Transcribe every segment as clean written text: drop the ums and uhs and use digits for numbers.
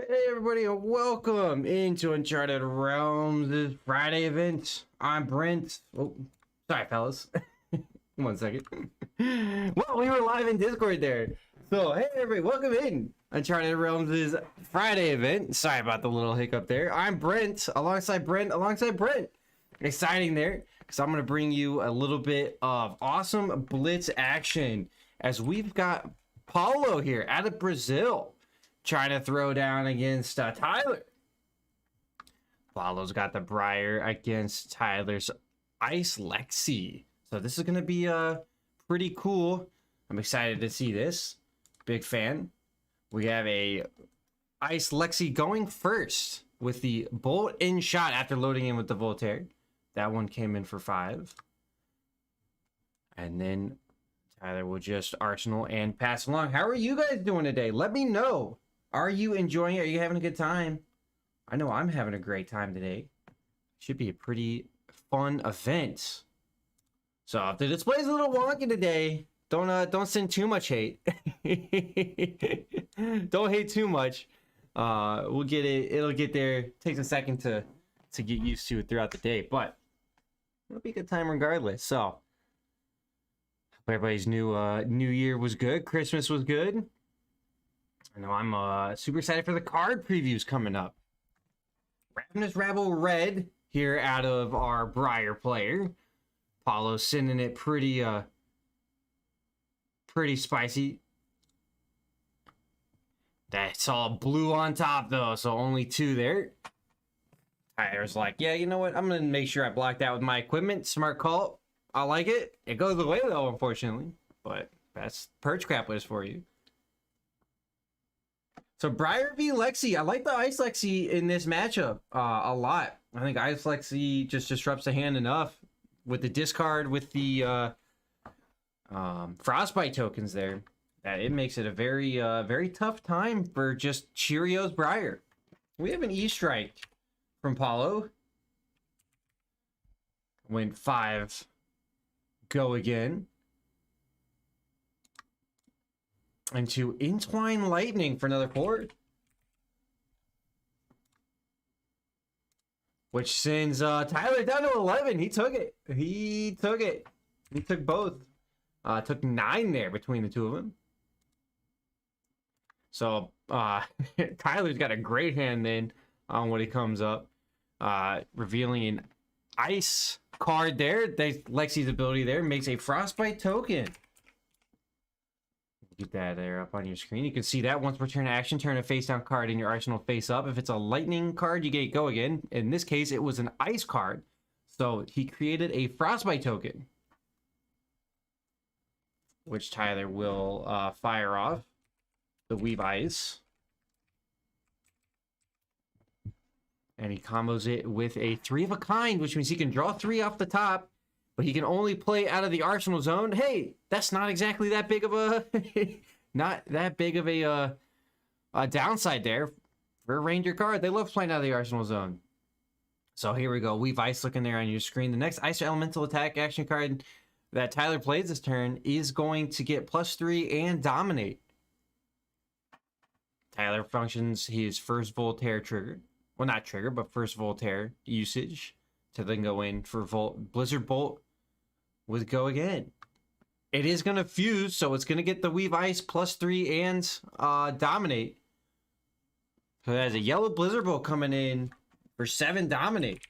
Hey everybody, and welcome into Uncharted Realms, this Friday event. I'm Brent. Oh, sorry fellas. 1 second. Well, we were live in Discord there. So, hey everybody, welcome in. Uncharted Realms' Friday event. Sorry about the little hiccup there. I'm Brent, alongside Brent. Exciting there, because I'm going to bring you a little bit of awesome Blitz action, as we've got Paulo here out of Brazil, trying to throw down against Tyler. Paulo's got the Briar against Tyler's Ice Lexi. So this is going to be pretty cool. I'm excited to see this. Big fan. We have a Ice Lexi going first with the Bolt in shot after loading in with the Voltaire. That one came in for 5. And then Tyler will just Arsenal and pass along. How are you guys doing today? Let me know. Are you enjoying it? Are you having a good time? I know I'm having a great time today. Should be a pretty fun event. So if the display's a little wonky today, don't send too much hate. Don't hate too much. We'll get it. It'll get there. It takes a second to get used to it throughout the day, but it'll be a good time regardless. So hope everybody's new year was good. Christmas was good. I know I'm super excited for the card previews coming up. Ravenous Rabble Red here out of our Briar player. Paulo sending it pretty spicy. That's all blue on top though, so only 2 there. Tyler's like, yeah, you know what? I'm gonna make sure I block that with my equipment. Smart call. I like it. It goes away though, unfortunately. But that's Perch Crapplers for you. So Briar v Lexi, I like the Ice Lexi in this matchup a lot. I think Ice Lexi just disrupts the hand enough with the discard with the Frostbite tokens there that it makes it a very tough time for just Cheerios Briar. We have an E-Strike from Paulo. Went 5. Go again. Into Entwine Lightning for another 4. Which sends Tyler down to 11. He took it. He took both. Took 9 there between the two of them. So Tyler's got a great hand then on when he comes up. Revealing an ice card there. Lexi's ability there makes a Frostbite token. Get that there up on your screen. You can see that once per turn action, turn a face down card in your arsenal face up. If it's a lightning card, you get go again. In this case, it was an ice card. So he created a Frostbite token, which Tyler will fire off. The Weave Ice. And he combos it with a 3 of a kind, which means he can draw 3 off the top. But he can only play out of the arsenal zone. Hey, that's not exactly that big of a a downside there for a ranger card. They love playing out of the arsenal zone. So here we go. Weave Ice looking there on your screen. The next Ice Elemental attack action card that Tyler plays this turn is going to get +3 and dominate. Tyler functions his first Voltaire trigger. Well, not trigger, but first Voltaire usage to then go in for Blizzard Bolt with go again. It is going to fuse, so it's going to get the Weave Ice +3 and dominate. So there's a yellow Blizzard Bolt coming in for 7 dominate.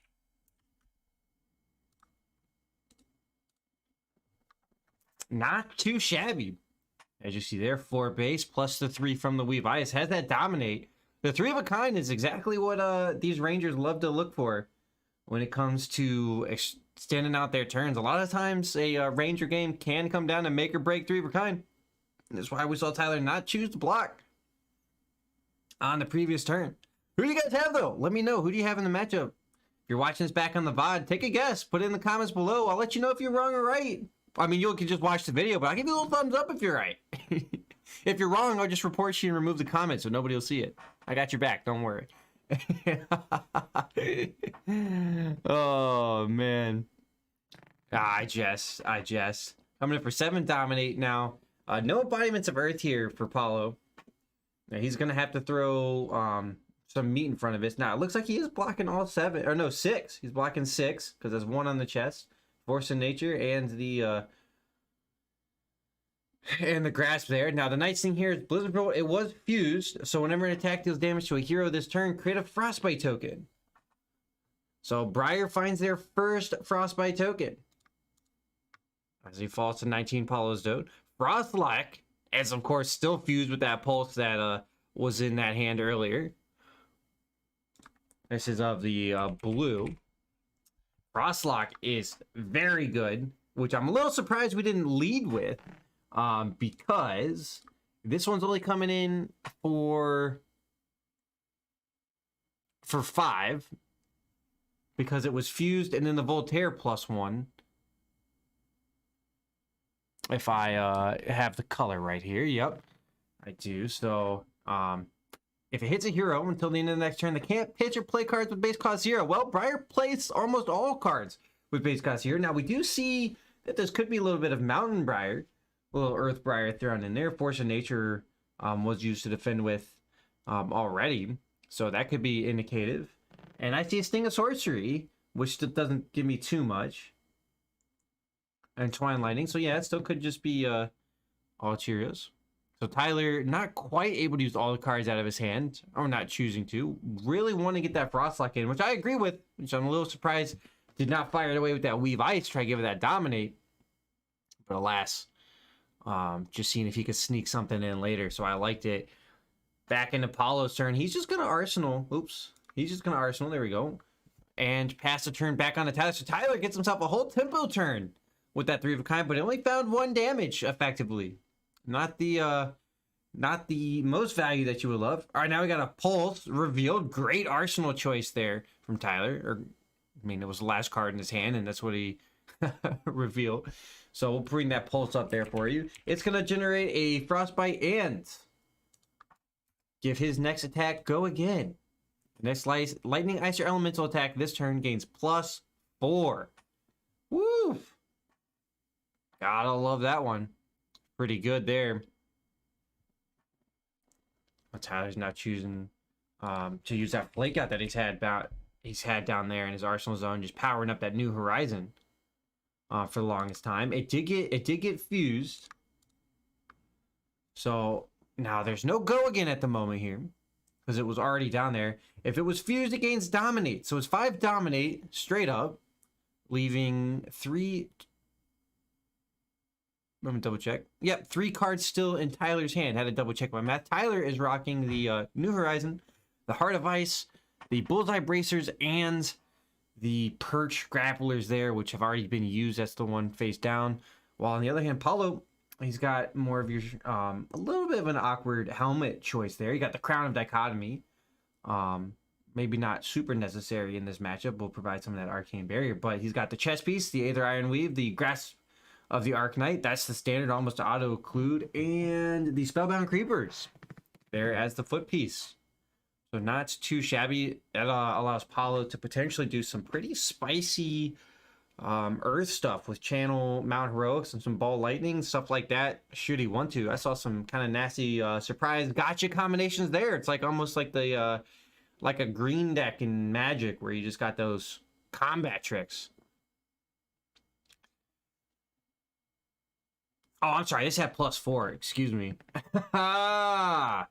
Not too shabby. As you see there, 4 base plus the 3 from the Weave Ice has that dominate. The 3 of a kind is exactly what these Rangers love to look for when it comes to extending out their turns. A lot of times a Ranger game can come down to make or break 3 of a kind. And that's why we saw Tyler not choose to block on the previous turn. Who do you guys have though? Let me know. Who do you have in the matchup? If you're watching this back on the VOD, take a guess. Put it in the comments below. I'll let you know if you're wrong or right. I mean, you can just watch the video, but I'll give you a little thumbs up if you're right. If you're wrong, I'll just report you and remove the comment so nobody will see it. I got your back. Don't worry. Oh, man. I jest. Coming in for 7 dominate now. No embodiments of Earth here for Paulo. Now, he's going to have to throw some meat in front of it. Now, it looks like he is blocking all 7, or no, 6. He's blocking 6, because there's 1 on the chest. Force of Nature, and the grasp there. Now, the nice thing here is Blizzard Bolt, it was fused, so whenever an attack deals damage to a hero this turn, create a Frostbite token. So, Briar finds their first Frostbite token. As he falls to 19 Paulo's Dote. Frostlock, as of course, still fused with that pulse that was in that hand earlier. This is of the blue. Frostlock is very good, which I'm a little surprised we didn't lead with, because this one's only coming in for 5, because it was fused, and then the Voltaire +1. If I have the color right here, yep, I do. So, if it hits a hero until the end of the next turn, they can't pitch or play cards with base cost 0. Well, Briar plays almost all cards with base cost 0. Now, we do see that this could be a little bit of Mountain Briar, a little Earth Briar thrown in there. Force of Nature was used to defend with already, so that could be indicative. And I see a Sting of Sorcery, which doesn't give me too much. And Twine Lightning, so yeah, it still could just be all Cheerios. So Tyler not quite able to use all the cards out of his hand, or not choosing to. Really want to get that Frostlock in, which I agree with, which I'm a little surprised did not fire it away with that Weave Ice, try to give it that Dominate. But alas, just seeing if he could sneak something in later, so I liked it. Back into Paulo's turn, he's just going to Arsenal. Oops. He's just going to Arsenal, there we go. And pass the turn back on to Tyler. So Tyler gets himself a whole tempo turn with that 3 of a kind, but he only found 1 damage effectively. Not the most value that you would love. All right, now we got a Pulse revealed. Great Arsenal choice there from Tyler. Or, I mean, it was the last card in his hand, and that's what he revealed. So we'll bring that Pulse up there for you. It's going to generate a Frostbite and give his next attack Go Again. The next Lightning, Ice, or Elemental attack this turn gains +4. Woo! Gotta love that one. Pretty good there. But Tyler's not choosing to use that flake out that he's had down there in his Arsenal zone, just powering up that New Horizon for the longest time. It did get fused. So now there's no Go Again at the moment here, because it was already down there. If it was fused, it gains Dominate. So it's 5 Dominate straight up, leaving 3. Let me double check. Yep, 3 cards still in Tyler's hand. Had to double check my math. Tyler is rocking the New Horizon, the Heart of Ice, the Bullseye Bracers, and the Perch Grapplers there, which have already been used. That's the one face down. While on the other hand, Paulo, he's got more of your, a little bit of an awkward helmet choice there. You got the Crown of Dichotomy. Maybe not super necessary in this matchup. Will provide some of that Arcane Barrier, but he's got the chest piece, the Aether Iron Weave, the Grasp of the Arknight. That's the standard, almost auto-occlude, and the Spellbound Creepers there as the foot piece. So not too shabby. That allows Paulo to potentially do some pretty spicy Earth stuff with Channel Mount Heroics and some Ball Lightning, stuff like that, should he want to. I saw some kind of nasty surprise gotcha combinations there. It's like almost like the like a green deck in Magic, where you just got those combat tricks. Oh, I'm sorry. This had +4. Excuse me. Let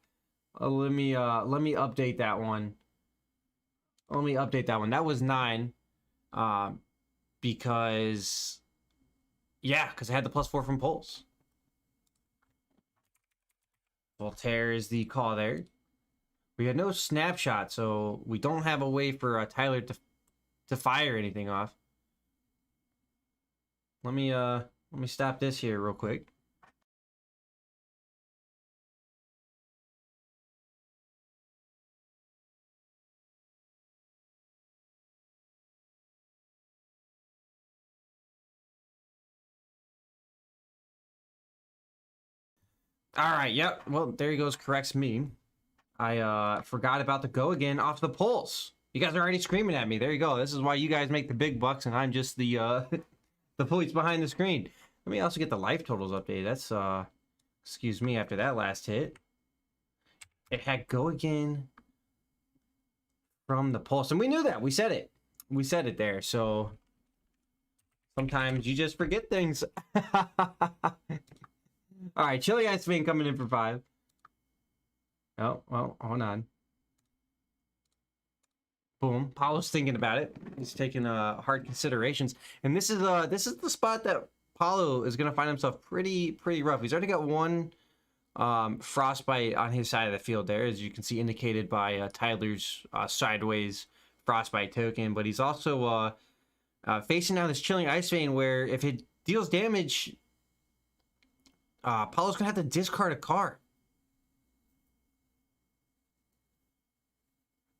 me update that one. Let me update that one. That was 9. Because it had the +4 from Pulse. Voltaire is the call there. We had no snapshot, so we don't have a way for Tyler to fire anything off. Let me stop this here real quick. All right, yep. Well, there he goes, corrects me. I forgot about the Go Again off the Pulse. You guys are already screaming at me. There you go. This is why you guys make the big bucks, and I'm just the the police behind the screen. Let me also get the life totals updated. That's excuse me, after that last hit. It had Go Again from the pulse. And we knew that. We said it. We said it there. So sometimes you just forget things. All right, Chili Ice Vein coming in for 5. Oh, well, hold on. Boom. Paulo's thinking about it. He's taking hard considerations. And this is the spot that Paulo is gonna find himself pretty rough. He's already got one frostbite on his side of the field there, as you can see indicated by Tyler's sideways frostbite token. But he's also facing now this Chilling Ice Vein, where if it deals damage, Paulo's gonna have to discard a card.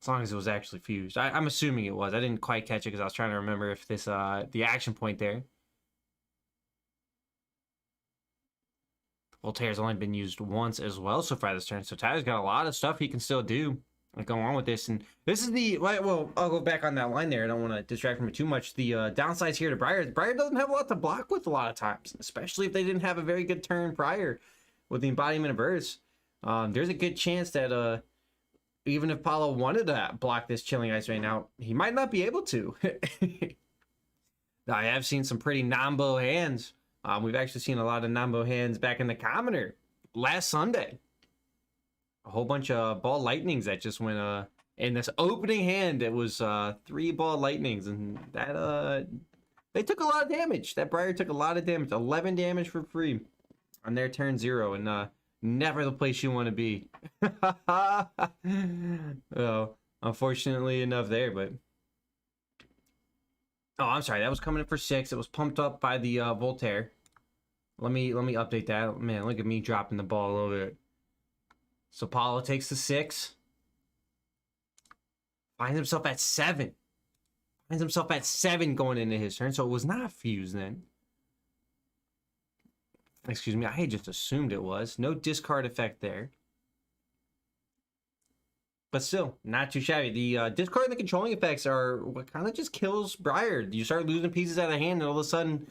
As long as it was actually fused. I'm assuming it was. I didn't quite catch it because I was trying to remember if this, the action point there. Voltaire's only been used once as well so far this turn. So Tyler's got a lot of stuff he can still do and go on with this. And this is the, well, I'll go back on that line there. I don't want to distract from it too much. The downsides here to Briar. Briar doesn't have a lot to block with a lot of times, especially if they didn't have a very good turn prior with the Embodiment of Earth. There's a good chance that, even if Paulo wanted to block this Chilling Ice Vein out, he might not be able to. I have seen some pretty Nambo hands. We've actually seen a lot of Nambo hands back in the Commoner last Sunday. A whole bunch of Ball Lightnings that just went in this opening hand. It was 3 Ball Lightnings, and that they took a lot of damage. That Briar took a lot of damage. 11 damage for free on their turn 0, and never the place you want to be. Oh, unfortunately enough there, but oh, I'm sorry, that was coming in for 6. It was pumped up by the Voltaire. Let me update that. Man, look at me dropping the ball a little bit. So Paulo takes the 6. Finds himself at 7. Finds himself at 7 going into his turn. So it was not fused then. Excuse me, I had just assumed it was. No discard effect there. But still, not too shabby. The discard and the controlling effects are what kind of just kills Briar. You start losing pieces out of hand, and all of a sudden,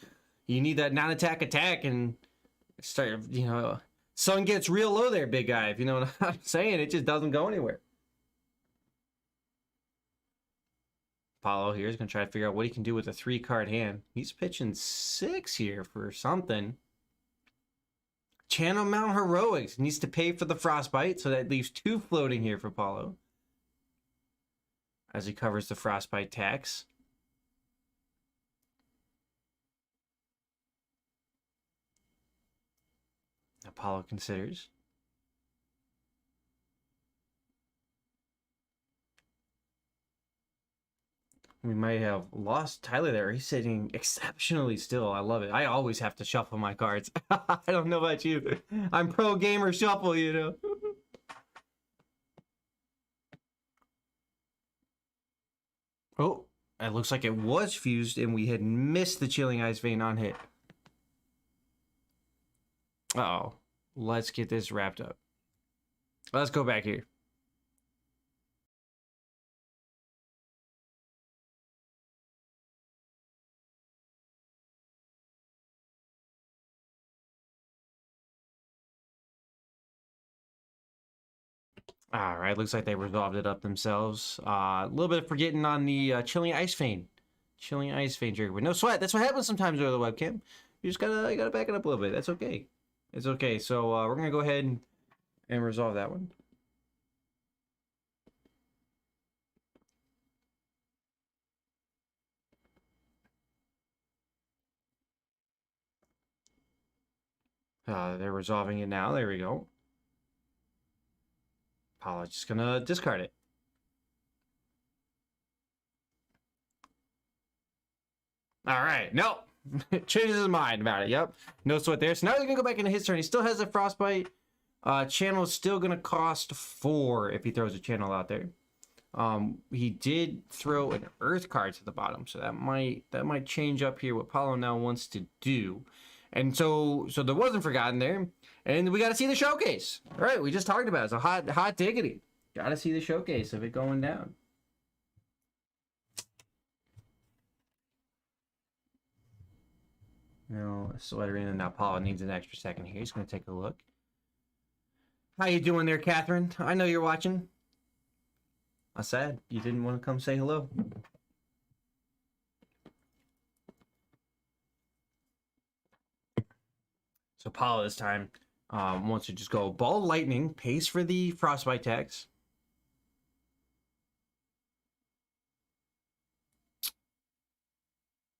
you need that non-attack attack, and start, you know, sun gets real low there, big guy. If you know what I'm saying, it just doesn't go anywhere. Paulo here is going to try to figure out what he can do with a 3-card hand. He's pitching 6 here for something. Channel Mount Heroics needs to pay for the Frostbite, so that leaves 2 floating here for Paulo as he covers the Frostbite tax. Paulo considers. We might have lost Tyler there. He's sitting exceptionally still. I love it. I always have to shuffle my cards. I don't know about you. I'm pro gamer shuffle, you know. Oh, it looks like it was fused and we had missed the Chilling Ice Vein on hit. Uh-oh. Let's get this wrapped up. Let's go back here. All right, looks like they resolved it up themselves. A little bit of forgetting on the Chilling Ice Vein. Chilling Ice Vein trigger, but no sweat. That's what happens sometimes over the webcam. You just gotta back it up a little bit. That's okay. It's okay. So we're gonna go ahead and resolve that one. They're resolving it now. There we go. Paulo's just gonna discard it. All right, no. Changes his mind about it. Yep, no sweat there. So now he's gonna go back into his turn. He still has a Frostbite. Channel is still gonna cost 4 if he throws a channel out there. He did throw an Earth card to the bottom, so that might change up here what Paulo now wants to do. And so there wasn't Forgotten there, and we got to see the showcase. All right, we just talked about it. It's a hot diggity. Got to see the showcase of it going down. No, sweater in, and now Paulo needs an extra second here. He's going to take a look. How you doing there, Catherine? I know you're watching. sad. You didn't want to come say hello. So Paula this time wants to just go Ball Lightning, pays for the Frostbite tax.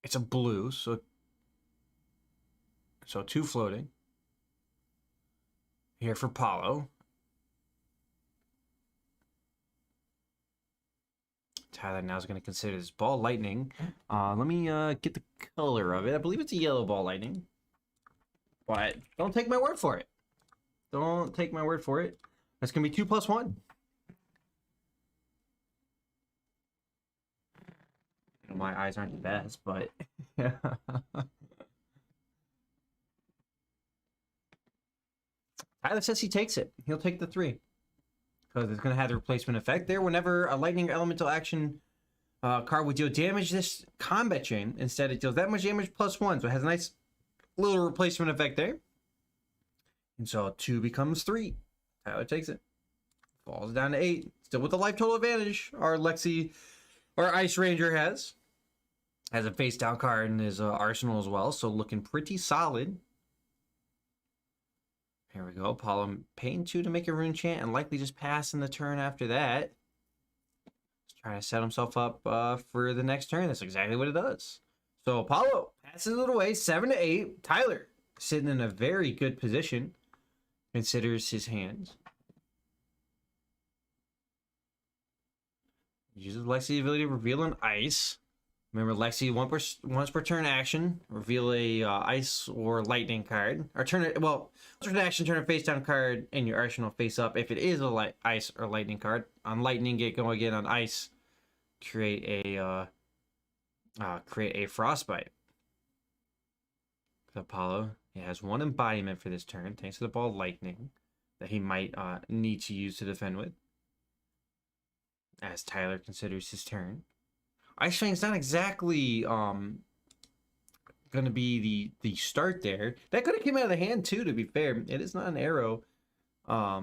It's a blue, so 2 floating. Here for Paulo. Tyler now is going to consider this Ball Lightning. Let me get the color of it. I believe it's a yellow Ball Lightning. But don't take my word for it. Don't take my word for it. That's going to be 2 plus 1. My eyes aren't the best, but... Tyler says he takes it. He'll take the 3. Because it's going to have the replacement effect there. Whenever a lightning elemental action card would deal damage this combat chain, instead it deals that much damage plus 1. So it has a nice little replacement effect there. And so 2 becomes 3. Tyler takes it. Falls down to 8. Still with the life total advantage. Our Ice Ranger has a face down card in his arsenal as well. So looking pretty solid. Here we go. Apollo paying 2 to make a rune chant and likely just passing the turn after that. Just trying to set himself up for the next turn. That's exactly what it does. So Apollo passes it away 7 to 8. Tyler sitting in a very good position. Considers his hands. Uses Lexi's ability to reveal an ice. Remember, Lexi, once per turn action, reveal a ice or lightning card. Or turn it, well, turn action, turn a face down card in your arsenal face up if it is a ice or lightning card. On lightning, get going again. On ice, create a frostbite. Apollo, he has 1 embodiment for this turn, thanks to the Ball Lightning that he might need to use to defend with. As Tyler considers his turn. Ice Fang's not exactly going to be the start there. That could have came out of the hand too, to be fair. It is not an arrow. Yeah,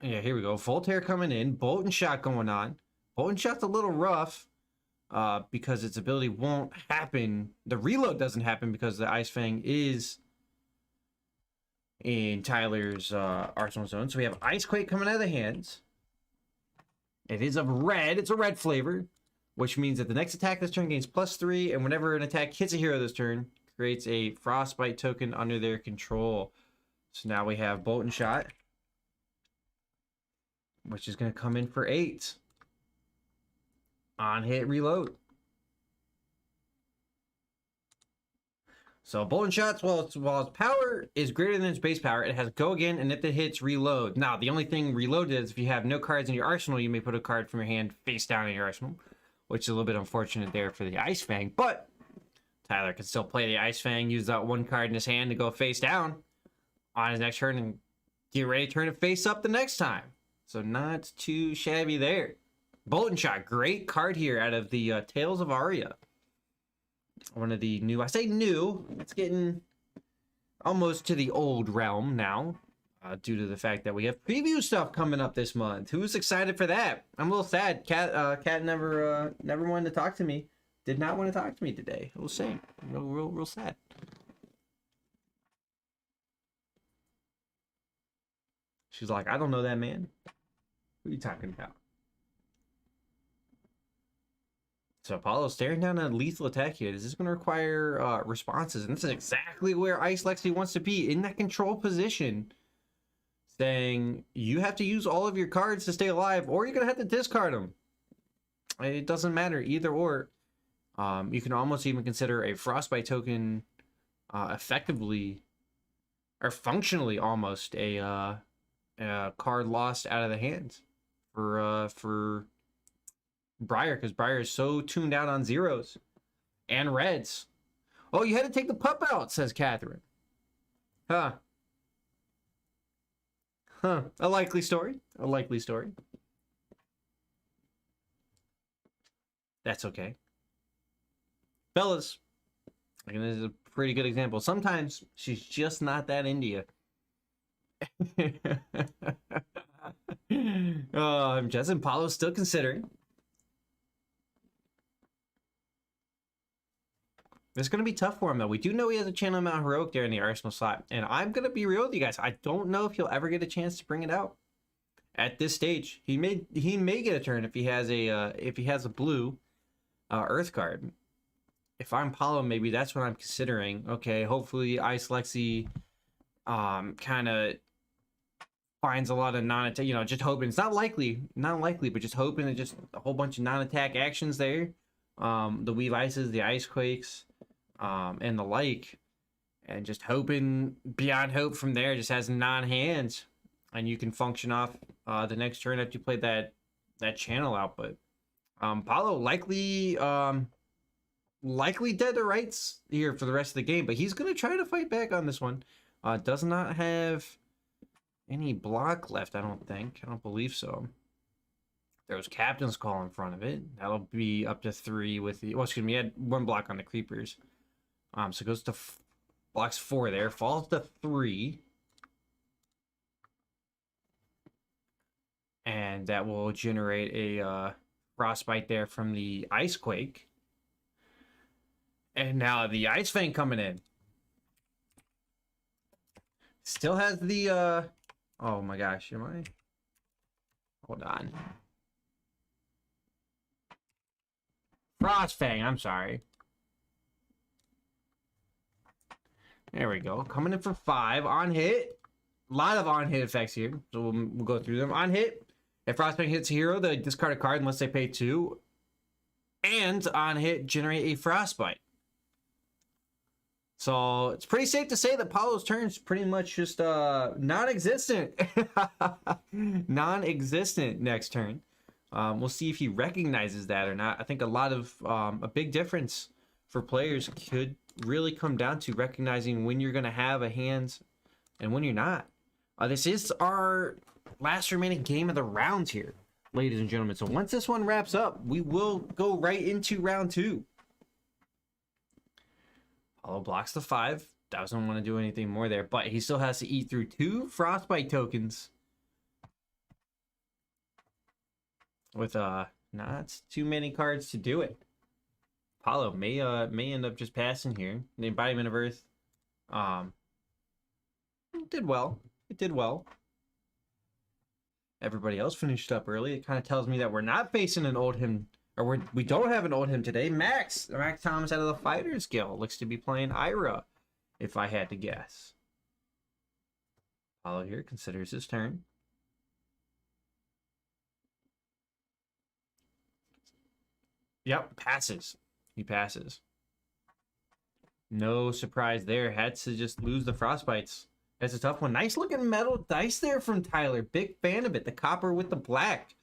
here we go. Voltaire coming in. Bolt and Shot going on. Bolt and Shot's a little rough because its ability won't happen. The reload doesn't happen because the Ice Fang is in Tyler's arsenal zone. So we have Ice Quake coming out of the hands. It is of red. It's a red flavor, which means that the next attack this turn gains +3, and whenever an attack hits a hero this turn, creates a Frostbite token under their control. So now we have Bolt and Shot, which is going to come in for 8. On hit, reload. So Bolt and Shot, while its power is greater than its base power, it has go again, and if it hits, reload. Now, the only thing reloaded is if you have no cards in your arsenal, you may put a card from your hand face down in your arsenal, which is a little bit unfortunate there for the Ice Fang. But Tyler can still play the Ice Fang, use that 1 card in his hand to go face down on his next turn, and get ready to turn it face up the next time. So not too shabby there. Bolt and Shot, great card here out of the Tales of Aria. One of the new, I say new, it's getting almost to the old realm now, due to the fact that we have preview stuff coming up this month. Who's excited for that? I'm a little sad. Cat never wanted to talk to me. Did not want to talk to me today. We'll see. Real sad. She's like, I don't know that man. What are you talking about? So Apollo's staring down a lethal attack here. Is this going to require responses? And this is exactly where Ice Lexi wants to be, in that control position. Saying, you have to use all of your cards to stay alive, or you're going to have to discard them. It doesn't matter, either or. You can almost even consider a Frostbite token effectively, or functionally almost, a card lost out of the hands for Briar, because Briar is so tuned out on zeros and reds. Oh, you had to take the pup out, says Catherine. Huh. A likely story. A likely story. That's okay. Fellas, I think this is a pretty good example. Sometimes she's just not that into you. Jess and Paulo still considering. It's going to be tough for him, though. We do know he has a Channel Mount Heroic there in the Arsenal slot. And I'm going to be real with you guys. I don't know if he'll ever get a chance to bring it out at this stage. He may get a turn if he has a blue Earth card. If I'm Paulo, maybe that's what I'm considering. Okay, hopefully Ice Lexi kind of finds a lot of non-attack, just hoping. It's not likely, but just hoping that just a whole bunch of non-attack actions there. The Weave Ices, the Ice Quakes, and the like. And just hoping beyond hope from there, just has non-hands. And you can function off the next turn after you play that channel output. Paulo likely dead to rights here for the rest of the game, but he's going to try to fight back on this one. Does not have any block left, I don't think. I don't believe so. There's Captain's Call in front of it. That'll be up to 3 with the... Well, excuse me, he had 1 block on the Creepers. So it goes to... blocks 4 there. Falls to 3. And that will generate a Frostbite there from the Ice Quake. And now the Ice Fang coming in. Still has the... Oh my gosh, am I? Hold on. Frost Fang, I'm sorry. There we go. Coming in for 5 on hit. A lot of on hit effects here, so we'll go through them. On hit, if Frost Fang hits a hero, they discard a card unless they pay 2. And on hit, generate a Frostbite. So it's pretty safe to say that Paulo's turn's pretty much just non-existent. Non-existent next turn. We'll see if he recognizes that or not. I think a big difference for players could really come down to recognizing when you're going to have a hand and when you're not. This is our last remaining game of the round here, ladies and gentlemen. So once this one wraps up, we will go right into round 2. Paulo blocks the 5. Doesn't want to do anything more there, but he still has to eat through 2 Frostbite tokens. With not too many cards to do it. Paulo may end up just passing here. The Embodiment of Earth did well. It did well. Everybody else finished up early. It kind of tells me that we're not facing an old hymn, or we don't have an old hymn today. Max Thomas out of the Fighters Guild looks to be playing Ira, if I had to guess. Paulo here considers his turn. Yep, passes. He passes. No surprise there. Had to just lose the Frostbites. That's a tough one. Nice looking metal dice there from Tyler. Big fan of it. The copper with the black.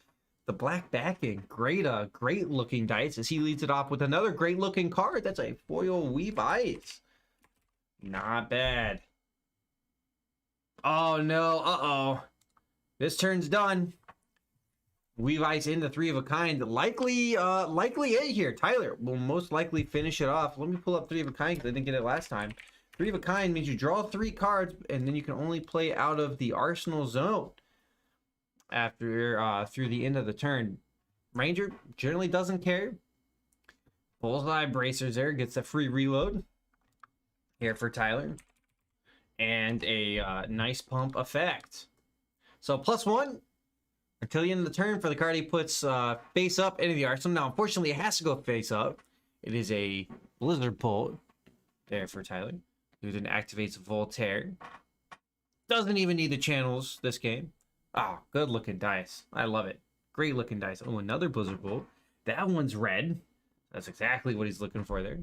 The black backing. Great looking dice as he leads it off with another great looking card. That's a foil Weave Ice. Not bad. Oh no. Uh-oh. This turn's done. Weave Ice into 3 of a kind. Likely A here. Tyler will most likely finish it off. Let me pull up 3 of a kind because I didn't get it last time. 3 of a kind means you draw 3 cards and then you can only play out of the Arsenal zone after through the end of the turn. Ranger generally doesn't care. Bullseye Bracers there, gets a free reload here for Tyler. And a nice pump effect. So +1 until the end of the turn for the card he puts face up into the Arsenal. Now, unfortunately, it has to go face up. It is a Blizzard pull there for Tyler, who then activates Voltaire. Doesn't even need the channels this game. Oh, good looking dice. I love it. Great looking dice. Oh, another Blizzard Bolt. That one's red. That's exactly what he's looking for there.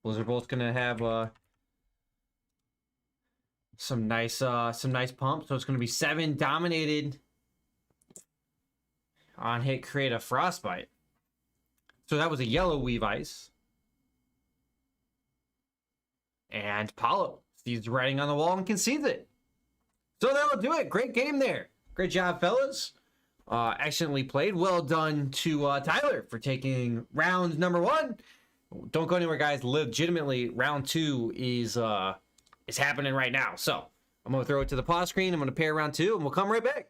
Blizzard Bolt's gonna have some nice pump. So it's gonna be 7 dominated. On hit, create a Frostbite. So that was a yellow Weave Ice. And Paulo sees the writing on the wall and concedes it. So that'll do it. Great game there. Great job, fellas. Excellently played. Well done to Tyler for taking round number 1. Don't go anywhere, guys. Legitimately, round 2 is happening right now. So I'm going to throw it to the pause screen. I'm going to pair round 2, and we'll come right back.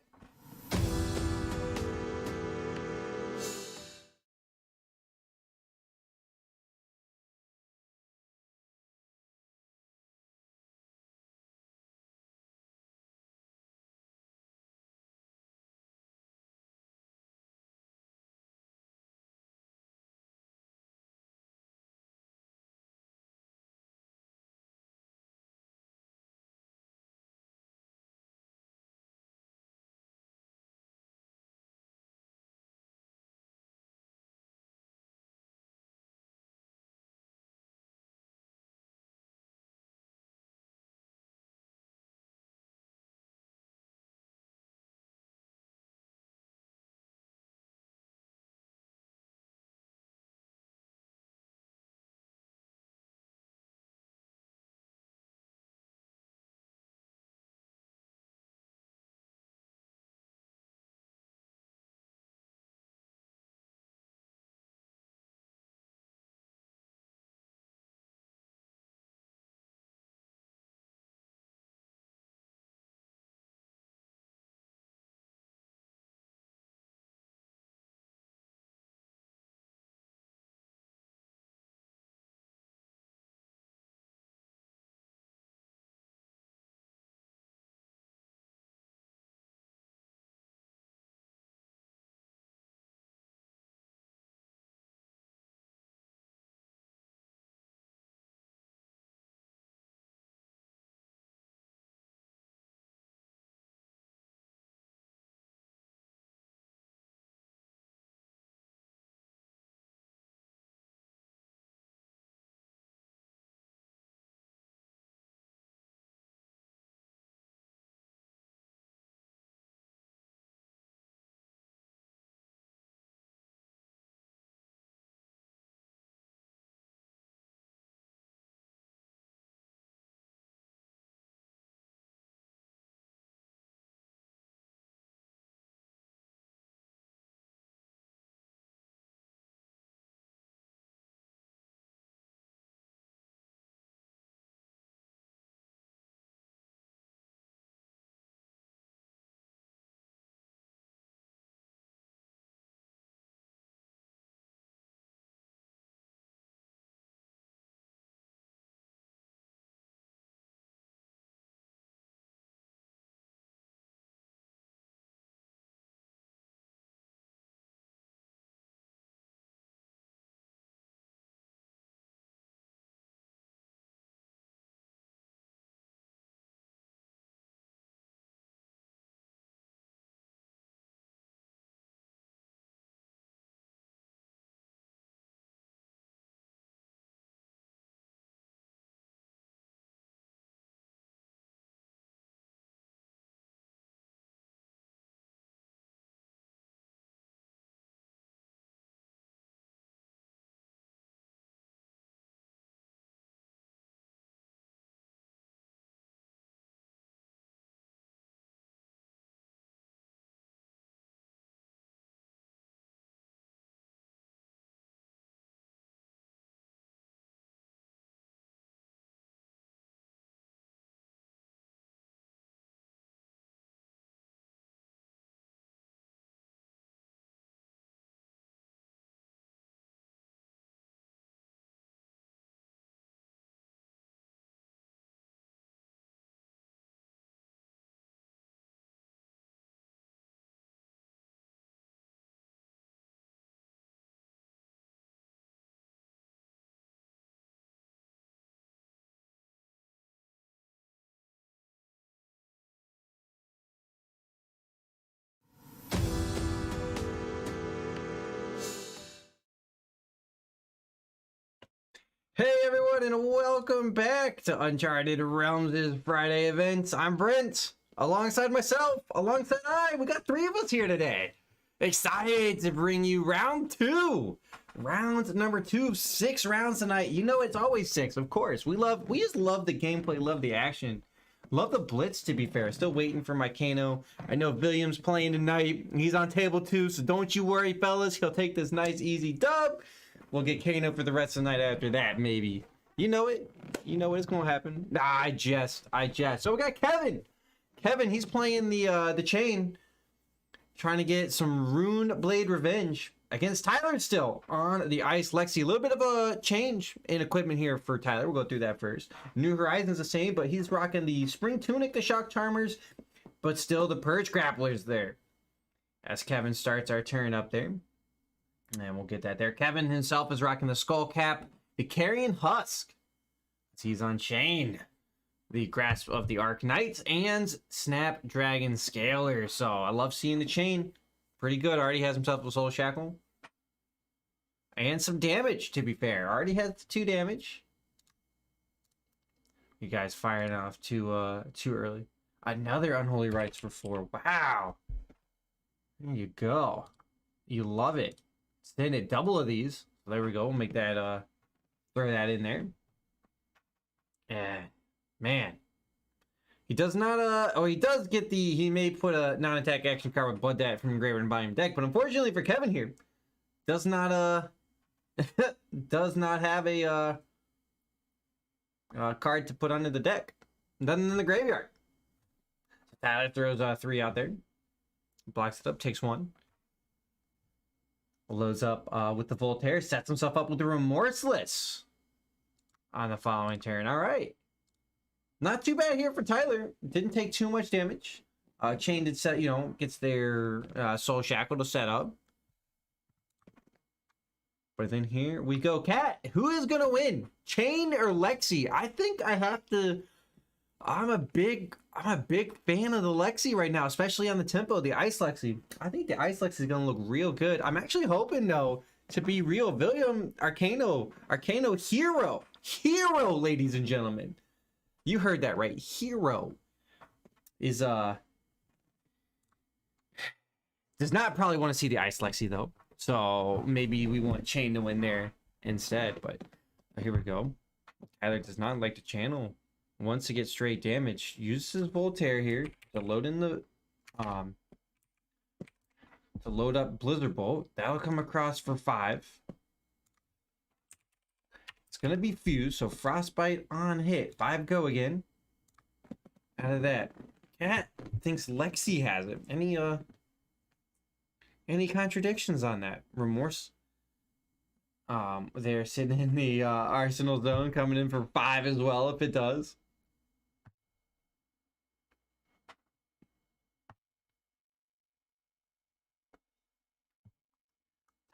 Hey everyone, and welcome back to Uncharted Realms' Friday events. I'm Brent, alongside myself, we got 3 of us here today. Excited to bring you round 2. Round number 2, 6 rounds tonight. You know it's always 6, of course. We just love the gameplay, love the action. Love the Blitz, to be fair. Still waiting for my Kano. I know William's playing tonight. He's on table 2, so don't you worry, fellas. He'll take this nice, easy dub. We'll get Kano for the rest of the night after that, maybe. You know it. You know it's gonna happen. Nah, I jest. So we got Kevin. Kevin, he's playing the chain, trying to get some Rune Blade Revenge against Tyler still on the Ice Lexi. A little bit of a change in equipment here for Tyler. We'll go through that first. New Horizons the same, but he's rocking the Spring Tunic, the Shock Charmers, but still the Purge Grapplers there. As Kevin starts our turn up there. And we'll get that there. Kevin himself is rocking the Skull Cap, the Carrion Husk. He's on chain. The Grasp of the Arc Knights and Snapdragon Scaler. So I love seeing the chain. Pretty good. Already has himself a Soul Shackle. And some damage, to be fair. Already has 2 damage. You guys firing off too early. Another Unholy Rites for 4. Wow. There you go. You love it. Send it double of these. So there we go. We'll make that throw that in there. And man, he does not he does get he may put a non-attack action card with Blood That from Engraver and bottom deck, but unfortunately for Kevin here, does not does not have a card to put under the deck. Nothing in the graveyard. So Tyler throws 3 out there. Blocks it up, takes 1. Loads up with the Voltaire, sets himself up with the Remorseless on the following turn. All right. Not too bad here for Tyler. Didn't take too much damage. Chain did set, gets their Soul Shackle to set up. But then here we go. Cat, who is going to win? Chain or Lexi? I think I have to... I'm a big fan of the Lexi right now, especially on the tempo, the Ice Lexi. I think the Ice Lexi is going to look real good. I'm actually hoping, though, to be real, William Arcano Hero, ladies and gentlemen. You heard that right. Hero is, does not probably want to see the Ice Lexi, though. So maybe we want Chain to win there instead, but here we go. Tyler does not like to channel. Wants to get straight damage. Uses Voltaire here to load in the to load up Blizzard Bolt. That'll come across for 5. It's gonna be fused, so Frostbite on hit. 5 go again. Out of that. Cat thinks Lexi has it. Any contradictions on that? Remorse. They're sitting in the Arsenal zone, coming in for 5 as well if it does.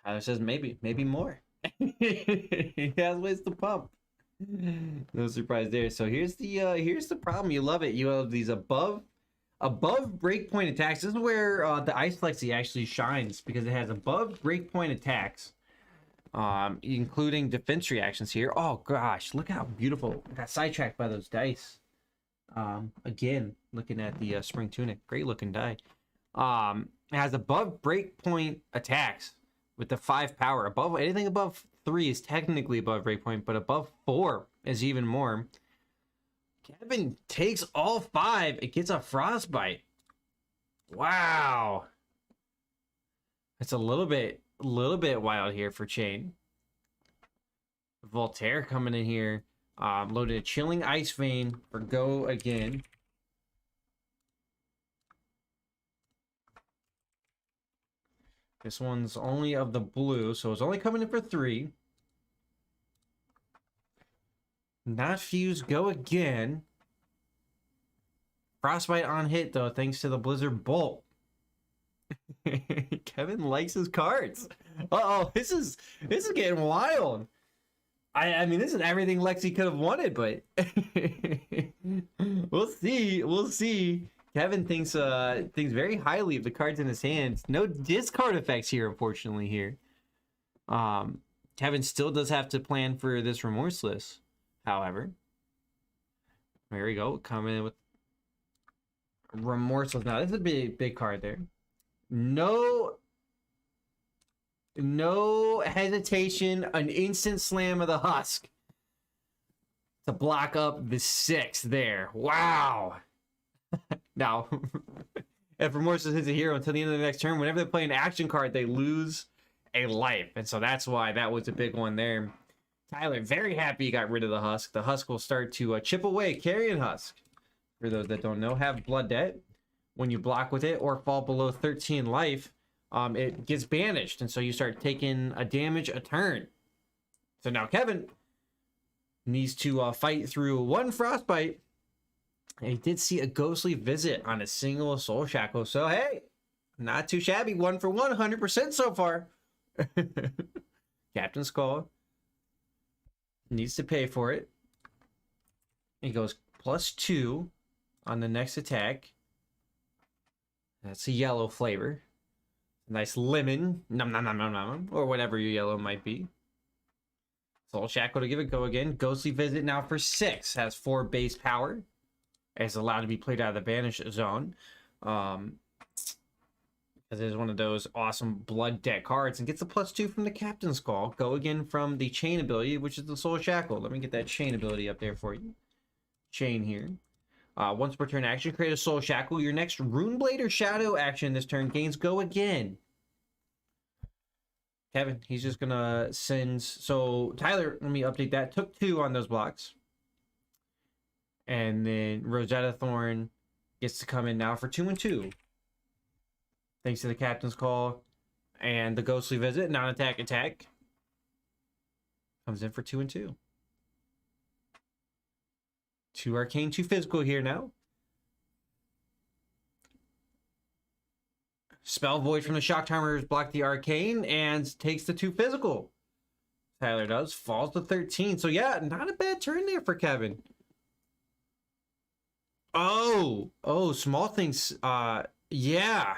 Tyler says maybe more. He has ways to pump. No surprise there. So here's the problem. You love it. You have these above breakpoint attacks. This is where the Ice Lexi actually shines, because it has above breakpoint attacks, including defense reactions here. Oh gosh, look how beautiful. I got sidetracked by those dice. Again, looking at the Spring Tunic, great looking die. It has above breakpoint attacks with the 5 power. Above anything above 3 is technically above breakpoint, but above 4 is even more. Kevin takes all 5. It gets a Frostbite. Wow. It's a little bit wild here for Chain. Voltaire coming in here. Loaded a Chilling Ice Vein for go again. This one's only of the blue, so it's only coming in for 3. Not fuse, go again. Frostbite on hit, though, thanks to the Blizzard Bolt. Kevin likes his cards. Uh-oh, this is getting wild. I mean, this is everything Lexi could have wanted, but we'll see. Kevin thinks very highly of the cards in his hands. No discard effects here, unfortunately. Here, Kevin still does have to plan for this Remorseless, however. There we go. Coming in with Remorseless. Now, this is a big card there. No hesitation. An instant slam of the Husk to block up the 6 there. Wow. Now, if Remorseless hits a hero until the end of the next turn, whenever they play an action card, they lose a life. And so that's why that was a big one there. Tyler, very happy he got rid of the Husk. The Husk will start to chip away. Carrion Husk, for those that don't know, have blood debt. When you block with it or fall below 13 life, it gets banished. And so you start taking a damage a turn. So now Kevin needs to fight through 1 Frostbite. And he did see a ghostly visit on a single Soul Shackle. So, hey, not too shabby. 1 for 1, 100% so far. Captain's Call. Needs to pay for it. He goes +2 on the next attack. That's a yellow flavor. Nice lemon. Nom nom nom nom nom. Or whatever your yellow might be. Soul Shackle to give it a go again. Ghostly Visit now for 6. Has 4 base power. It's allowed to be played out of the banish zone. Because it is one of those awesome blood debt cards. And gets a +2 from the Captain's Call. Go again from the chain ability, which is the Soul Shackle. Let me get that chain ability up there for you. Chain here. Once per turn action, create a Soul Shackle. Your next Runeblade or Shadow action this turn gains Go again. Kevin, he's just going to send... So, Tyler, let me update that. Took 2 on those blocks. And then Rosetta Thorn gets to come in now for 2 and 2. Thanks to the Captain's Call and the Ghostly Visit. Non-attack attack. Comes in for 2 and 2. 2 arcane, 2 physical here now. Spell Void from the Shock Timers block the arcane and takes the 2 physical. Tyler does. Falls to 13. So yeah, not a bad turn there for Kevin. Oh, small things. Yeah.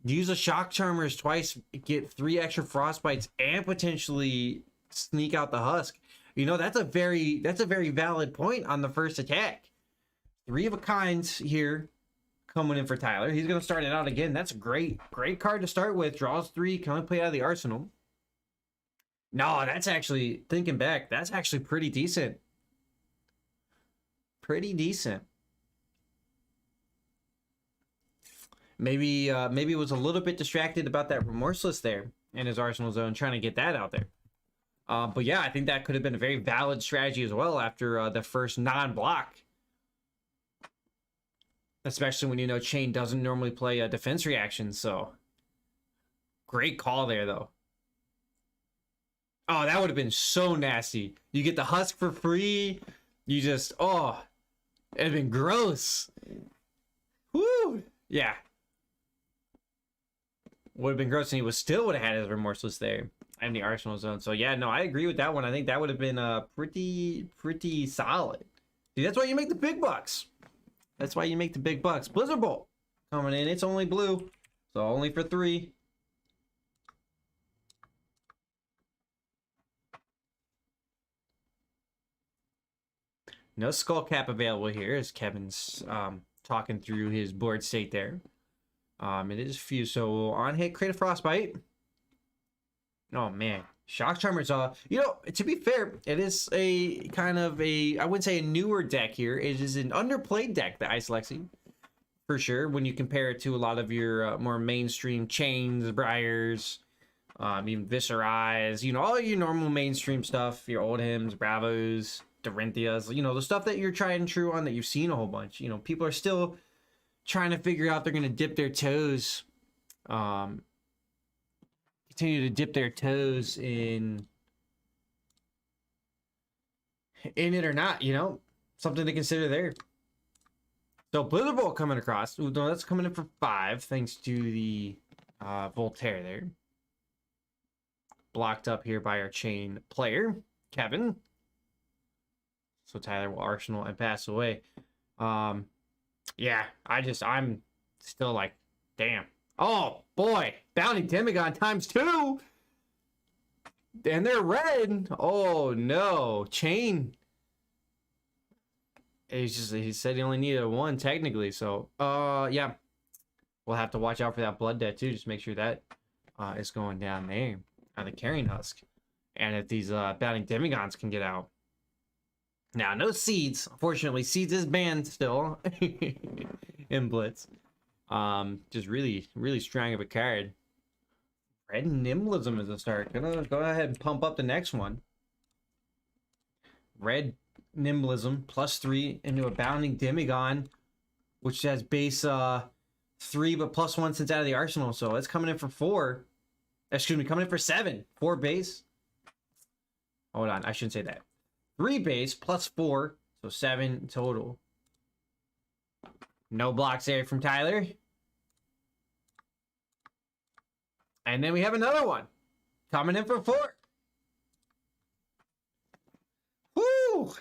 Use a Shock Charmers twice, get 3 extra Frostbites, and potentially sneak out the Husk. You know, that's a very valid point on the first attack. 3 of a kinds here coming in for Tyler. He's going to start it out again. That's a great card to start with. Draws 3, can only play out of the arsenal. No, that's actually, thinking back, that's actually pretty decent. Pretty decent. Maybe it was a little bit distracted about that Remorseless there in his arsenal zone, trying to get that out there. But yeah, I think that could have been a very valid strategy as well after the first non-block. Especially when you know Chain doesn't normally play a defense reaction, so... Great call there, though. Oh, that would have been so nasty. You get the Husk for free. You just... Oh, it'd been gross. Woo! Yeah. Would have been gross, and he still would have had his Remorseless there in the arsenal zone. So yeah, no, I agree with that one. I think that would have been pretty solid. See, that's why you make the big bucks. That's why you make the big bucks. Blizzard Bolt coming in. It's only blue, so only for 3. No Skull Cap available here as Kevin's talking through his board state there. It is fused, so on hit, create a Frostbite. Oh man, Shock Charmers. You know, to be fair, it is a kind of I wouldn't say a newer deck here. It is an underplayed deck, the Ice Lexi, for sure. When you compare it to a lot of your more mainstream Chains, Briars, even Viscerais, you know, all your normal mainstream stuff, your Old Hymns, Bravos, Dorinthias, you know, the stuff that you're tried and true on that you've seen a whole bunch. You know, people are still trying to figure out they're going to dip their toes, continue to dip their toes in it or not, you know, something to consider there. So Blizzard Bolt coming across. Ooh, no, that's coming in for 5 thanks to the Voltaire there. Blocked up here by our Chain player, Kevin. So Tyler will Arsenal and pass away. Yeah, I'm still like, damn. Oh, boy. Bounty Demagon ×2. And they're red. Oh no. Chain. He said he only needed one technically. So yeah. We'll have to watch out for that blood debt too. Just make sure that is going down there on the carrying husk. And if these bounding demigons can get out. Now, no seeds. Unfortunately, seeds is banned still in Blitz. Just really, really strong of a card. Red Nimblism is a start. Gonna go ahead and pump up the next one. Red Nimblism +3 into a bounding demigon, which has base 3 but +1 since out of the arsenal. So it's coming in for 4. Excuse me, coming in for 7. 4 base. Hold on, I shouldn't say that. 3 base +4, so 7 total. No blocks there from Tyler. And then we have another one coming in for 4. Woo!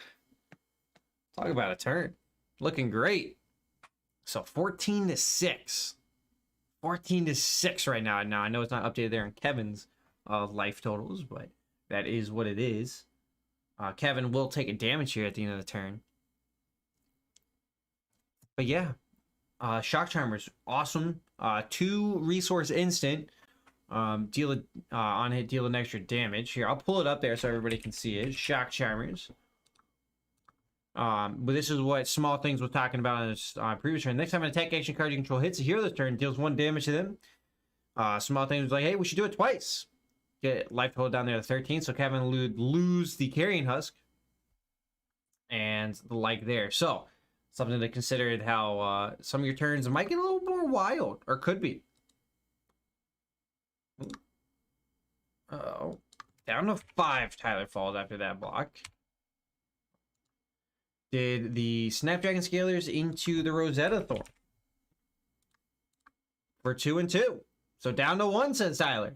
Talk about a turn. Looking great. So 14-6. 14-6 right now. Now I know it's not updated there in Kevin's life totals, but that is what it is. Kevin will take a damage here at the end of the turn. But yeah, Shock Charmer's awesome. 2 resource instant. Deal on hit, deal an extra damage. Here, I'll pull it up there so everybody can see it. Shock Charmers. But this is what Small Things was talking about in his previous turn. Next time an attack action card you control hits a hero this turn, deals 1 damage to them. Small Things was like, hey, we should do it twice. Get life total down there to 13, so Kevin would lose the carrying husk. And the like there. So, something to consider how some of your turns might get a little more wild, or could be. Uh-oh. Down to 5, Tyler falls after that block. Did the Snapdragon Scalers into the Rosetta Thorn. For 2 and 2. So down to 1, says Tyler.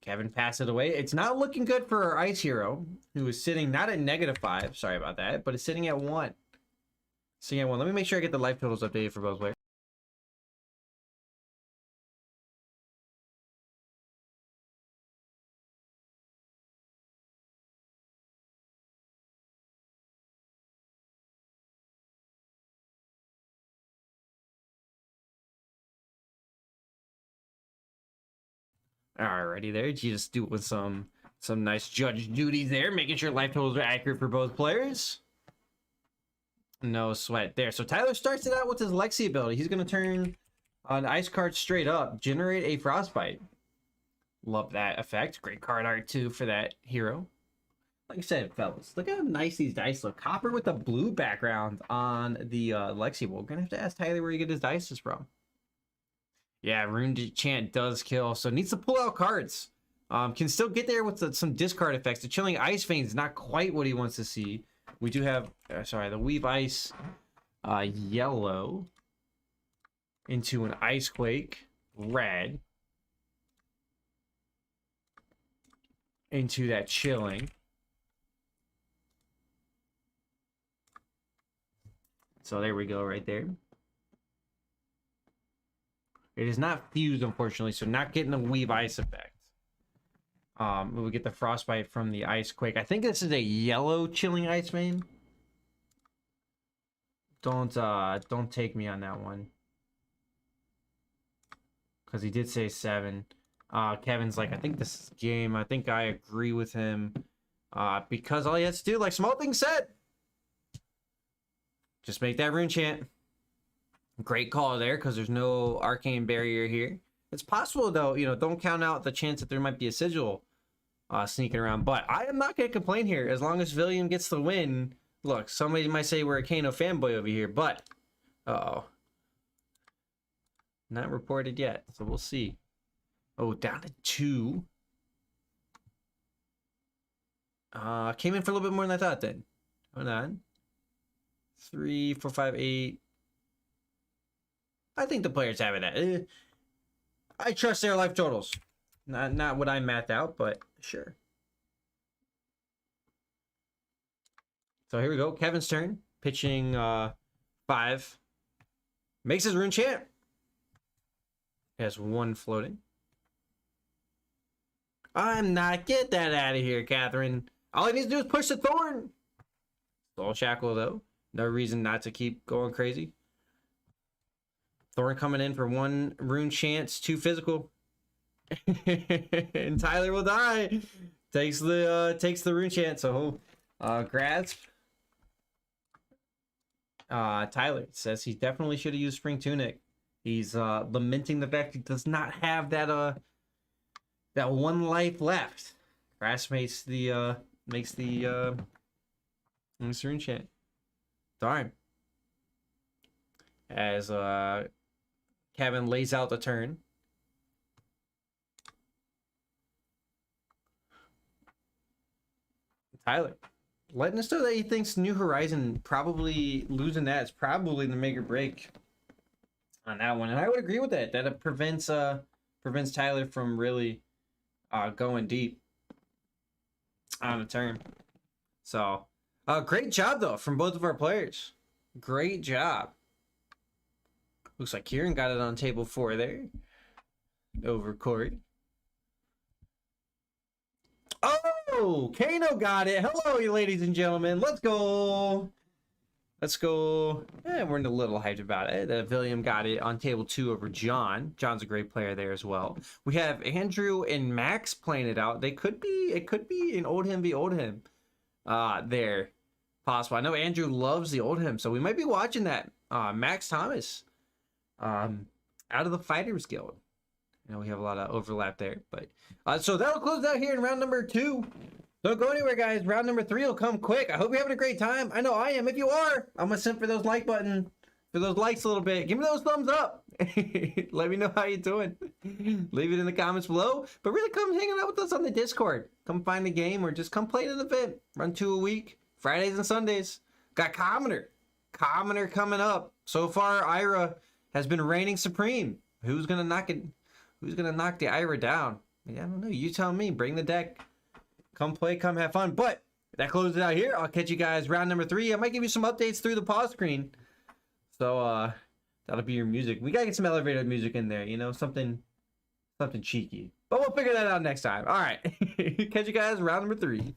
Kevin passed it away. It's not looking good for our Ice Hero, who is sitting not at -5. Sorry about that, but it's sitting at 1. Sitting at 1. Let me make sure I get the life totals updated for both players. Alrighty there, just doing some nice judge duties there, making sure life totals are accurate for both players. No sweat there. So Tyler starts it out with his Lexi ability. He's going to turn an ice card straight up, generate a frostbite. Love that effect. Great card art too for that hero. Like I said, fellas, look how nice these dice look. Copper with a blue background on the Lexi. We're going to have to ask Tyler where he get his dice from. Yeah, Rune Chant does kill, so needs to pull out cards. Can still get there with some discard effects. The Chilling Ice Vein is not quite what he wants to see. We do have, the Weave Ice yellow into an Ice Quake red into that Chilling. So there we go right there. It is not fused, unfortunately, so not getting the Weave Ice effect. We get the Frostbite from the Ice Quake. I think this is a yellow Chilling Ice Vein. Don't take me on that one. Because he did say 7. Kevin's like, I think this is game. I think I agree with him. Because all he has to do, like Small Thing said, just make that Rune Chant. Great call there, because there's no arcane barrier here. It's possible, though, don't count out the chance that there might be a sigil sneaking around. But I am not going to complain here as long as Villiam gets the win. Look, somebody might say we're a Kano fanboy over here, but uh-oh. Not reported yet, so we'll see. Oh, down to 2. Came in for a little bit more than I thought then. Hold on. 3, 4, 5, 8. I think the players have it. I trust their life totals. Not what I mapped out, but sure. So here we go. Kevin's turn. Pitching 5. Makes his Rune Chant. He has 1 floating. I'm not. Get that out of here, Catherine. All he needs to do is push the Thorn. Soul Shackle, though. No reason not to keep going crazy. Thorn coming in for 1 rune chance, 2 physical. And Tyler will die. Takes the rune chance. So grasp. Tyler says he definitely should have used Spring Tunic. He's lamenting the fact he does not have that 1 life left. Grasp makes the rune chant. Darn. As Kevin lays out the turn. Tyler letting us know that he thinks New Horizon probably losing that is probably the make or break on that one, and I would agree with that. That it prevents Tyler from really going deep on the turn. So great job though from both of our players. Great job. Looks like Kieran got it on table 4 there over Corey. Oh, Kano got it. Hello, you ladies and gentlemen. Let's go. Let's go. We're a little hyped about it. William got it on table 2 over John. John's a great player there as well. We have Andrew and Max playing it out. It could be an old him v old him there. Possible. I know Andrew loves the old him, so we might be watching that. Max Thomas out of the Fighters Guild. You know, we have a lot of overlap there, but so that'll close out here in round number 2. Don't go anywhere, guys. Round number 3 will come quick. I hope you're having a great time. I know I am. If you are, I'm gonna send for those like button, for those likes a little bit. Give me those thumbs up. Let me know how you're doing. Leave it in the comments below. But really, come hanging out with us on the Discord. Come find the game or just come play an event. Run 2 a week, Fridays and Sundays. Got Commoner coming up. So far, Ira has been reigning supreme. Who's gonna knock it? Who's gonna knock the Ira down? I don't know. You tell me. Bring the deck. Come play. Come have fun. But that closes it out here. I'll catch you guys round number 3. I might give you some updates through the pause screen. So that'll be your music. We gotta get some elevator music in there. You know, something cheeky. But we'll figure that out next time. All right. Catch you guys round number 3.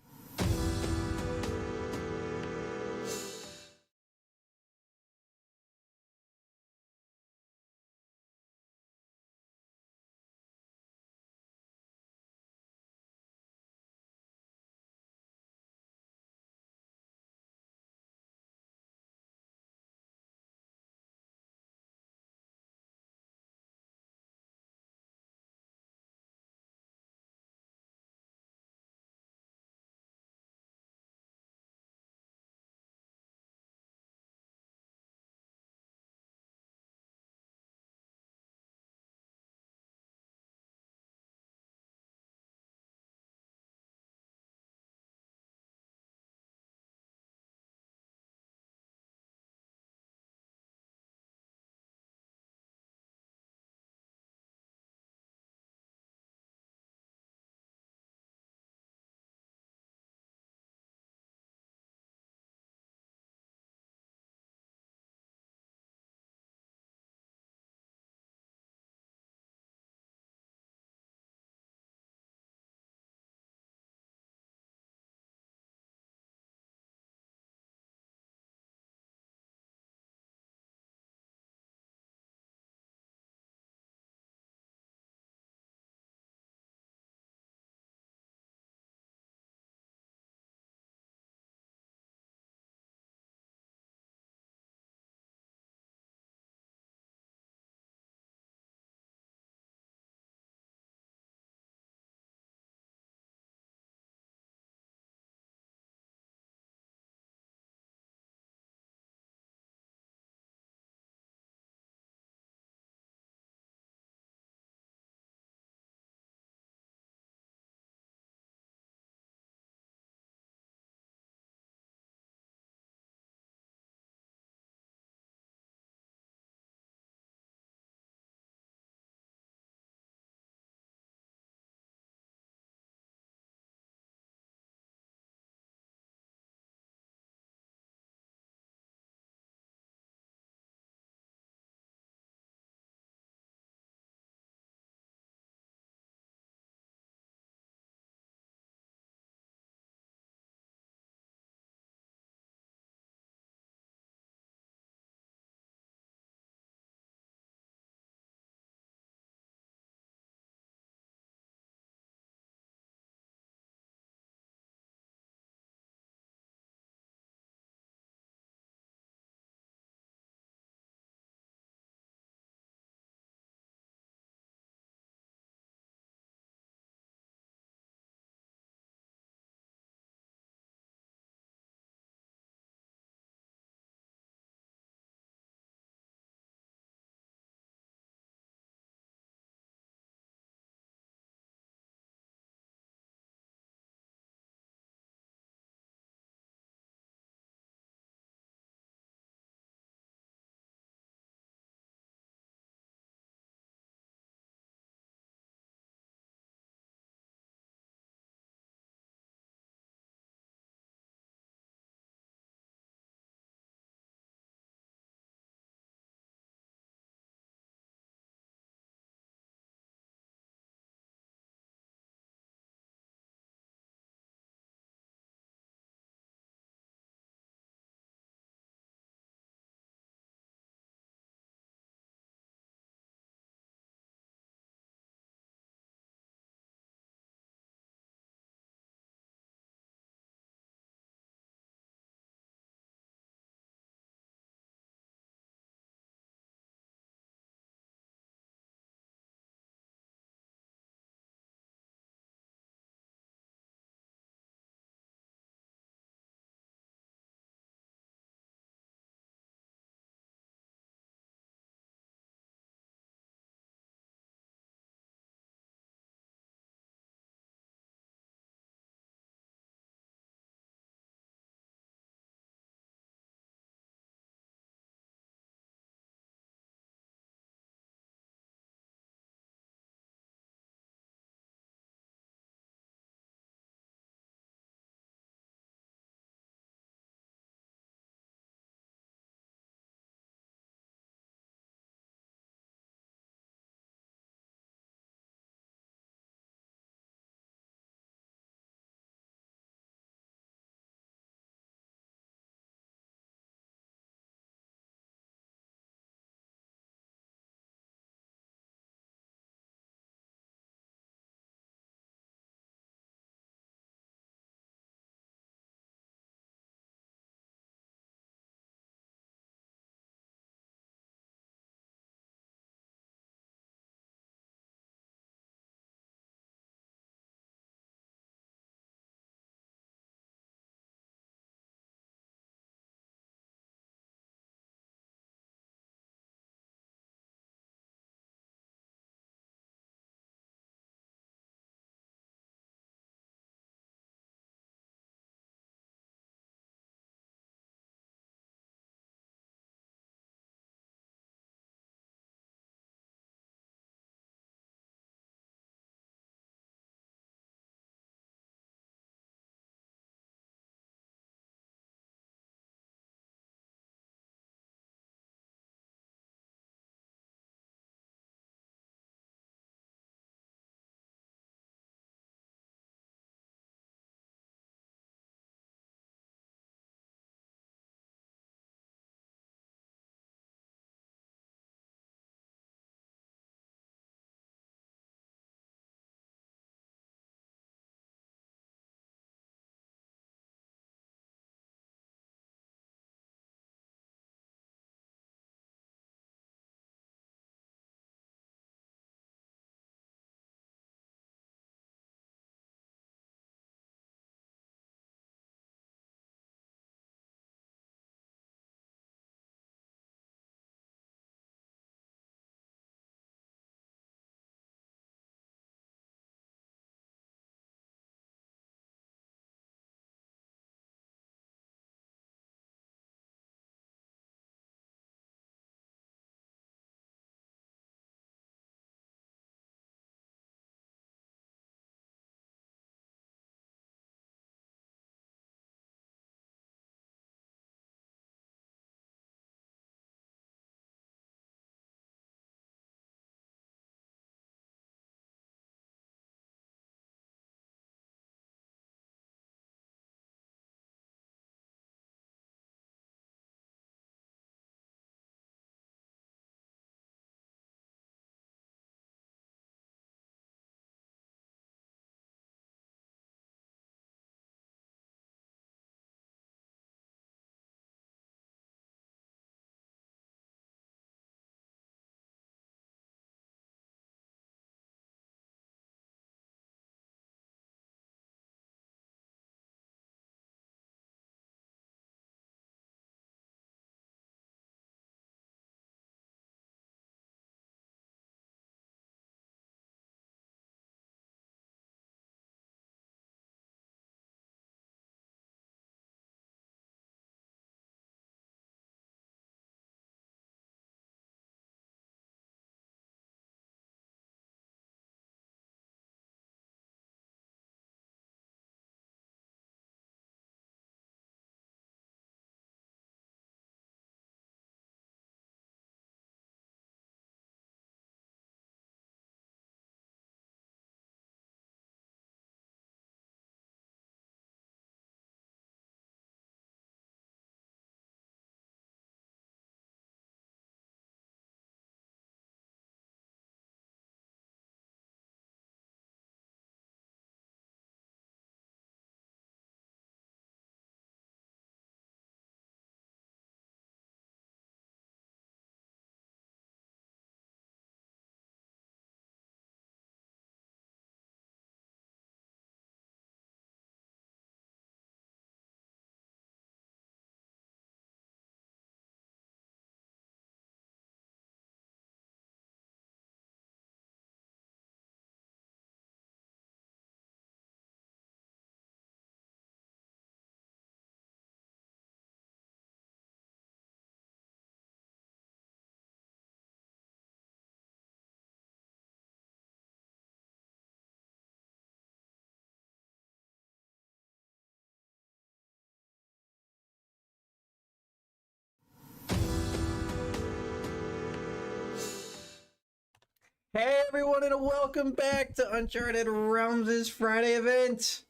Hey everyone, and welcome back to Uncharted Realms' Friday event.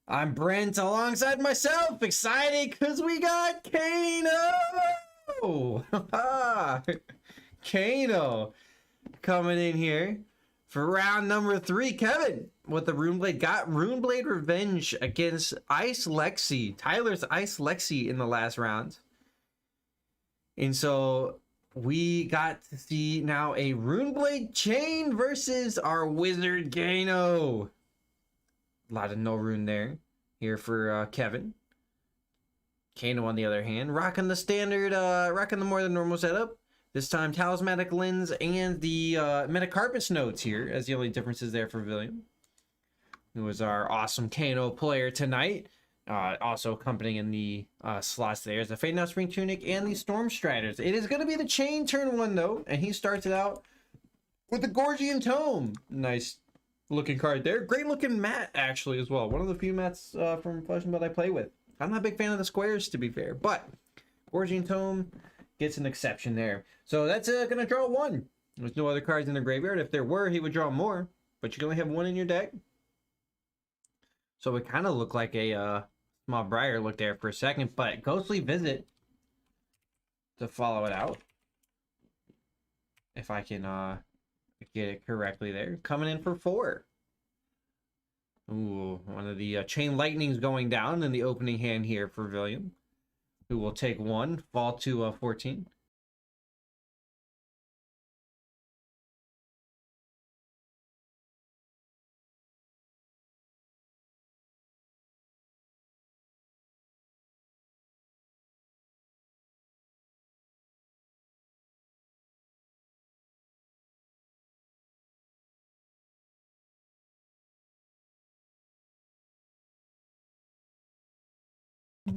I'm Brent alongside myself, excited because we got Kano! Kano coming in here for round number 3. Kevin with the Runeblade got Runeblade Revenge against Ice Lexi. Tyler's Ice Lexi in the last round. And so we got to see now a Runeblade Chain versus our Wizard Kano. A lot of no rune there here for Kevin. Kano on the other hand, rocking the standard, rocking the more than normal setup. This time Talismanic Lens and the Metacarpus notes here as the only differences there for William, who was our awesome Kano player tonight. Also accompanying in the slots there is the Fade Now Spring Tunic and the Storm Striders. It is going to be the Chain turn 1 though, and he starts it out with the Gorgian Tome. Nice looking card there. Great looking mat actually as well. One of the few mats from Flesh and Blood I play with. I'm not a big fan of the squares to be fair, but Gorgian Tome gets an exception there. So that's going to draw 1. There's no other cards in the graveyard. If there were, he would draw more, but you can only have 1 in your deck. So it kind of looked like a Small Briar look there for a second, but Ghostly Visit to follow it out. If I can get it correctly there. Coming in for 4. Ooh, one of the Chain Lightnings going down in the opening hand here for William, who will take 1, fall to 14.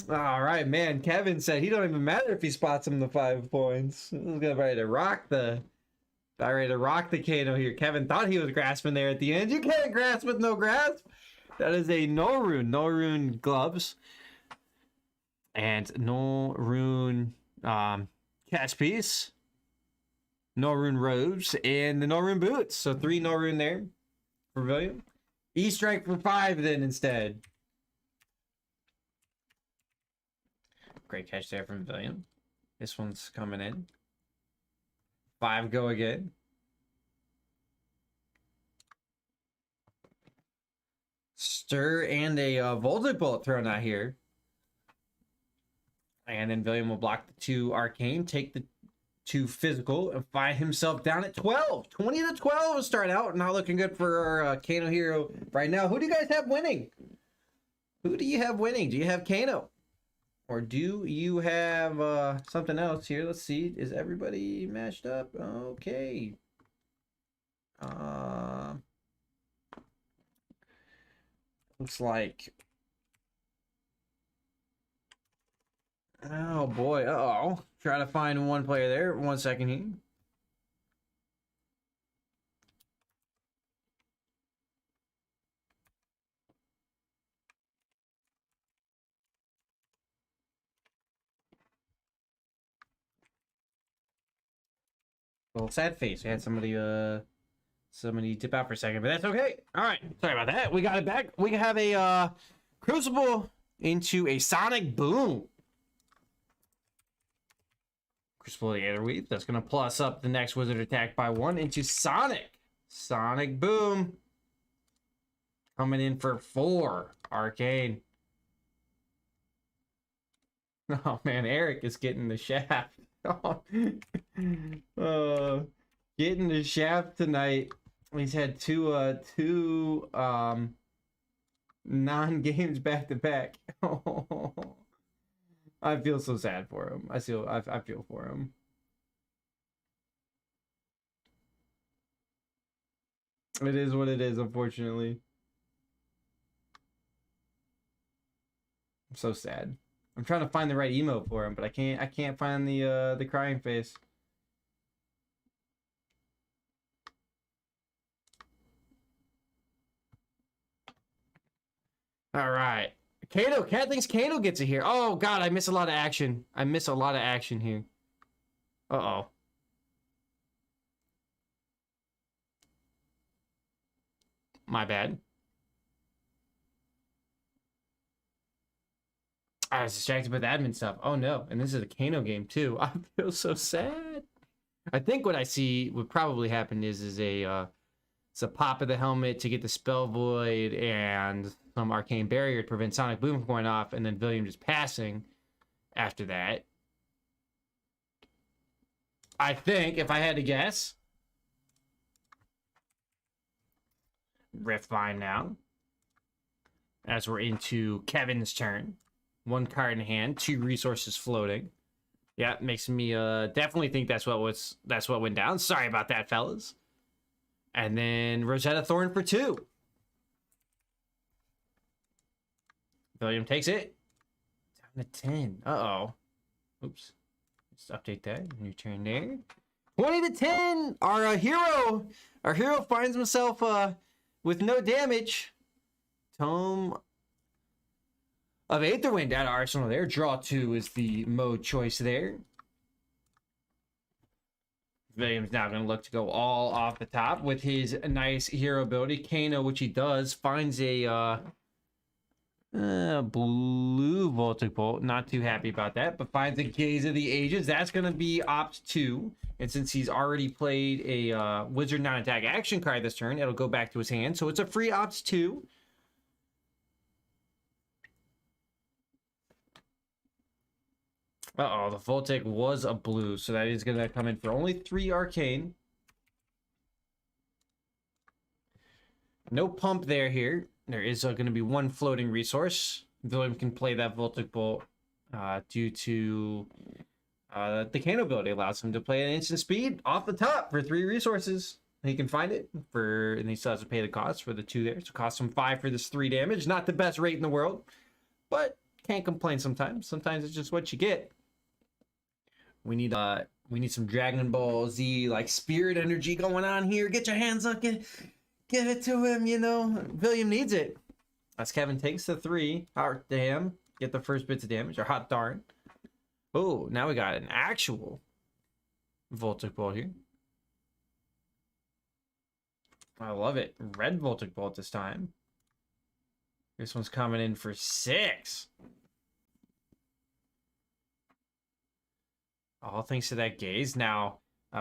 All right, man. Kevin said he don't even matter if he spots him the 5 points. This is gonna be ready to rock the Kano here. Kevin thought he was grasping there at the end. You can't grasp with no grasp. That is a no rune gloves and no rune catch piece, no rune robes, and the no rune boots. So 3 no rune there for William. E-strike for 5 then instead. Great catch there from William. This one's coming in. 5 go again. Stir and a Voltage Bolt thrown out here. And then William will block the 2 Arcane, take the 2 Physical, and find himself down at 12. 20 to 12 to start out. Not looking good for our Kano hero right now. Who do you guys have winning? Who do you have winning? Do you have Kano? Or do you have something else here? Let's see. Is everybody matched up? Okay. Looks like... Oh, boy. Uh-oh. Try to find one player there. 1 second here. Little sad face. We had somebody dip out for a second, but that's okay. All right, sorry about that. We got it back. We have a Crucible into a Sonic Boom. Crucible the Aetherweave. That's gonna plus up the next wizard attack by 1 into Sonic. Sonic Boom. Coming in for 4. Arcane. Oh man, Eric is getting the shaft. Getting the shaft tonight. He's had two non-games back to back. I feel so sad for him. I feel for him. It is what it is, unfortunately. I'm so sad. I'm trying to find the right emote for him, but I can't find the crying face. All right. Kano, Cat thinks Kano gets it here. Oh god, I miss a lot of action. I miss a lot of action here. Uh-oh. my bad. I was distracted by the admin stuff. Oh no, and this is a Kano game too. I feel so sad. I think what I see would probably happen is it's a pop of the helmet to get the spell void and some arcane barrier to prevent sonic boom from going off, and then William just passing after that. I think, if I had to guess, Rift Vine now, as we're into Kevin's turn. 1 card in hand, 2 resources floating. Yeah, makes me definitely think that's what went down. Sorry about that, fellas. And then Rosetta Thorn for 2. William takes it. Down to 10. Uh-oh. Oops. Let's update that. New turn there. 20 to 10. Our hero finds himself with no damage. Tome of Aetherwind out of Arsenal there. Draw 2 is the mode choice there. William's now going to look to go all off the top with his nice hero ability. Kano, which he does, finds a blue Voltic Bolt. Not too happy about that, but finds a Gaze of the Ages. That's going to be Opt 2. And since he's already played a Wizard non-attack action card this turn, it'll go back to his hand. So it's a free Opt 2. Uh-oh, the Voltic was a blue, so that is going to come in for only 3 arcane. No pump there here. There is going to be 1 floating resource. William can play that Voltic Bolt due to the Kano ability allows him to play at instant speed off the top for 3 resources. He can find it and he still has to pay the cost for the 2 there. So it costs him 5 for this 3 damage. Not the best rate in the world, but can't complain sometimes. Sometimes it's just what you get. We need some Dragon Ball Z like spirit energy going on here. Get your hands up, give it to him, you know. William needs it. As Kevin takes the 3, hot damn, get the first bits of damage, or hot darn. Oh, now we got an actual Voltic Bolt here. I love it. Red Voltic Bolt this time. This one's coming in for 6. All thanks to that Gaze. Now,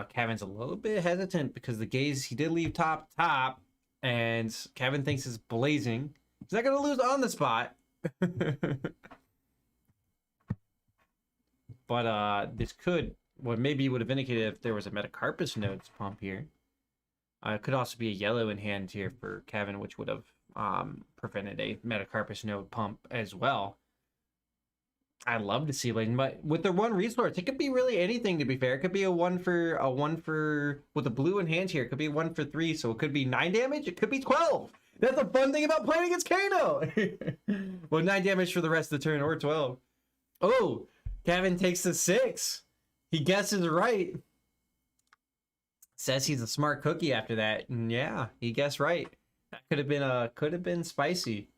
Kevin's a little bit hesitant because the Gaze, he did leave top, and Kevin thinks it's blazing. He's not going to lose on the spot. But this could, what maybe would have indicated if there was a Metacarpus nodes pump here. It could also be a yellow in hand here for Kevin, which would have prevented a Metacarpus node pump as well. I'd love to see Layton, but with the 1 resource, it could be really anything, to be fair. It could be a one for with a blue in hand here. It could be 1 for 3, so it could be 9 damage. It could be 12. That's the fun thing about playing against Kano. Well, 9 damage for the rest of the turn, or 12. Oh, Kevin takes the 6. He guesses right. Says he's a smart cookie after that. And yeah, he guessed right. That could have been spicy.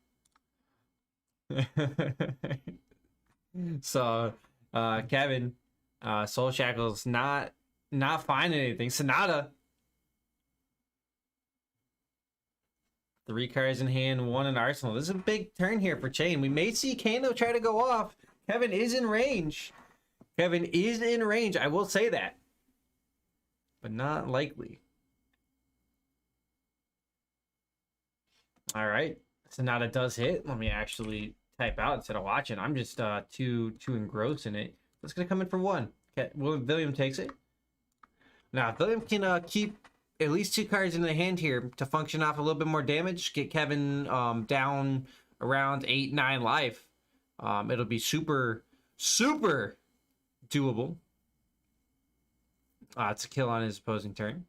So Kevin, Soul Shackle's not finding anything. Sonata, 3 cards in hand, 1 in arsenal. This is a big turn here for Chain. We may see Kano try to go off. Kevin is in range. I will say that, but not likely. All right, Sonata does hit. Let me actually type out instead of watching. I'm just too engrossed in it. It's gonna come in for 1. Okay, William takes it. Now William can keep at least 2 cards in the hand here to function off a little bit more damage. Get Kevin down around 8-9 life. It'll be super doable. It's a kill on his opposing turn.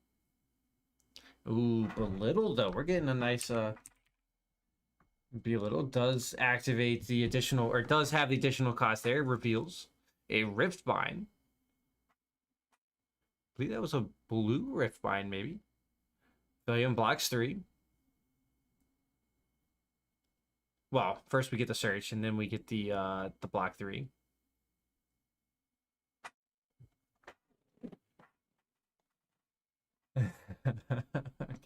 Ooh, Belittle though. We're getting a nice Belittle does activate the additional, or does have the additional cost there. Reveals a Rift Bind. I believe that was a blue Rift Bind, maybe. William blocks 3. Well, first we get the search, and then we get the block 3.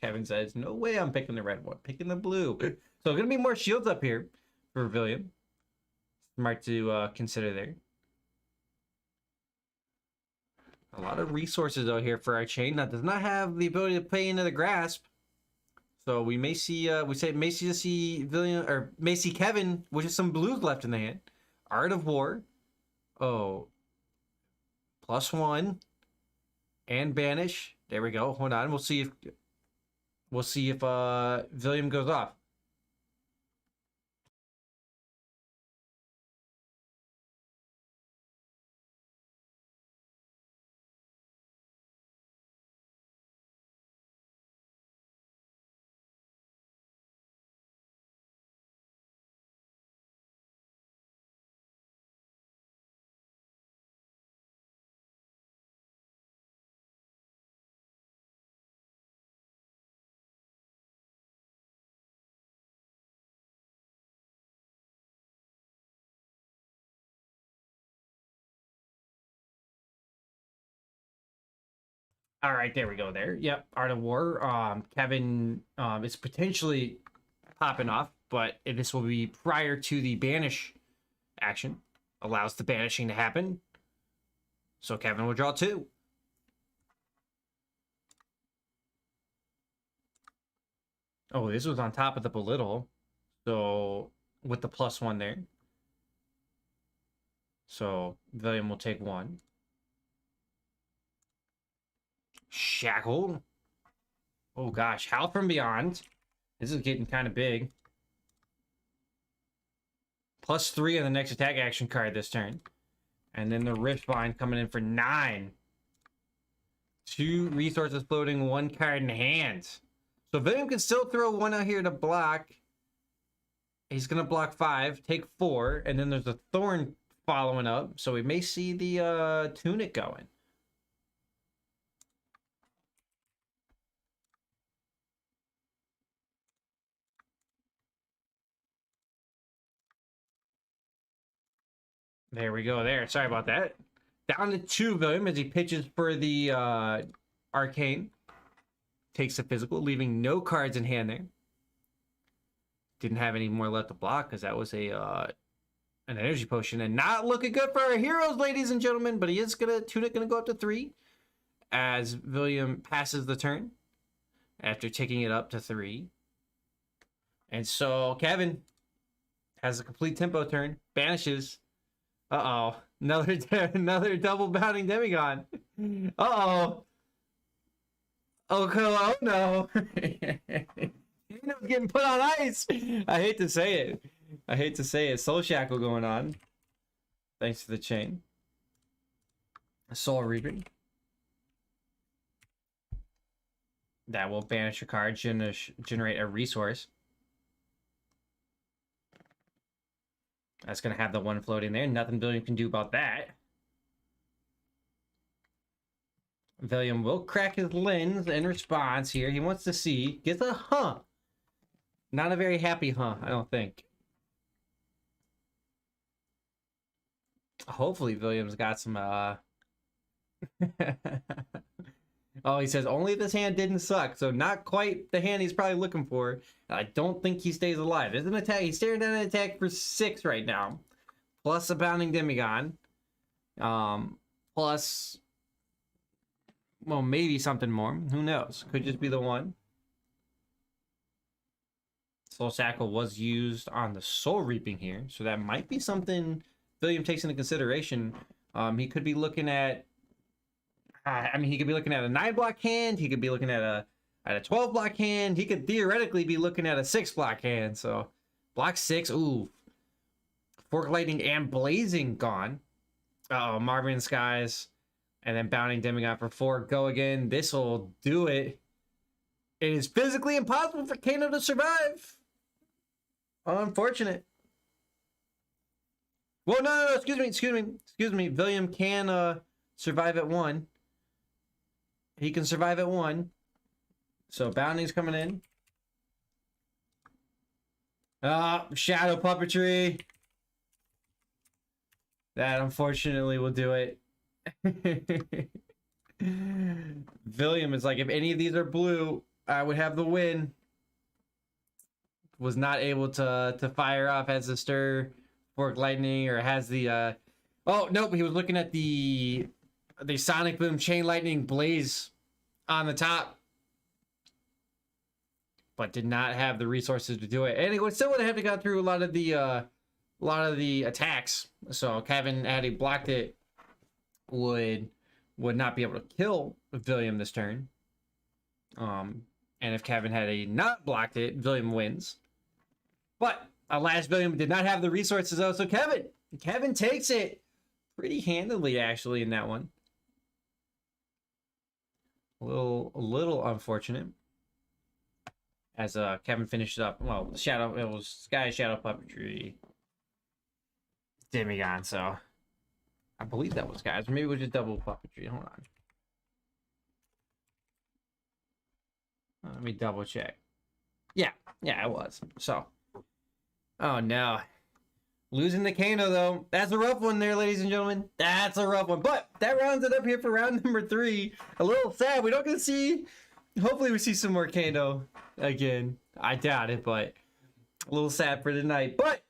Kevin Kevin says, no way I'm picking the red one. Picking the blue. So going to be more shields up here for William. Smart to consider there. A lot of resources out here for our chain. That does not have the ability to play into the grasp. So we may see, may see William, or may see Kevin, which is some blues left in the hand. Art of War. Oh. +1. And Banish. There we go. Hold on. We'll see if William goes off. All right, there we go. There, yep. Art of War. Kevin is potentially popping off, but this will be prior to the banish action. Allows the banishing to happen. So Kevin will draw 2. Oh, this was on top of the belittle. So with the +1 there. So William will take 1. Shackle. Oh gosh, Howl from Beyond. This is getting kind of big. +3 on the next attack action card this turn. And then the Riftbind coming in for 9. 2 resources floating, 1 card in hand. So William can still throw 1 out here to block. He's going to block 5, take 4, and then there's a Thorn following up. So we may see the Tunic going. There we go there. Sorry about that. Down to 2 William as he pitches for the Arcane. Takes the physical, leaving no cards in hand there. Didn't have any more left to block because that was a an energy potion. And not looking good for our heroes, ladies and gentlemen. But he is Tunic gonna go up to 3 as William passes the turn after taking it up to 3. And so Kevin has a complete tempo turn, banishes. Uh-oh. Another double bounding demigod. Uh-oh. Oh no. Getting put on ice. I hate to say it. Soul Shackle going on. Thanks to the chain. Soul Reaping. That will banish a card, generate a resource. That's going to have the 1 floating there. Nothing William can do about that. William will crack his lens in response here. He wants to see. Gets a huh. Not a very happy huh, I don't think. Hopefully William's got some... Oh, he says, only this hand didn't suck. So not quite the hand he's probably looking for. I don't think he stays alive. There's an attack. He's staring down an attack for 6 right now. Plus a bounding demigod. Plus... Well, maybe something more. Who knows? Could just be the 1. Soul Shackle was used on the Soul Reaping here. So that might be something William takes into consideration. He could be looking at... he could be looking at a 9-block hand. He could be looking at a 12-block hand. He could theoretically be looking at a 6-block hand. So, block 6. Ooh. Fork Lightning and Blazing gone. Uh-oh, Marvin Skies. And then Bounding Demigod for 4. Go again. This will do it. It is physically impossible for Kano to survive. Unfortunate. Well, no. Excuse me. William can survive at 1. He can survive at 1. So Bounding's coming in. Shadow Puppetry. That unfortunately will do it. William is like, if any of these are blue, I would have the win. Was not able to fire off, has the stir, fork lightning, or has the oh nope, he was looking at the sonic boom chain lightning blaze on the top, but did not have the resources to do it, and he would still would have to got through a lot of the attacks. So Kevin, had he blocked it, would not be able to kill William this turn. And if Kevin had a not blocked it, William wins. But alas, William did not have the resources though, so Kevin takes it pretty handily actually in that one. A little unfortunate. As Kevin finished up, well, it was Sky Shadow Puppetry Demigod, so I believe that was guys. Maybe it was just double puppetry. Hold on. Let me double check. Yeah, it was. So, oh no. Losing the Kano, though. That's a rough one there, ladies and gentlemen. That's a rough one. But that rounds it up here for round number 3. A little sad. We don't get to see... Hopefully we see some more Kano again. I doubt it, but a little sad for tonight. But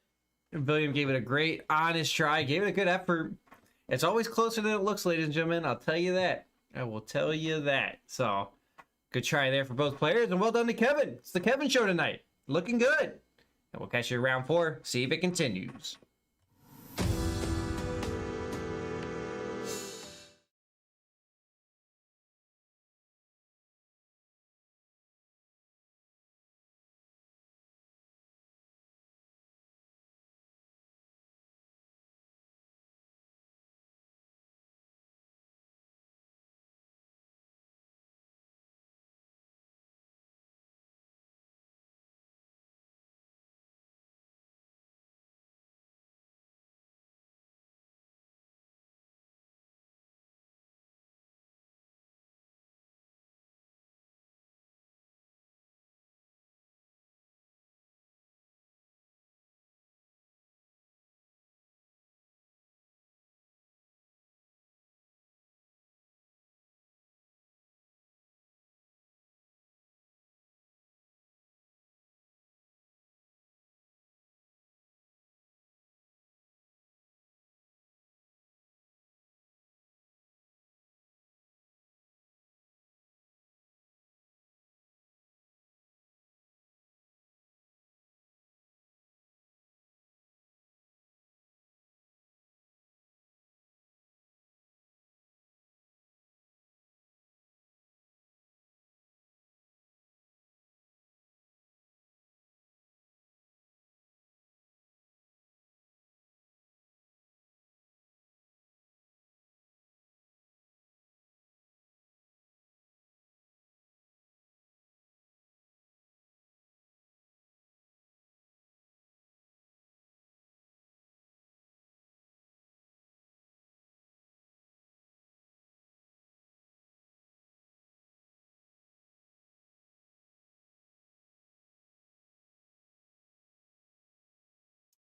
William gave it a great, honest try. Gave it a good effort. It's always closer than it looks, ladies and gentlemen. I'll tell you that. I will tell you that. So, good try there for both players. And well done to Kevin. It's the Kevin show tonight. Looking good. And we'll catch you in round 4. See if it continues.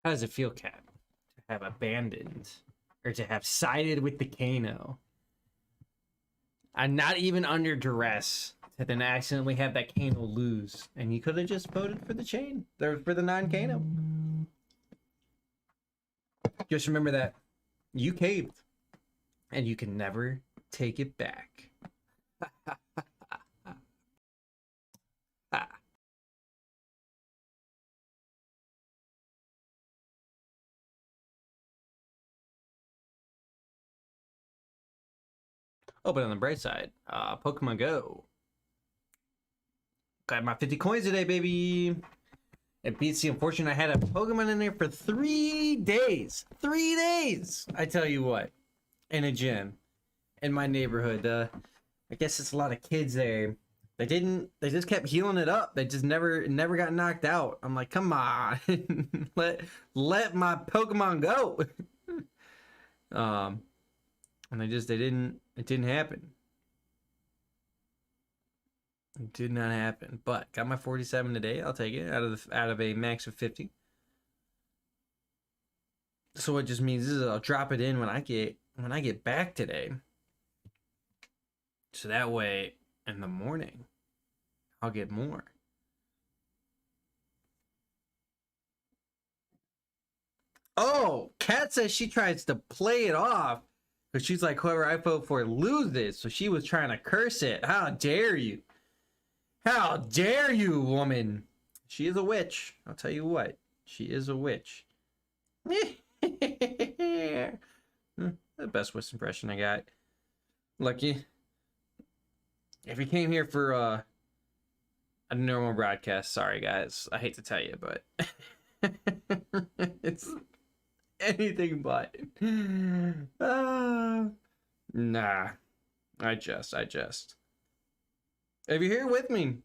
How does it feel, Cat, to have abandoned or to have sided with the Kano? I'm not even under duress to then accidentally have that Kano lose, and you could have just voted for the chain or for the non-Kano. Just remember that you caved, and you can never take it back. Oh, but on the bright side, Pokemon Go. Got my 50 coins today, baby. It beats the unfortunate I had a Pokemon in there for 3 days. 3 days! I tell you what. In a gym. In my neighborhood. I guess it's a lot of kids there. They just kept healing it up. They just never got knocked out. I'm like, come on. let my Pokemon go. And it didn't happen. It did not happen. But got my 47 today. I'll take it out of a max of 50. So what just means is I'll drop it in when I get back today. So that way in the morning I'll get more. Oh, Kat says she tries to play it off because she's like, whoever I vote for loses. So she was trying to curse it. How dare you? How dare you, woman? She is a witch. I'll tell you what. She is a witch. The best West impression I got. Lucky. If you came here for a normal broadcast, sorry guys. I hate to tell you, but it's anything but. Nah. I just. If you're here with me,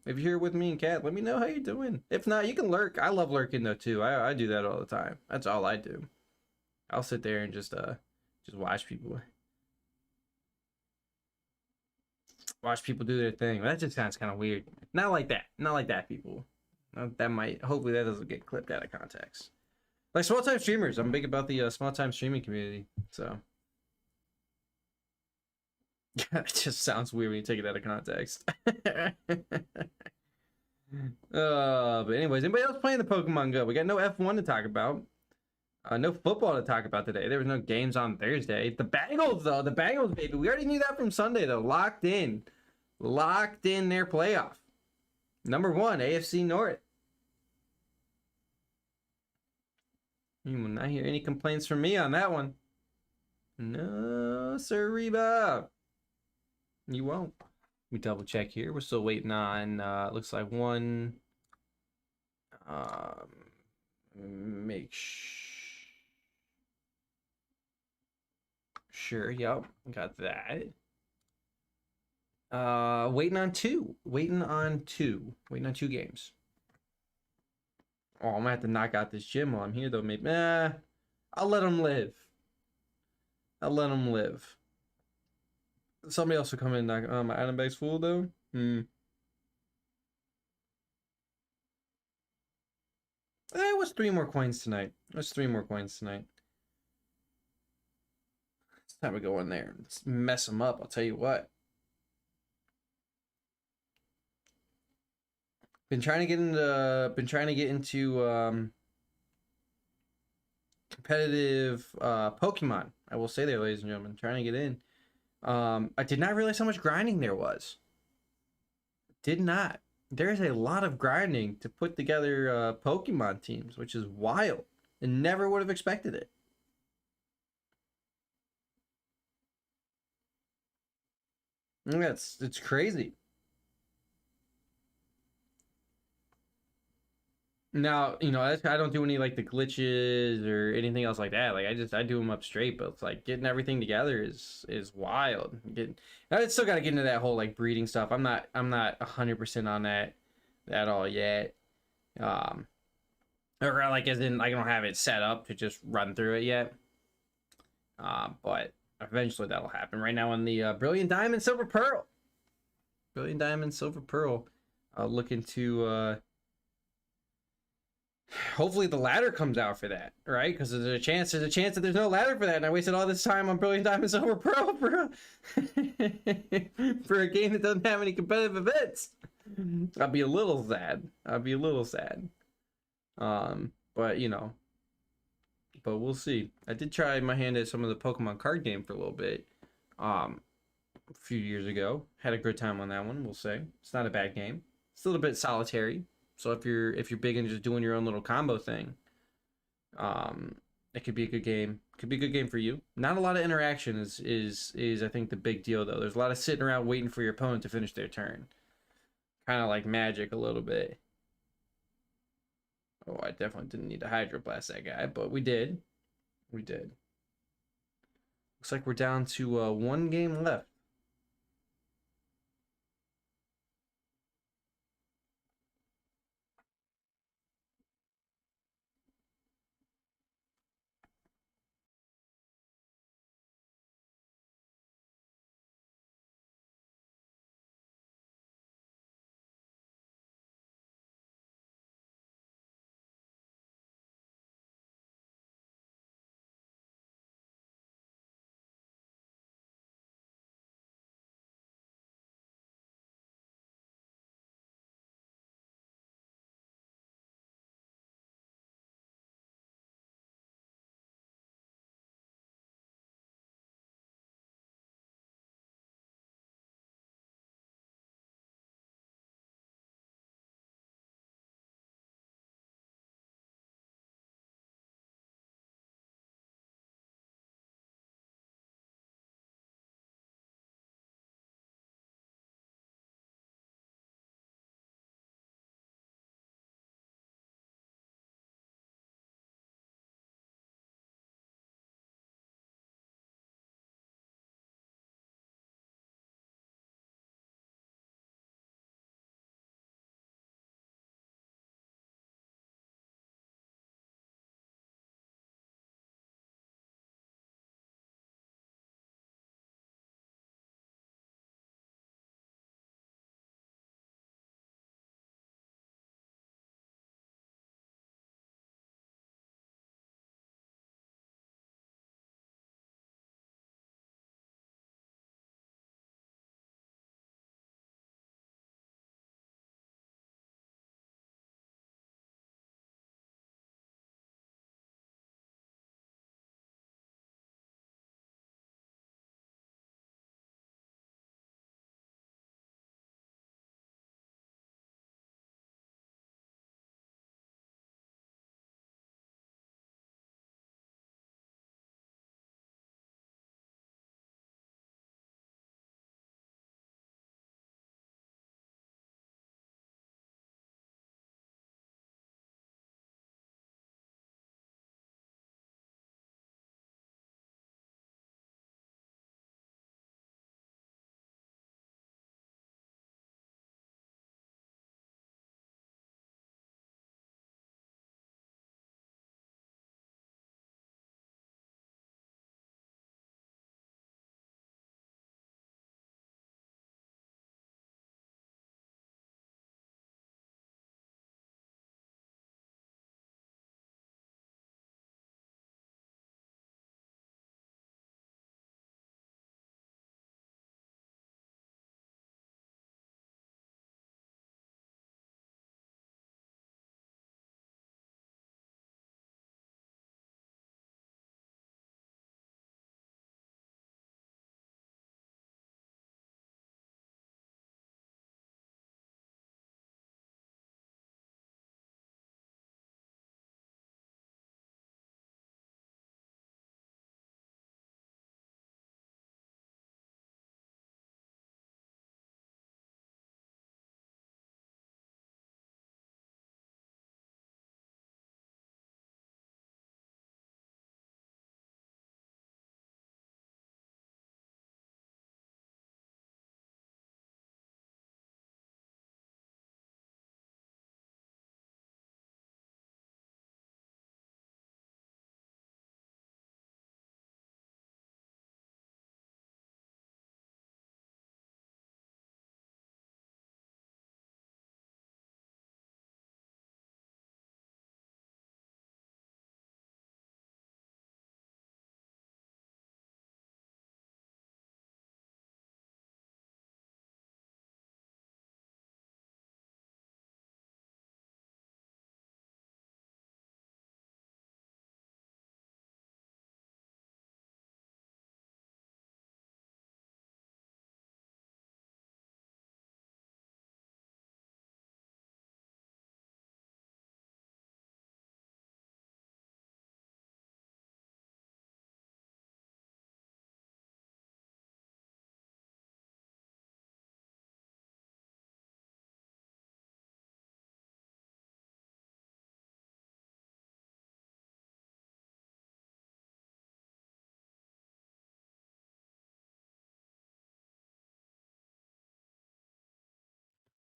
and Kat, let me know how you're doing. If not, you can lurk. I love lurking though too. I do that all the time. That's all I do. I'll sit there and just watch people do their thing. That just sounds kind of weird. Not like that, people. That might, hopefully that doesn't get clipped out of context. Like small time streamers, I'm big about the small time streaming community. So it just sounds weird when you take it out of context. But anyways, anybody else playing the Pokemon Go? We got no F1 to talk about. No football to talk about today. There was no games on Thursday. The Bengals, though. The Bengals, baby. We already knew that from Sunday, though. Locked in their playoff. Number 1, AFC North. You will not hear any complaints from me on that one. No, sir, Bob. You won't. Let me double check here. We're still waiting on, looks like one. Make sure. Yep, got that. Waiting on two games. Oh, I'm gonna have to knock out this gym while I'm here, though. Maybe. I'll let them live. Somebody else will come in and knock. My item bag's full, though. It was 3 more coins tonight. It's time to go in there. Let's mess them up. I'll tell you what. Been trying to get into competitive Pokemon. I will say there, ladies and gentlemen, trying to get in. I did not realize how much grinding there was. Did not. There's a lot of grinding to put together Pokemon teams, which is wild. And never would have expected it. It's crazy. Now, you know, I don't do any like the glitches or anything else like that. Like I do them up straight, but it's like getting everything together is wild. I still got to get into that whole like breeding stuff. I'm not 100% on that at all yet. Or like as in I don't have it set up to just run through it yet. But eventually that'll happen. Right now on the Brilliant Diamond Silver Pearl. Looking to hopefully the ladder comes out for that, right? Because there's a chance that there's no ladder for that, and I wasted all this time on Brilliant Diamond Silver Pearl for for a game that doesn't have any competitive events. I'll be a little sad. But you know, we'll see. I did try my hand at some of the Pokemon card game for a little bit, a few years ago. Had a good time on that one. We'll say it's not a bad game. It's a little bit solitary. So if you're big into just doing your own little combo thing, it could be a good game. Could be a good game for you. Not a lot of interaction is I think the big deal though. There's a lot of sitting around waiting for your opponent to finish their turn. Kind of like Magic a little bit. Oh, I definitely didn't need to Hydro Blast that guy, but we did. Looks like we're down to 1 game left.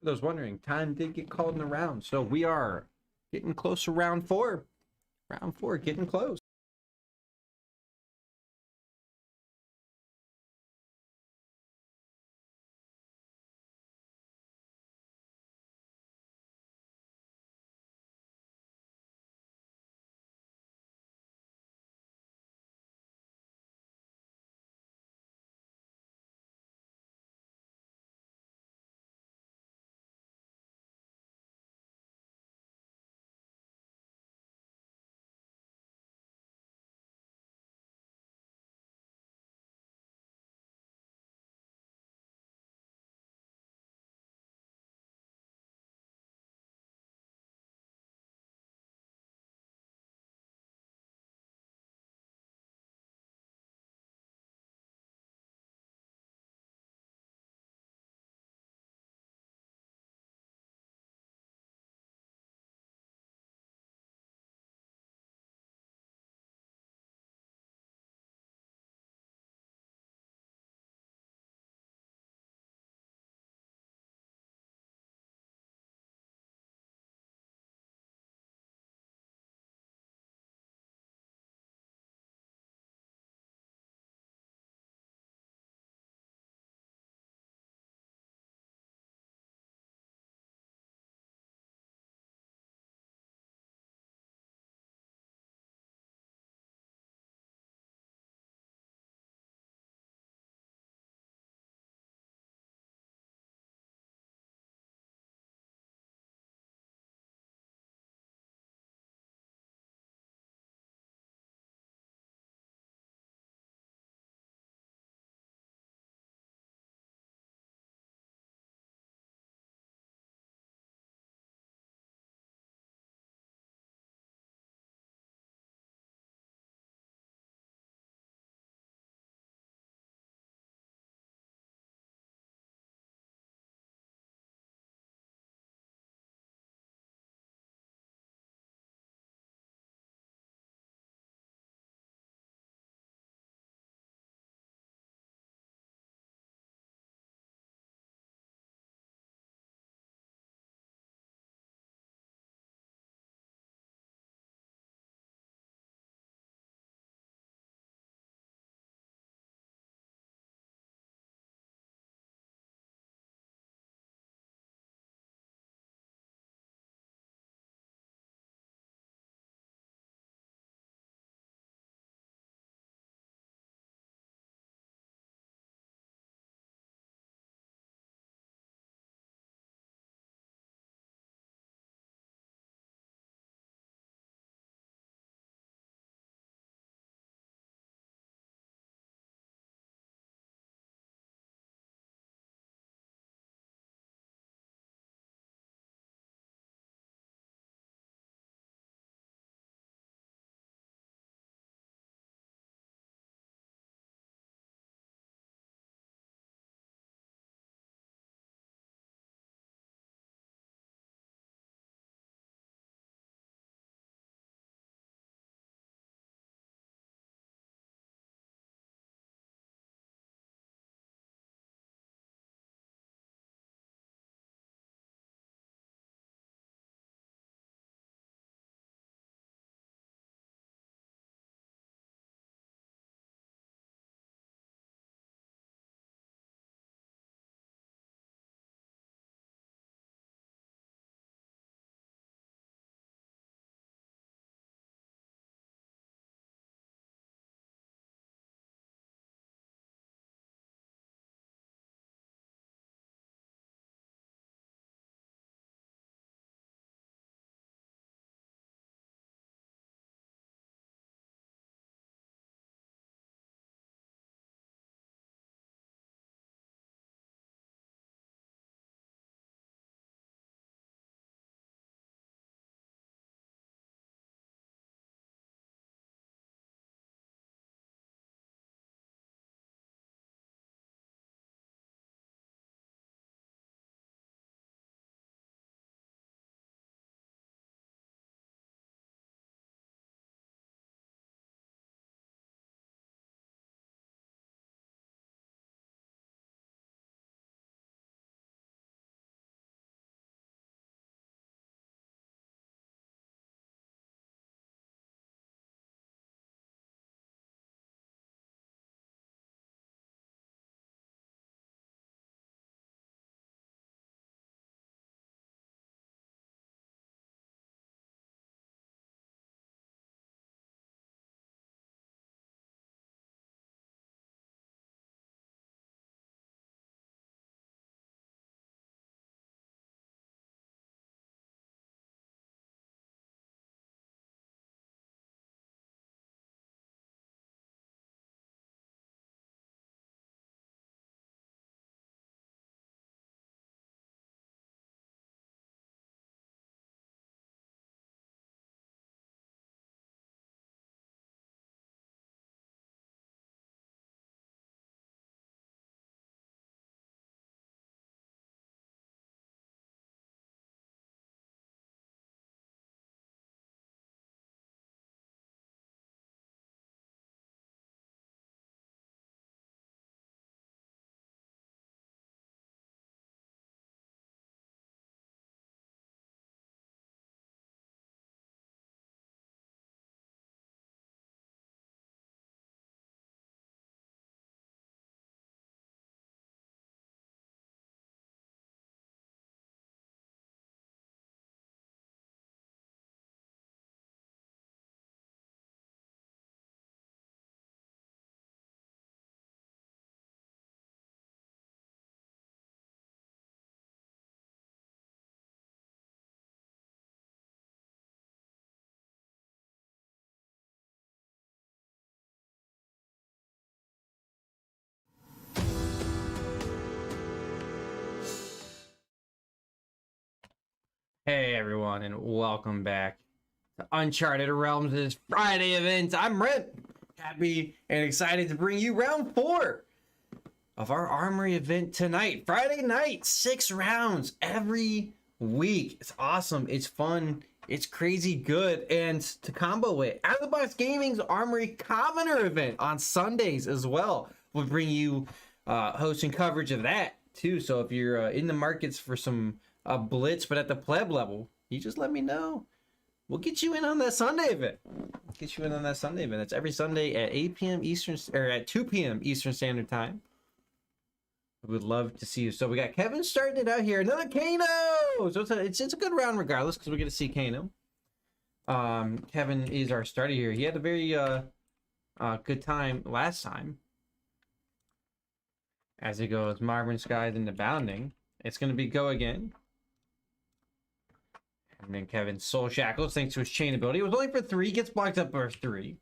those wondering, time did get called in the round, so we are getting close to round 4. Round 4, getting close. Hey everyone, and welcome back to Uncharted Realms' Friday event. I'm Rip, happy and excited to bring you round 4 of our Armory event tonight. Friday night, 6 rounds every week. It's awesome, it's fun, it's crazy good, and to combo it, Out of the Box Gaming's Armory Commoner event on Sundays as well. We'll bring you hosting coverage of that too. So if you're in the markets for some Blitz, but at the pleb level, you just let me know. We'll get you in on that Sunday event. It's every Sunday at 8 p.m. Eastern, or at 2 p.m. Eastern Standard Time. We would love to see you. So we got Kevin starting it out here. Another Kano! So it's a good round regardless, because we get to see Kano. Kevin is our starter here. He had a very good time last time. As it goes, Marvin Skies into Bounding. It's going to be go again. And then Kevin's Soul Shackles, thanks to his chain ability. It was only for 3, gets blocked up for 3.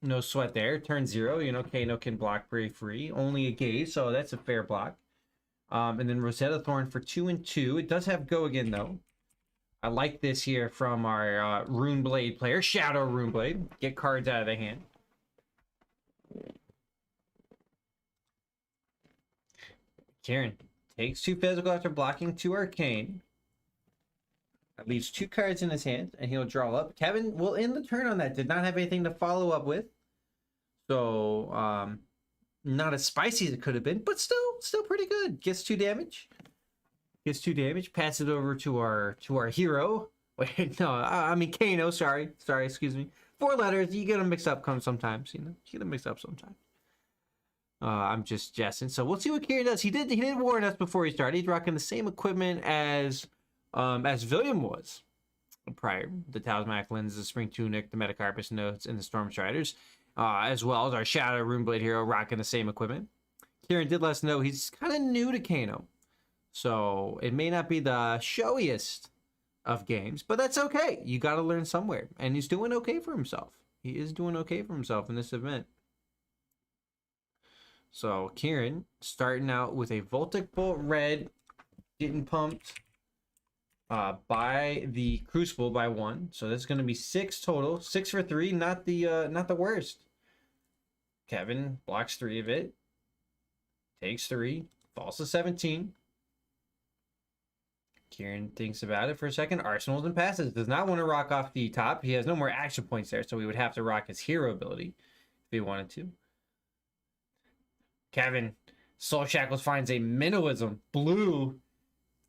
No sweat there. Turn 0, you know, Kano can block pretty free. Only a gaze, so that's a fair block. And then Rosetta Thorn for 2 and 2. It does have go again, though. I like this here from our Rune Blade player. Shadow Rune Blade. Get cards out of the hand. Kieran takes 2 physical after blocking 2 arcane. That leaves 2 cards in his hand, and he'll draw up. Kevin will end the turn on that. Did not have anything to follow up with. So, not as spicy as it could have been, but still pretty good. Gets 2 damage. Pass it over to our hero. Wait, no, I mean Kano. Sorry, excuse me. 4 letters. You get them mixed up sometimes. You know, you get them mixed up sometimes. I'm just jesting. So we'll see what Kieran does. He did warn us before he started. He's rocking the same equipment as William was prior. The Talismanic Lens, the Spring Tunic, the Metacarpus Notes, and the Storm Striders, as well as our Shadow Rune Blade hero rocking the same equipment. Kieran did let us know he's kind of new to Kano, so it may not be the showiest of games, but that's okay. You got to learn somewhere, and he's doing okay for himself. He is doing okay for himself in this event. So Kieran starting out with a Voltic Bolt Red, getting pumped by the Crucible by 1. So this is going to be 6 total. 6 for 3, not the worst. Kevin blocks 3 of it. Takes 3. Falls to 17. Kieran thinks about it for a second. Arsenals and passes. Does not want to rock off the top. He has no more action points there, so he would have to rock his hero ability if he wanted to. Kevin, Soul Shackles finds a Minnowism. Blue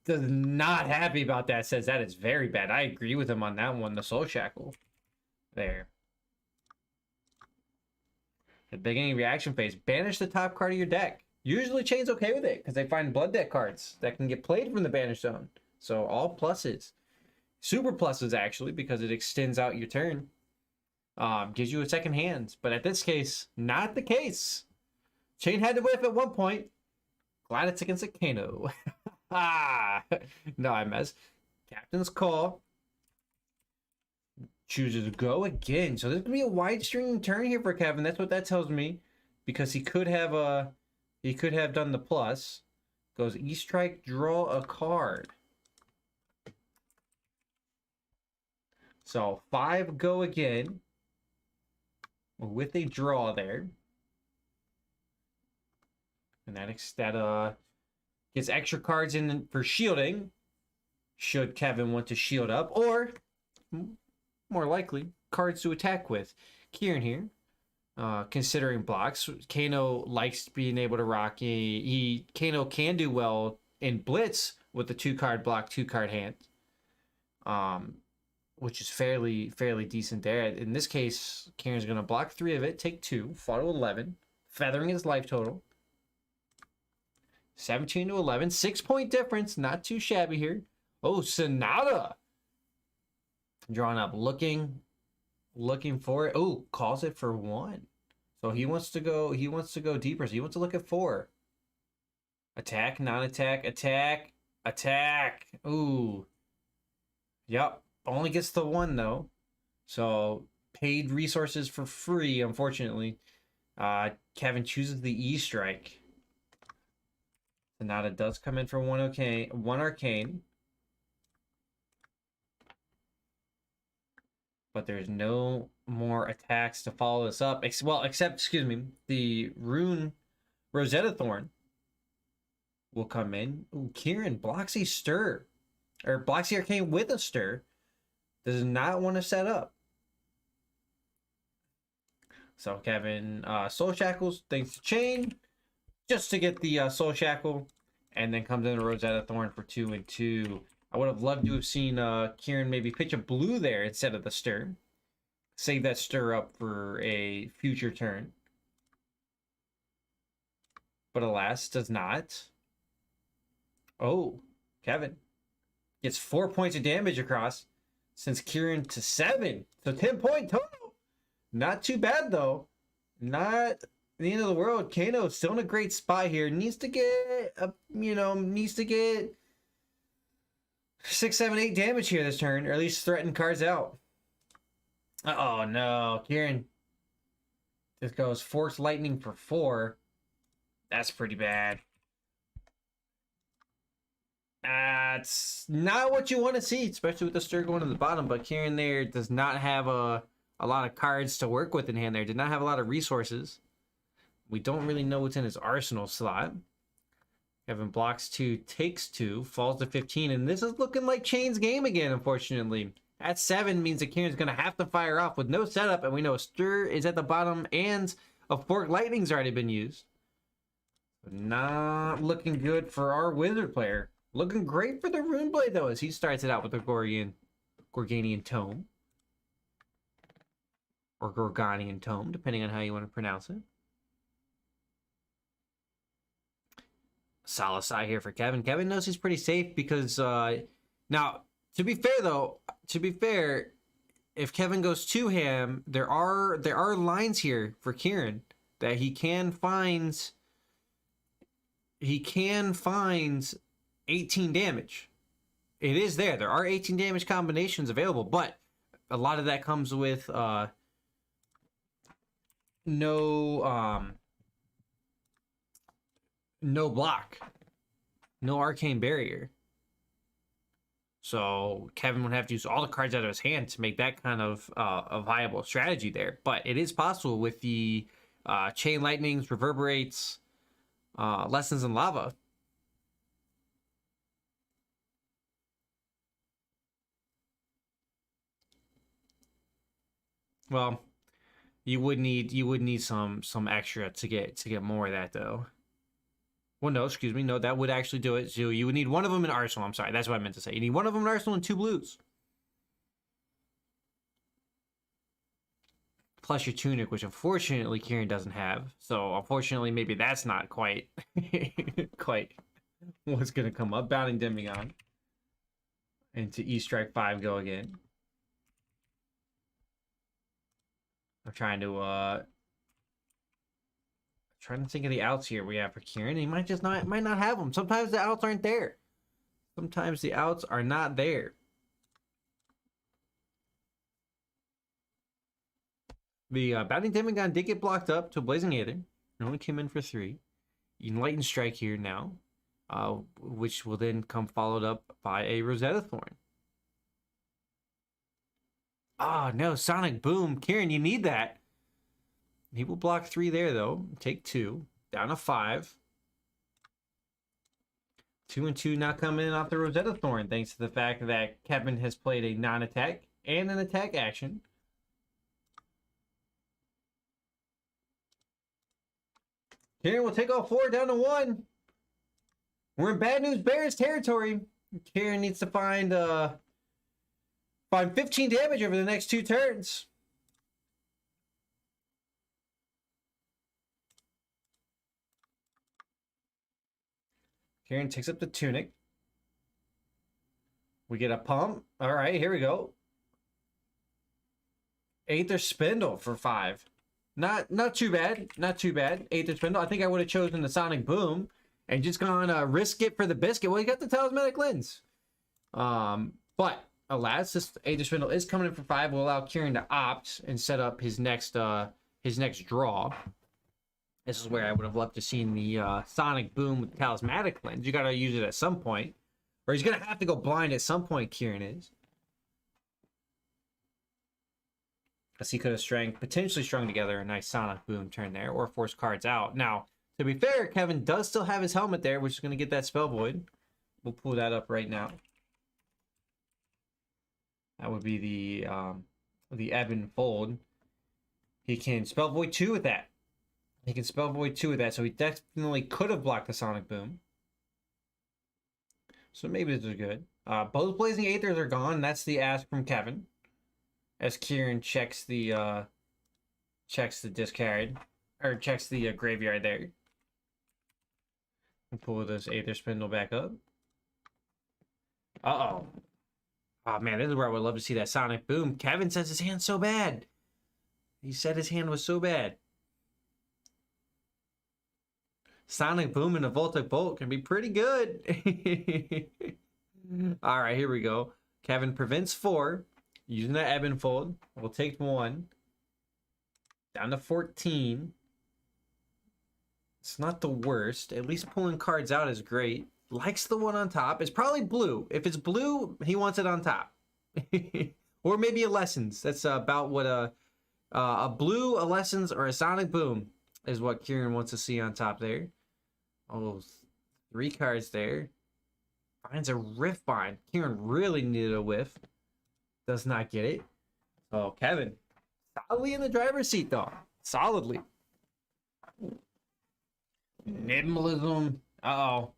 does not happy about that. Says that is very bad. I agree with him on that one. The Soul Shackle. There. The beginning of your action phase. Banish the top card of your deck. Usually Chain's okay with it because they find blood deck cards that can get played from the banish zone. So all pluses. Super pluses actually, because it extends out your turn. Gives you a second hand. But at this case, not the case. Chain had to whiff at one point. Glad it's against a Kano. No, I mess. Captain's Call. Chooses to go again. So there's gonna be a wide stringing turn here for Kevin. That's what that tells me, because he could have done the plus. Goes E-Strike, draw a card. So 5 go again with a draw there. And that gets extra cards in for shielding, should Kevin want to shield up, or more likely, cards to attack with. Kieran here, considering blocks. Kano likes being able to rock. Kano can do well in Blitz with the 2-card block, 2-card hand, which is fairly decent there. In this case, Kieran's going to block 3 of it, take 2, fall to 11, feathering his life total. 17 to 11, 6-point difference, not too shabby here. Oh, Sonata drawn up, looking for it. Oh, calls it for 1. So he wants to go deeper. So he wants to look at 4. Attack, non-attack, attack. Ooh. Yep. Only gets the 1 though. So paid resources for free, unfortunately. Kevin chooses the E-Strike. Sonata does come in for 1 arcane. but there's no more attacks to follow this up. Well, except, excuse me, the Rune Rosetta Thorn will come in. Ooh, Kieran blocks a stir, or blocks the arcane with a stir. Does not want to set up. So Kevin Soul Shackles, thanks to Chain, just to get the Soul Shackle, and then comes in a Rosetta Thorn for 2 and 2. I would have loved to have seen Kieran maybe pitch a blue there instead of the stir. Save that stir up for a future turn. But alas, does not. Oh, Kevin gets 4 points of damage across. Sends Kieran to 7. So 10-point total. Not too bad, though. Not the end of the world. Kano still in a great spot here. Needs to get, needs to get 6, 7, 8 damage here this turn, or at least threaten cards out. Oh no, Kieran just goes Force Lightning for 4. That's pretty bad. It's not what you want to see, especially with the stir going to the bottom. But Kieran there does not have a lot of cards to work with in hand there. Did not have a lot of resources. We don't really know what's in his arsenal slot. Kevin blocks 2, takes 2, falls to 15, and this is looking like Chain's game again, unfortunately. At 7 means that Kieran's going to have to fire off with no setup, and we know a stir is at the bottom, and a Fork Lightning's already been used. Not looking good for our Wizard player. Looking great for the Runeblade, though, as he starts it out with the Gorganian Tome. Or Gorganian Tome, depending on how you want to pronounce it. Solid side here for Kevin. Kevin knows he's pretty safe because, now, to be fair, if Kevin goes 2-ham, there are lines here for Kieran that he can find 18 damage. It is there. There are 18 damage combinations available, but a lot of that comes with no block, no arcane barrier. So Kevin would have to use all the cards out of his hand to make that kind of a viable strategy there. But it is possible with the Chain Lightnings, Reverberates, Lessons in Lava. Well, you would need some extra to get more of that though. Well, no, excuse me. No, that would actually do it. So you would need one of them in Arsenal. I'm sorry. That's what I meant to say. You need one of them in Arsenal and 2 blues. Plus your Tunic, which unfortunately Kieran doesn't have. So unfortunately, maybe that's not quite what's going to come up. Bounding Demigod. Into E-Strike 5 go again. I'm trying to think of the outs here we have for Kieran. He might not have them. Sometimes the outs aren't there. Sometimes the outs are not there. The Bounding Demigod did get blocked up to Blazing Aether. It only came in for 3. Enlightened Strike here now, which will then come followed up by a Rosetta Thorn. Oh no, Sonic Boom. Kieran, you need that. He will block 3 there, though. Take 2. Down to 5. 2 and 2 now coming in off the Rosetta Thorn, thanks to the fact that Kevin has played a non-attack and an attack action. Kieran will take all 4 down to 1. We're in Bad News Bears territory. Kieran needs to find 15 damage over the next 2 turns. Kieran takes up the Tunic. We get a pump. All right, here we go. Aether Spindle for 5. Not too bad. Not too bad. Aether Spindle. I think I would have chosen the Sonic Boom and just gone risk it for the biscuit. Well, he got the Talismanic Lens. But alas, this Aether Spindle is coming in for 5. Will allow Kieran to opt and set up his next draw. This is where I would have loved to seen the Sonic Boom with the Talismanic Lens. You got to use it at some point. Or he's going to have to go blind at some point, Kieran is. Because he could have potentially strung together a nice Sonic Boom turn there, or force cards out. Now, to be fair, Kevin does still have his helmet there, which is going to get that Spell Void. We'll pull that up right now. That would be the Ebb and Fold. He can Spell Void 2 with that. He can Spell Void 2 with that, so he definitely could have blocked the Sonic Boom. So maybe this is good. Both Blazing Aethers are gone. That's the ask from Kevin. As Kieran checks the discard, or checks the graveyard there. And pull this Aether Spindle back up. Uh-oh. Oh man, this is where I would love to see that Sonic Boom. Kevin says his hand's so bad. He said his hand was so bad. Sonic Boom and a Voltic Bolt can be pretty good. All right, here we go. Kevin prevents 4. Using that Ebb and Fold. We'll take 1. Down to 14. It's not the worst. At least pulling cards out is great. Likes the one on top. It's probably blue. If it's blue, he wants it on top. Or maybe a Lessons. That's about what a blue, a Lessons, or a Sonic Boom is what Kieran wants to see on top there. Oh, 3 cards there. Finds a Rift Bind. Kieran really needed a whiff. Does not get it. Oh, Kevin. Solidly in the driver's seat, though. Solidly. Nimblism. Uh-oh.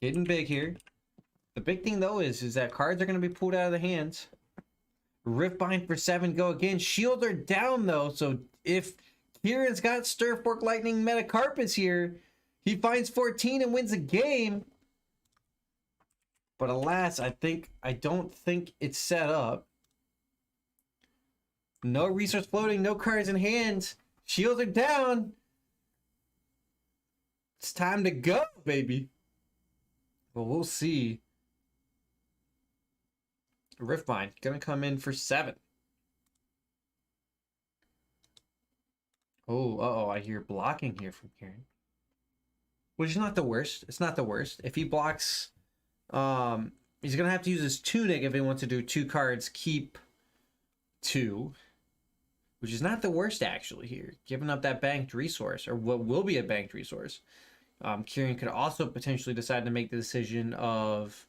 Getting big here. The big thing, though, is that cards are going to be pulled out of the hands. Riftbind for 7 go again. Shields are down, though, so if Kieran's got Stir Fork Lightning Metacarpus here, he finds 14 and wins the game. But alas, I don't think it's set up. No resource floating, no cards in hand. Shields are down. It's time to go, baby. Well, we'll see. Riftbind gonna come in for 7. Oh, uh-oh, I hear blocking here from Kieran. Which is not the worst. It's not the worst. If he blocks, he's gonna have to use his Tunic if he wants to do 2 cards, keep 2. Which is not the worst, actually, here. Giving up that banked resource, or what will be a banked resource. Kieran could also potentially decide to make the decision of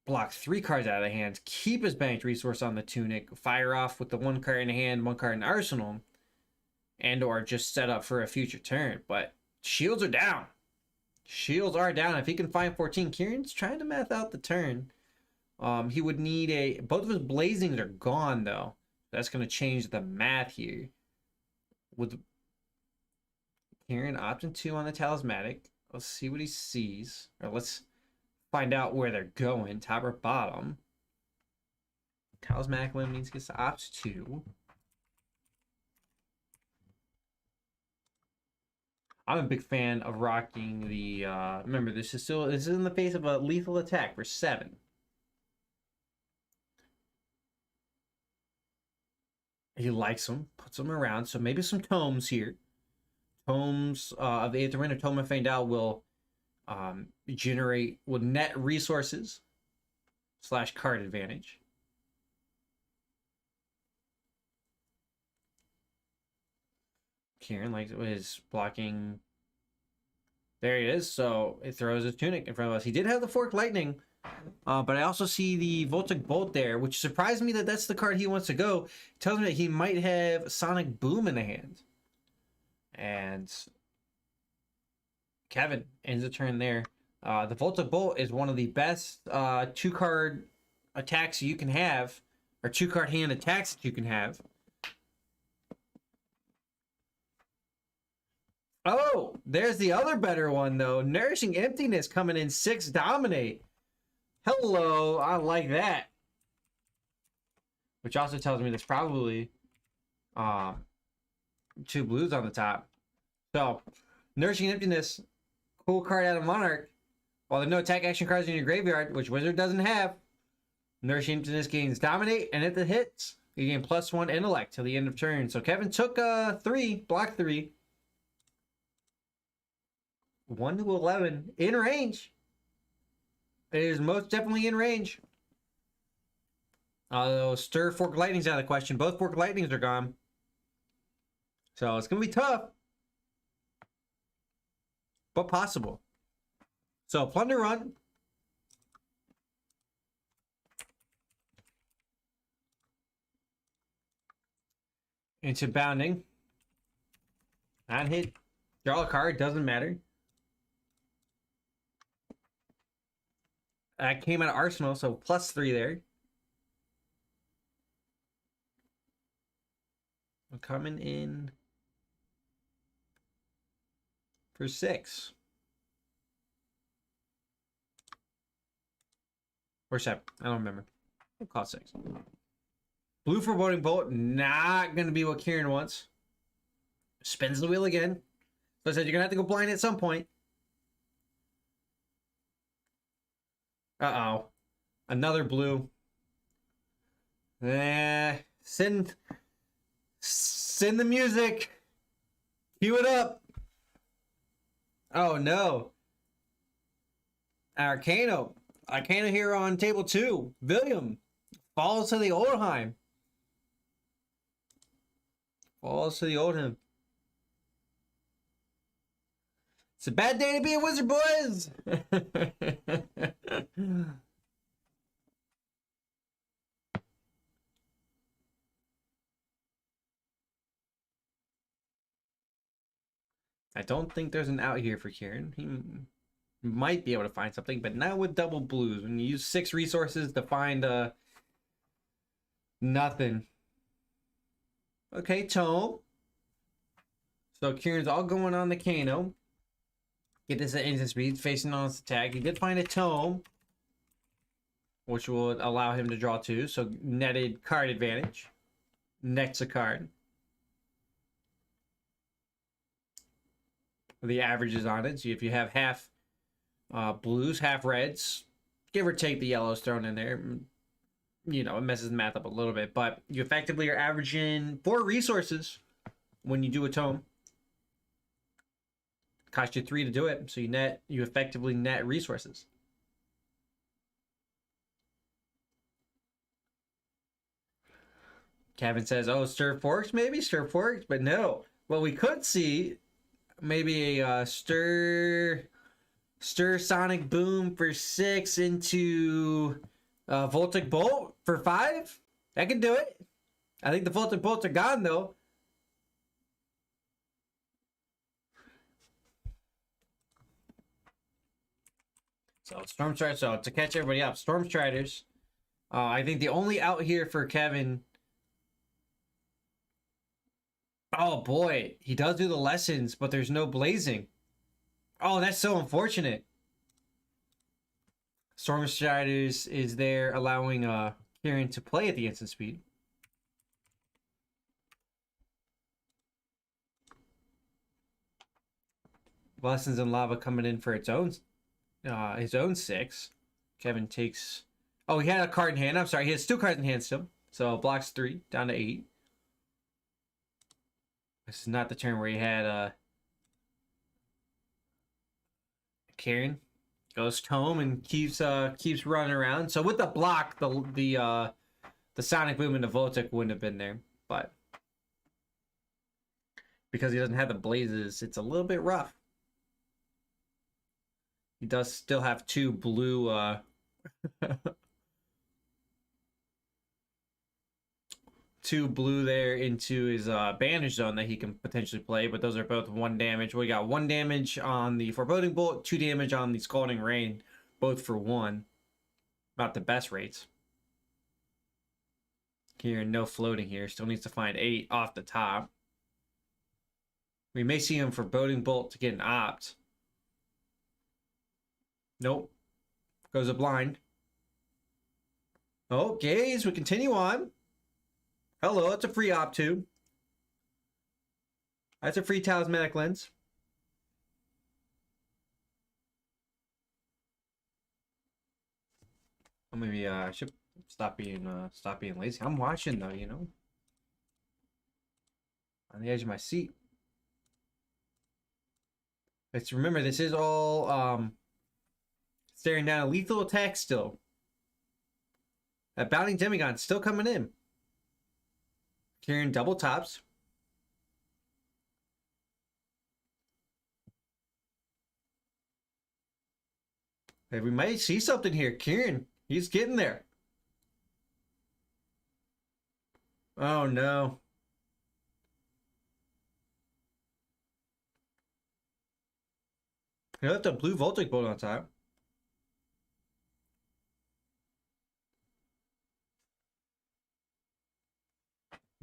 block 3 cards out of the hand, keep his banked resource on the Tunic, fire off with the 1 card in the hand, 1 card in arsenal, and or just set up for a future turn. But shields are down. Shields are down. If he can find 14, Kieran's trying to math out the turn. He would need both of his blazings are gone, though. That's going to change the math here. With Kieran opting 2 on the Talismanic. Let's see what he sees. Or let's find out where they're going, top or bottom. Talismanic limb means he gets to opt 2. I'm a big fan of rocking the remember, this is in the face of a lethal attack for 7. He likes them, puts them around. So maybe some tomes here. Tomes of the Aether Wind or Tome of Faendal will will net resources / card advantage. Kieran likes his blocking. There he is. So it throws his Tunic in front of us. He did have the Forked Lightning. But I also see the Voltic Bolt there, which surprised me that that's the card he wants to go. It tells me that he might have Sonic Boom in the hand. And Kevin ends the turn there. The Voltic Bolt is one of the best 2-card attacks you can have, or 2-card hand attacks that you can have. Oh, there's the other better one, though. Nourishing Emptiness coming in 6 Dominate. Hello, I like that. Which also tells me there's probably 2 blues on the top. So, Nourishing Emptiness, cool card out of Monarch. While there are no attack action cards in your graveyard, which Wizard doesn't have, Nourishing Emptiness gains Dominate, and if it hits, you gain +1 Intellect till the end of turn. So Kevin took 3, block 3. 1 to 11, in range. It is most definitely in range. Stir Fork Lightning's out of the question. Both Fork Lightnings are gone. So it's going to be tough. But possible. So Plunder Run. Into Bounding. Not hit. Draw a card. Doesn't matter. That came out of Arsenal, so +3 there. I'm coming in for 6. Or 7. I don't remember. I'll call it 6. Blue Foreboding Bolt. Not going to be what Kieran wants. Spins the wheel again. So I said you're going to have to go blind at some point. Uh-oh. Another blue. Send the music. Cue it up. Oh, no. Arcano here on table 2. William falls to the Oldheim. Falls to the Oldheim. It's a bad day to be a wizard, boys. I don't think there's an out here for Kieran. He might be able to find something, but not with double blues. When you use 6 resources to find nothing. Okay, Tome. So Kieran's all going on the Kano. Get this at instant speed, facing on its attack. He did find a Tome, which will allow him to draw 2. So netted card advantage. Nets a card. The averages on it. So if you have half blues, half reds, give or take the yellows thrown in there, you know, it messes the math up a little bit. But you effectively are averaging 4 resources when you do a Tome. Cost you 3 to do it, so you effectively net resources. Kevin says, "Oh, Stir Forks, maybe Stir Forks," but no. What we could see, maybe a Stir Sonic Boom for 6 into Voltic Bolt for 5. That could do it. I think the Voltic Bolts are gone though. So Storm Striders. So to catch everybody up, Storm Striders. I think the only out here for Kevin. Oh boy, he does do the lessons, but there's no blazing. Oh, that's so unfortunate. Storm Striders is there allowing Kieran to play at the instant speed. Lessons in Lava coming in for its own his own 6. Kevin takes... Oh, he had a card in hand. I'm sorry. He has 2 cards in hand still. So blocks 3 down to 8. This is not the turn where he had Kieran goes Tome and keeps running around. So with the block, the Sonic Boom and the Voltic wouldn't have been there, but because he doesn't have the blazes, it's a little bit rough. He does still have 2 blue 2 blue there into his bandage zone that he can potentially play, but those are both 1 damage. We got 1 damage on the Foreboding Bolt, 2 damage on the Scalding Rain, both for 1. About the best rates. Here, no floating here. Still needs to find 8 off the top. We may see him Foreboding Bolt to get an opt. Nope. Goes a blind. Oh, gaze. We continue on. Hello, it's a free opt too. That's a free talismanic lens. Or maybe I should stop being lazy. I'm watching though, you know. On the edge of my seat. Let's remember this is all staring down a lethal attack still. That Bounding Demigod still coming in. Kieran double tops. Hey, we might see something here. Kieran, he's getting there. Oh no. He left a blue Voltic bolt on top.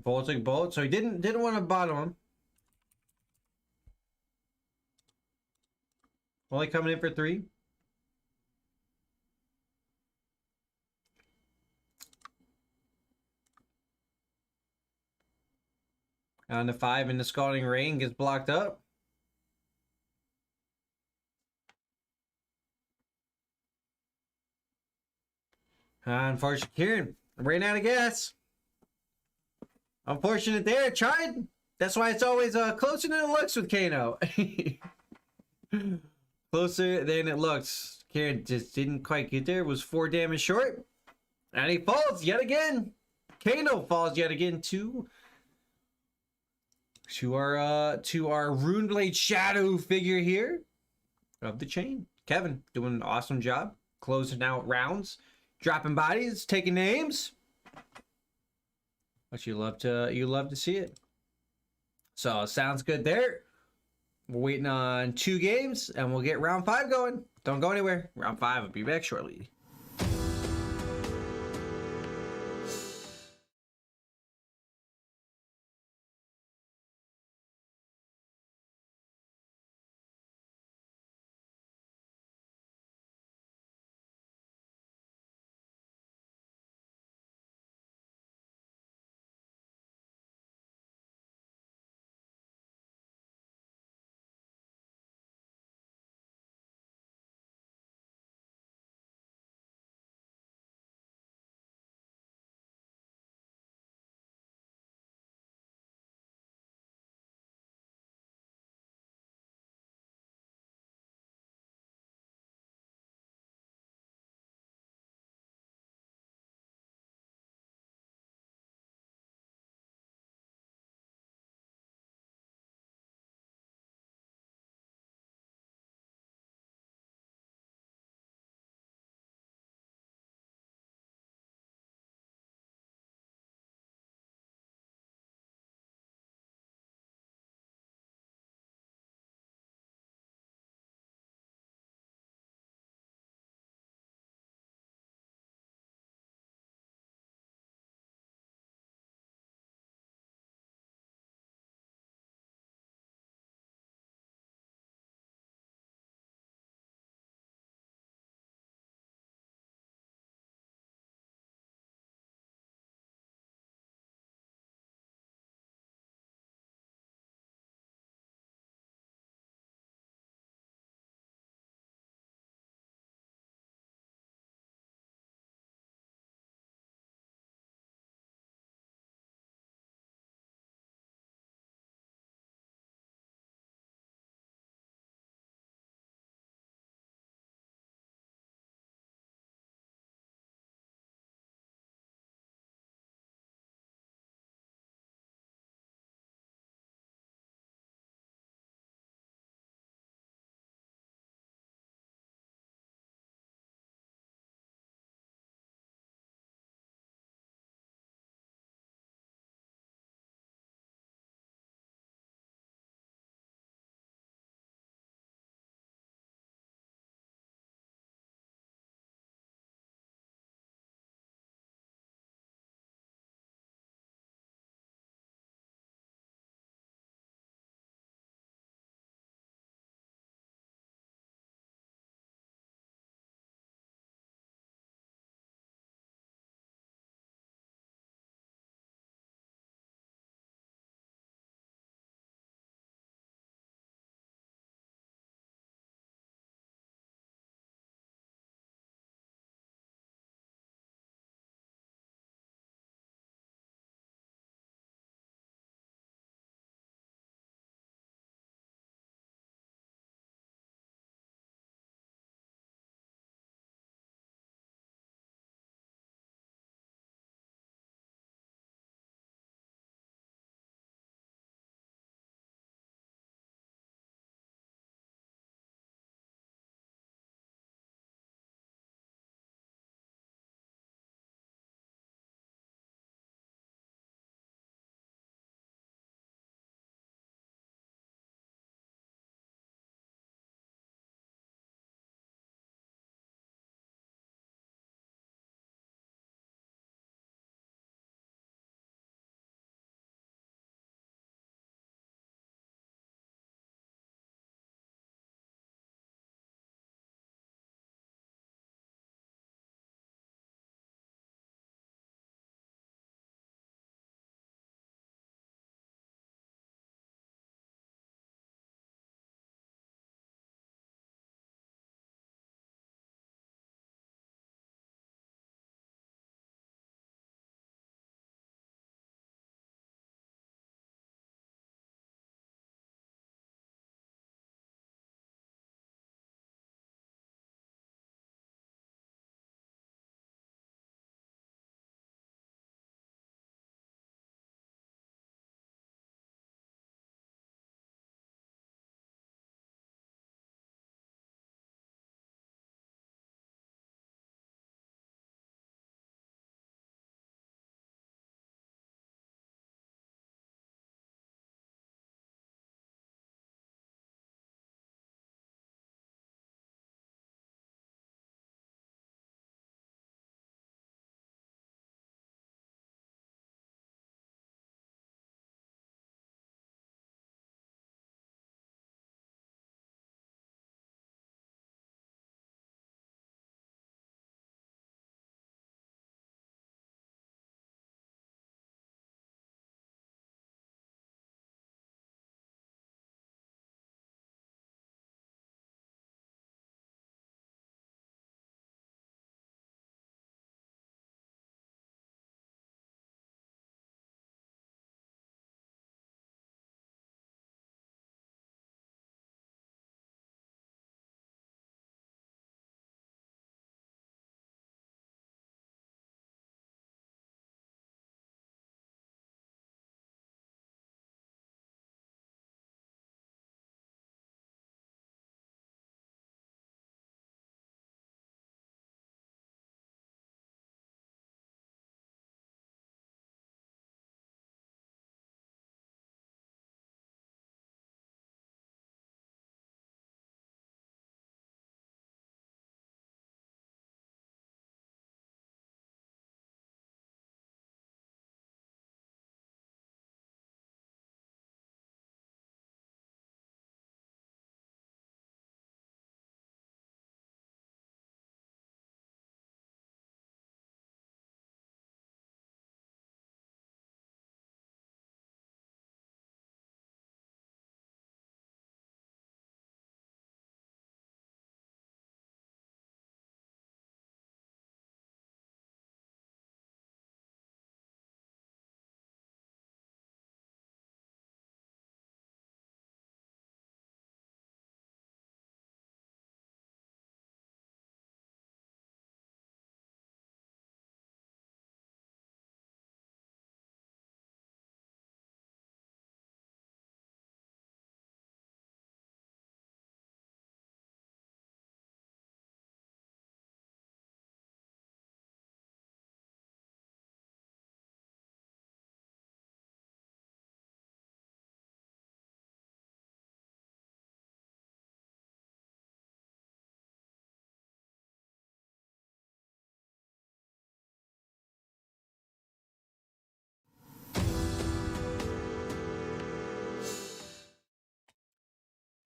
Voltic bolt, so he didn't want to bottom him. Only coming in for 3. On the 5 in the Scalding Rain gets blocked up. Unfortunate, Kieran ran out of gas. Unfortunate there. Tried. That's why it's always closer than it looks with Kano. Closer than it looks. Kieran just didn't quite get there. Was 4 damage short. And he falls yet again. Kano falls yet again to our Runeblade Shadow figure here of the chain. Kevin doing an awesome job closing out rounds, dropping bodies, taking names. But you love to see it. So sounds good there. We're waiting on 2 games and we'll get round 5 going. Don't go anywhere. Round 5 will be back shortly.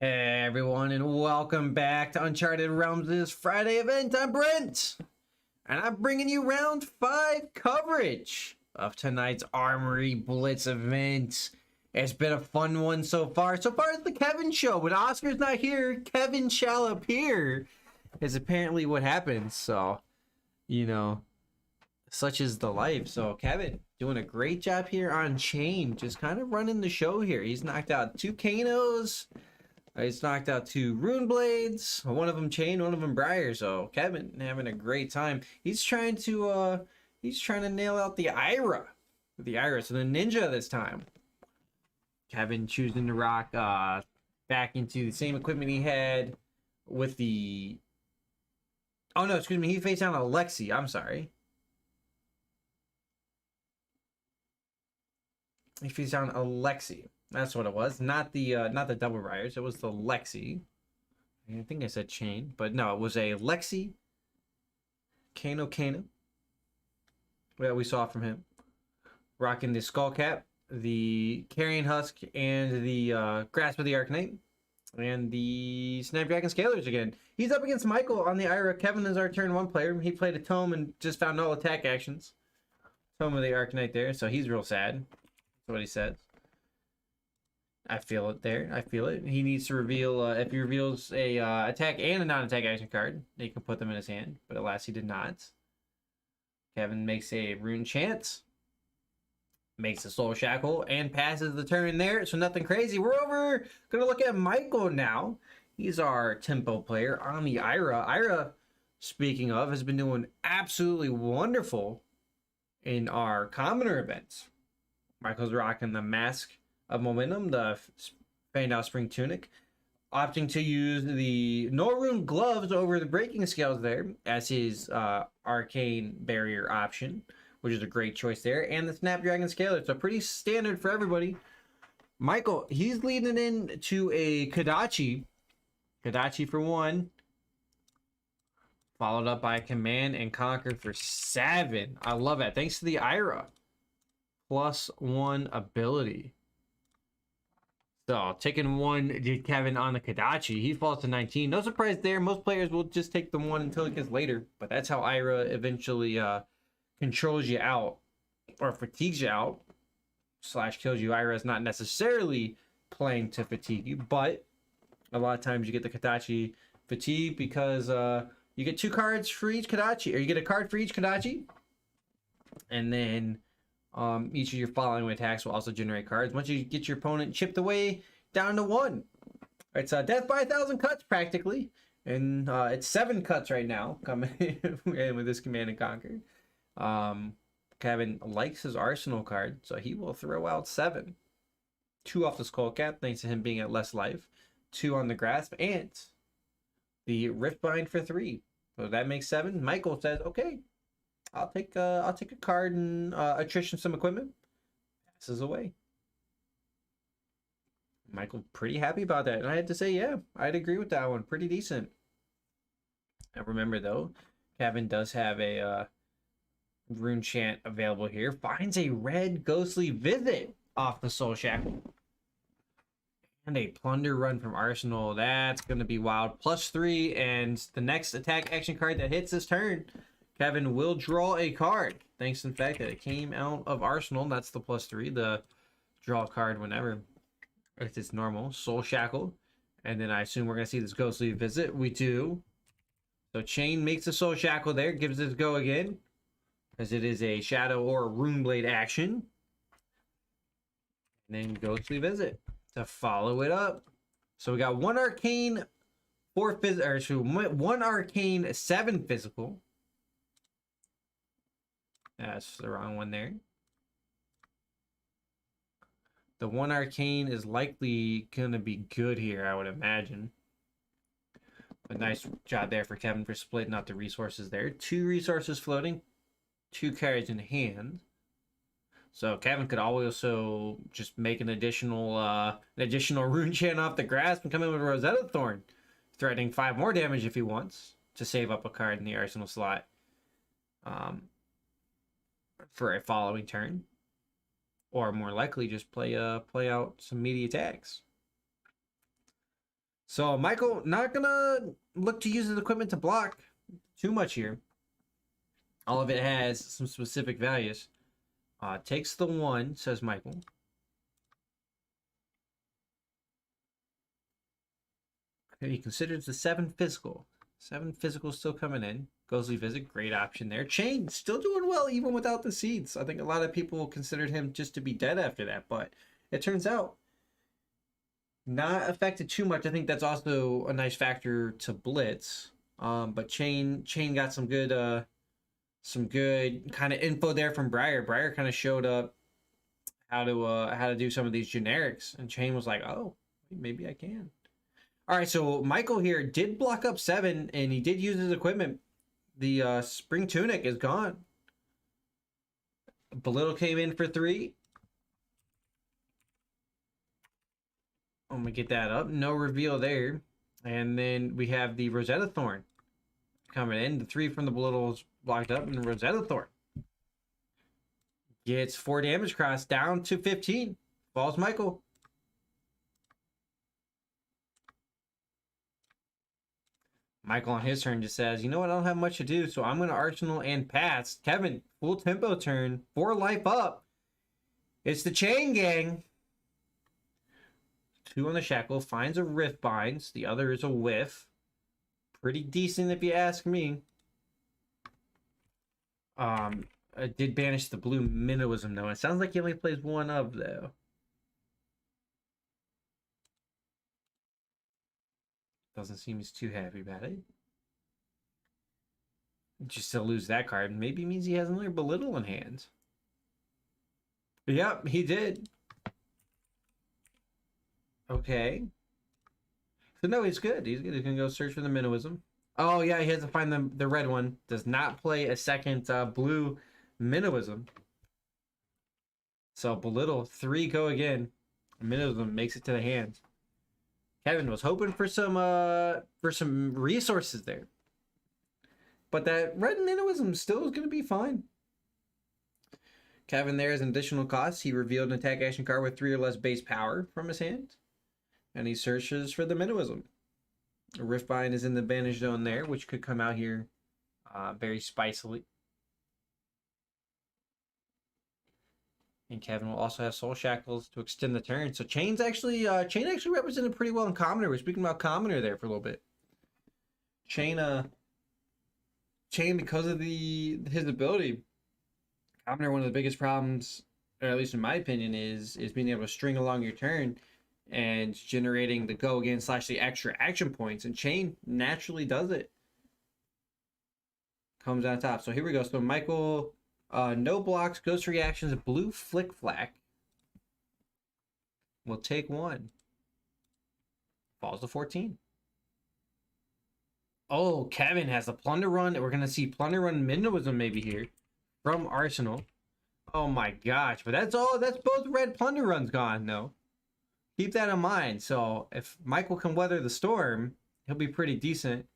Hey everyone, and welcome back to Uncharted Realms' Friday event. I'm Brent, and I'm bringing you round 5 coverage of tonight's Armory Blitz event. It's been a fun one so far. So far, it's the Kevin show. When Oscar's not here, Kevin shall appear, is apparently what happens. So, you know, such is the life. So, Kevin doing a great job here on Chain, just kind of running the show here. He's knocked out 2 Kanos. He's knocked out 2 Rune Blades, one of them Chain, one of them Briar. So Kevin having a great time. He's trying to nail out the Ira. So the Ninja this time. Kevin choosing to rock back into the same equipment he had with the... Oh no, excuse me, he faced down a Lexi. I'm sorry. He faced down a Lexi. That's what it was. Not the double riders. It was the Lexi. I think I said Chain, but no, it was a Lexi Kano that we saw from him. Rocking the Skull Cap, the Carrion Husk, and the Grasp of the Arcanite, and the Snapdragon Scalers again. He's up against Michael on the Ira. Kevin is our turn 1 player. He played a Tome and just found all attack actions. Tome of the Arcanite there, so he's real sad. That's what he says. I feel it there. I feel it. He needs to reveal, if he reveals a attack and a non-attack action card, he can put them in his hand. But alas, he did not. Kevin makes a Rune Chant. Makes a Soul Shackle and passes the turn there. So nothing crazy. We're over. Going to look at Michael now. He's our tempo player on the Ira. Ira, speaking of, has been doing absolutely wonderful in our commoner events. Michael's rocking the Mask of Momentum, the Fandao Spring Tunic, opting to use the No Rune Gloves over the Breaking Scales there as his Arcane Barrier option, which is a great choice there, and the Snapdragon Scaler. So pretty standard for everybody. Michael, he's leading in to a Kodachi for 1, followed up by Command and Conquer for 7. I love that. Thanks to the Ira. +1 ability. So, taking 1 did Kevin on the Kodachi. He falls to 19. No surprise there. Most players will just take the 1 until it gets later. But that's how Ira eventually controls you out. Or fatigues you out. / kills you. Ira is not necessarily playing to fatigue you. But a lot of times you get the Kodachi fatigue because you get 2 cards for each Kodachi. Or you get a card for each Kodachi. And then... each of your following attacks will also generate cards. Once you get your opponent chipped away down to 1. It's death by 1,000 cuts practically. And it's 7 cuts right now coming in with this Command and Conquer. Kevin likes his Arsenal card, so he will throw out 7. 2 off the Skull Cap, thanks to him being at less life. 2 on the Grasp, and the Riftbind for 3. So that makes 7. Michael says, okay. I'll take a card and attrition some equipment. Passes away. Michael pretty happy about that. And I had to say, yeah, I'd agree with that one. Pretty decent. And remember though, Kevin does have a Rune Chant available here. Finds a red ghostly visit off the Soul Shackle. And a Plunder Run from Arsenal. That's gonna be wild. +3, and the next attack action card that hits this turn, Kevin will draw a card, thanks to the fact that it came out of Arsenal. That's the +3, the draw a card whenever it's normal. Soul Shackle. And then I assume we're going to see this Ghostly Visit. We do. So Chain makes the Soul Shackle there, gives it a go again, as it is a Shadow or a Rune Blade action. And then Ghostly Visit to follow it up. So we got 1 Arcane, 4 physical, or so 1 Arcane, 7 physical. That's the wrong one there. The 1 Arcane is likely going to be good here, I would imagine. A nice job there for Kevin for splitting out the resources there. 2 resources floating, 2 cards in hand. So Kevin could also just make an additional Rune Chant off the Grasp and come in with Rosetta Thorn, threatening 5 more damage if he wants to save up a card in the Arsenal slot. For a following turn, or more likely just play out some meaty attacks. So Michael not gonna look to use his equipment to block too much here. All of it has some specific values. Takes the 1, says Michael. Okay, he considers the 7 physical. 7 physical still coming in. Ghostly Visit, great option there. Chain still doing well even without the seeds. I think a lot of people considered him just to be dead after that, but it turns out not affected too much. I think that's also a nice factor to Blitz. But Chain got some good kind of info there from Briar. Briar kind of showed up how to do some of these generics, and Chain was like, "Oh, maybe I can." All right, so Michael here did block up 7, and he did use his equipment. The Spring Tunic is gone. Belittle came in for 3. I'm gonna get that up. No reveal there. And then we have the Rosetta Thorn coming in. The 3 from the Belittle's blocked up, and Rosetta Thorn gets 4 damage cross down to 15. Falls Michael. Michael on his turn just says, you know what, I don't have much to do, so I'm going to Arsenal and pass. Kevin, full tempo turn, 4 life up. It's the Chain Gang. 2 on the Shackle, finds a Rift Binds. The other is a Whiff. Pretty decent if you ask me. I did banish the blue Minnowism though. It sounds like he only plays 1 of though. Doesn't seem he's too happy about it. Just to lose that card maybe means he has another Belittle in hand. Yep, he did. Okay. So no, he's good. He's good. He's gonna go search for the Minnowism. Oh yeah, he has to find the red one. Does not play a second blue Minnowism. So Belittle, 3 go again. Minnowism makes it to the hand. Kevin was hoping for some resources there. But that red Minnowism still is going to be fine. Kevin there is an additional cost. He revealed an attack action card with 3 or less base power from his hand. And he searches for the Minnowism. Riftbind is in the banish zone there, which could come out here very spicily. And Kevin will also have Soul Shackles to extend the turn. So Chain actually represented pretty well in Commoner. We're speaking about Commoner there for a little bit. Chain because of his ability. Commoner, one of the biggest problems, or at least in my opinion, is being able to string along your turn and generating the go again / the extra action points. And Chain naturally does it. Comes on top. So here we go. So Michael. No blocks, ghost reactions, blue Flick Flack. We'll take 1. Falls to 14. Oh, Kevin has a Plunder Run. We're going to see Plunder Run Minnowism maybe here from Arsenal. Oh my gosh. But that's both red Plunder Runs gone, though. Keep that in mind. So if Michael can weather the storm, he'll be pretty decent.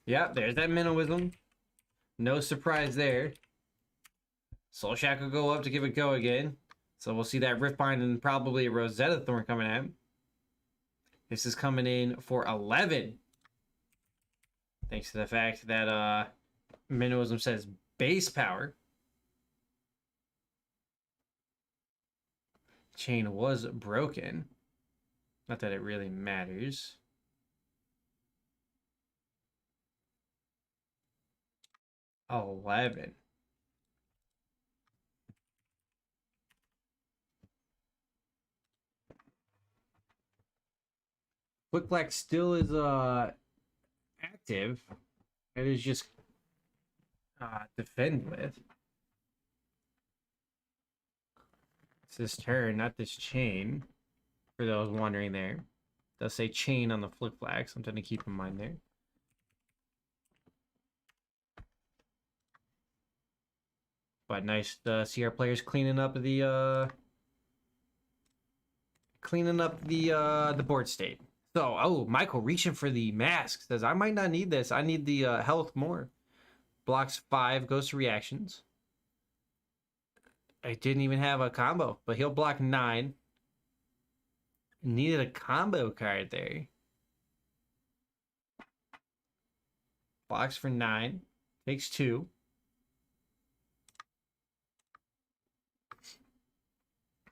Yep, there's that Minnowism. No surprise there. Soul Shackle go up to give it go again. So we'll see that Riftbind and probably a Rosetta Thorn coming out. This is coming in for 11. Thanks to the fact that Minnowism says base power. Chain was broken. Not that it really matters. Oh, 11. Quick Black still is active. It is just defend with. It's this turn, not this Chain. For those wondering there. It does say Chain on the Flick Flag, something to keep in mind there. But nice to see our players cleaning up the board state. So, oh, Michael reaching for the mask. Says, I might not need this. I need the health more. Blocks 5, goes to reactions. I didn't even have a combo, but he'll block 9. Needed a combo card there. Blocks for 9. Takes 2.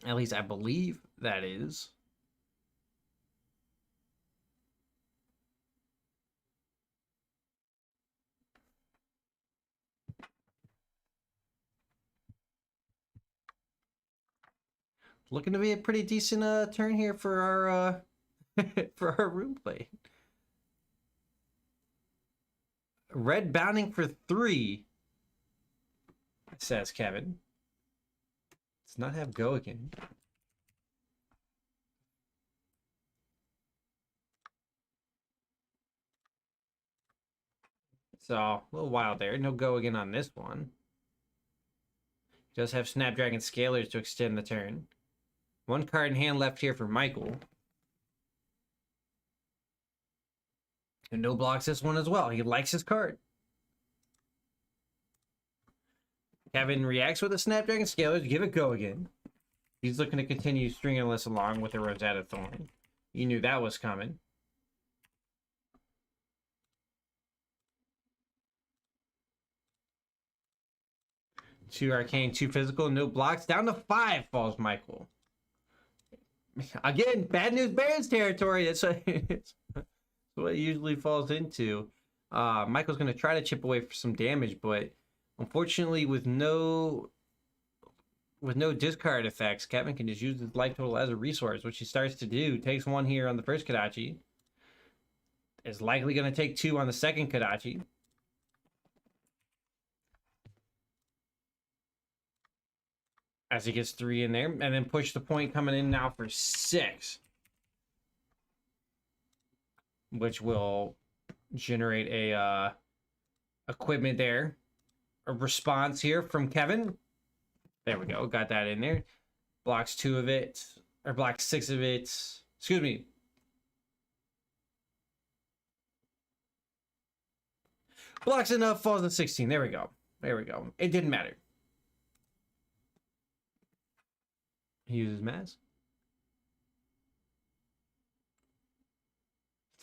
At least I believe that is. Looking to be a pretty decent turn here for our for our room plate. Red bounding for 3, says Kevin. Does not have go again. So a little wild there. No go again on this one. He does have Snapdragon Scalers to extend the turn. 1 card in hand left here for Michael. And no blocks this one as well. He likes his card. Kevin reacts with a Snapdragon Scalers. Give it go again. He's looking to continue stringing this along with a Rosetta Thorn. You knew that was coming. Two Arcane, 2 Physical, no blocks. Down to 5 falls Michael. Again, bad news bears territory. That's what it usually falls into. Michael's going to try to chip away for some damage, but unfortunately with no discard effects, Kevin can just use his life total as a resource, which he starts to do. Takes 1 here on the first Kodachi. Is likely going to take 2 on the second Kodachi. As he gets 3 in there, and then push the point coming in now for 6. Which will generate a equipment there. A response here from Kevin. There we go, got that in there. Blocks 2 of it, or blocks 6 of it. Excuse me. Blocks enough, falls to 16. There we go. There we go. It didn't matter. He uses mask.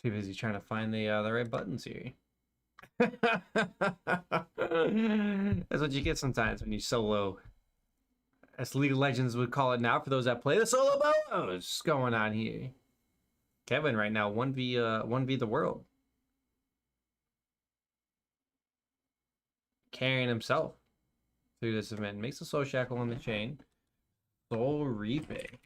Too busy trying to find the right buttons here. That's what you get sometimes when you solo. As League of Legends would call it now for those that play the solo bolos going on here. Kevin right now 1v the world. Carrying himself through this event. Makes a soul shackle on the chain. Soul Reaping.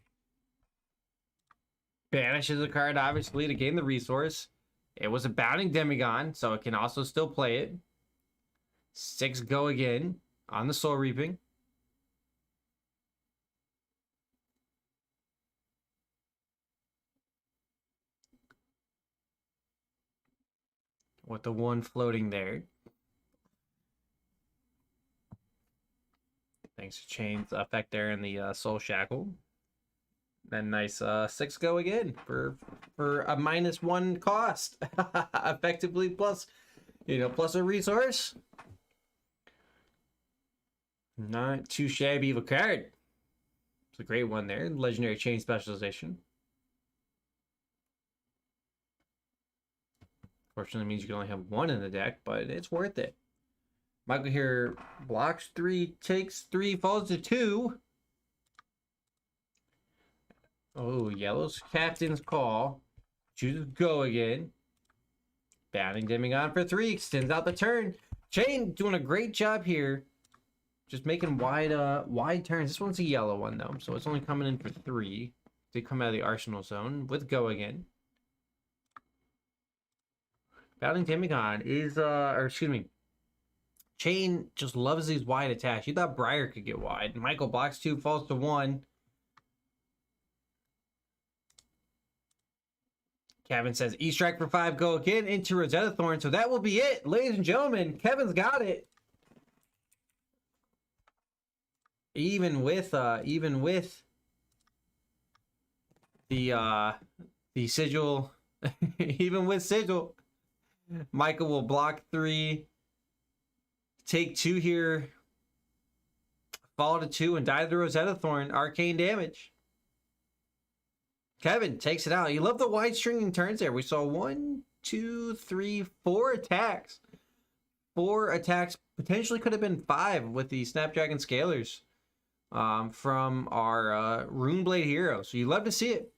Banishes a card, obviously, to gain the resource. It was a bounding Demigon, so it can also still play it. 6 go again on the Soul Reaping. With the 1 floating there. Thanks to Chain's effect there in the Soul Shackle. Then nice 6 go again for a -1 cost. Effectively plus, plus a resource. Not too shabby of a card. It's a great one there. Legendary Chain Specialization. Fortunately means you can only have 1 in the deck, but it's worth it. Michael here blocks 3, takes 3, falls to 2. Oh, yellow's Captain's Call. Chooses go again. Bounding Demigon for 3, extends out the turn. Chain doing a great job here. Just making wide turns. This one's a yellow one though, so it's only coming in for 3. They come out of the Arsenal zone with go again. Bounding Demigon is Chain just loves these wide attacks. You thought Briar could get wide. Michael blocks 2, falls to 1. Kevin says, E-Strike for 5, go again into Rosetta Thorn. So that will be it, ladies and gentlemen. Kevin's got it. Even with the sigil, even with sigil, Michael will block 3, take 2 here, fall to 2, and die to the Rosetta Thorn. Arcane damage. Kevin takes it out. You love the wide stringing turns there. We saw 1, 2, 3, 4 attacks 4 attacks, potentially could have been 5 with the Snapdragon Scalers from our Runeblade hero. So you love to see it.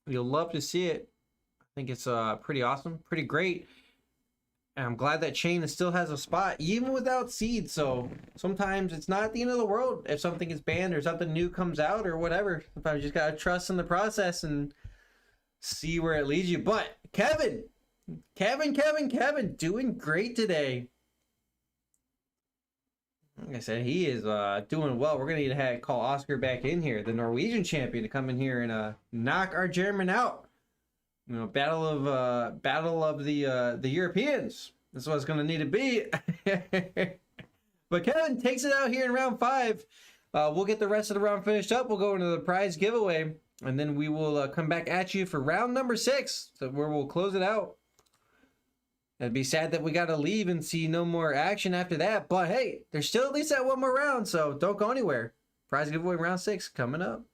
You'll love to see it. I think it's pretty awesome, pretty great. And I'm glad that Chain still has a spot, even without Seed. So sometimes it's not the end of the world if something is banned or something new comes out or whatever. Sometimes you just gotta trust in the process and see where it leads you. But Kevin, doing great today. Like I said, he is doing well. We're gonna need to call Oscar back in here, the Norwegian champion, to come in here and knock our German out. You know, battle of the Europeans. That's what it's gonna need to be. But Kevin takes it out here in round 5. We'll get the rest of the round finished up. We'll go into the prize giveaway, and then we will come back at you for round number 6, so where we'll close it out. It'd be sad that we got to leave and see no more action after that. But hey, there's still at least that one more round, so don't go anywhere. Prize giveaway round 6 coming up.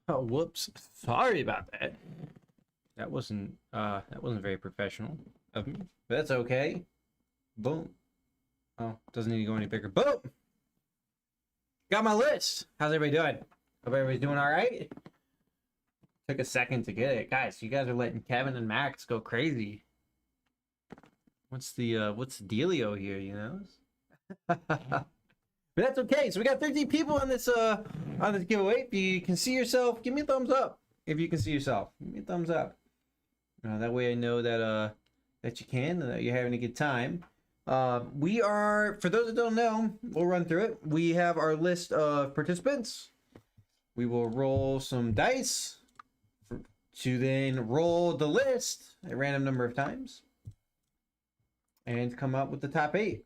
Oh, whoops. Sorry about that. That wasn't very professional of me. But that's okay. Boom. Oh, doesn't need to go any bigger. Boom. Got my list. How's everybody doing? Hope everybody's doing all right. Took a second to get it, guys. You guys are letting Kevin and Max go crazy. What's the dealio here? You know. But that's okay. So we got 13 people on this giveaway. If you can see yourself, give me a thumbs up. If you can see yourself, give me a thumbs up. That way I know that that you can and that you're having a good time. We are, for those that don't know, we'll run through it. We have our list of participants. We will roll some dice to then roll the list a random number of times and come up with the top 8.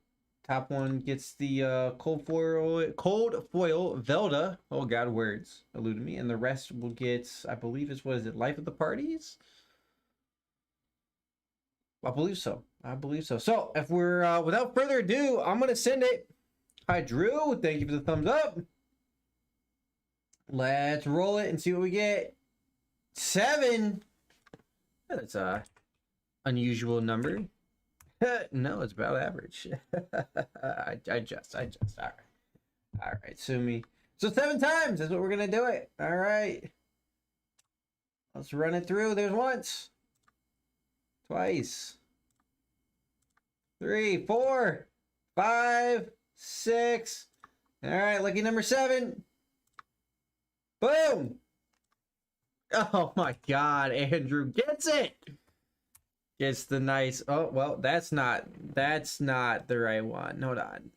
Top one gets the cold foil Velda. Oh god, words eluded me. And the rest will get, I believe it's, what is it, Life of the Parties? I believe so. So if we're without further ado, I'm gonna send it. Hi Drew, thank you for the thumbs up. Let's roll it and see what we get. 7. That's a unusual number. No, it's about average. I just. All right, sue me. So 7 times. That's what we're gonna do it. All right. Let's run it through. There's once, twice, 3, 4, 5, 6. All right, lucky number 7. Boom. Oh my God, Andrew gets it. Gets the nice. Oh well, that's not the right one. Hold on.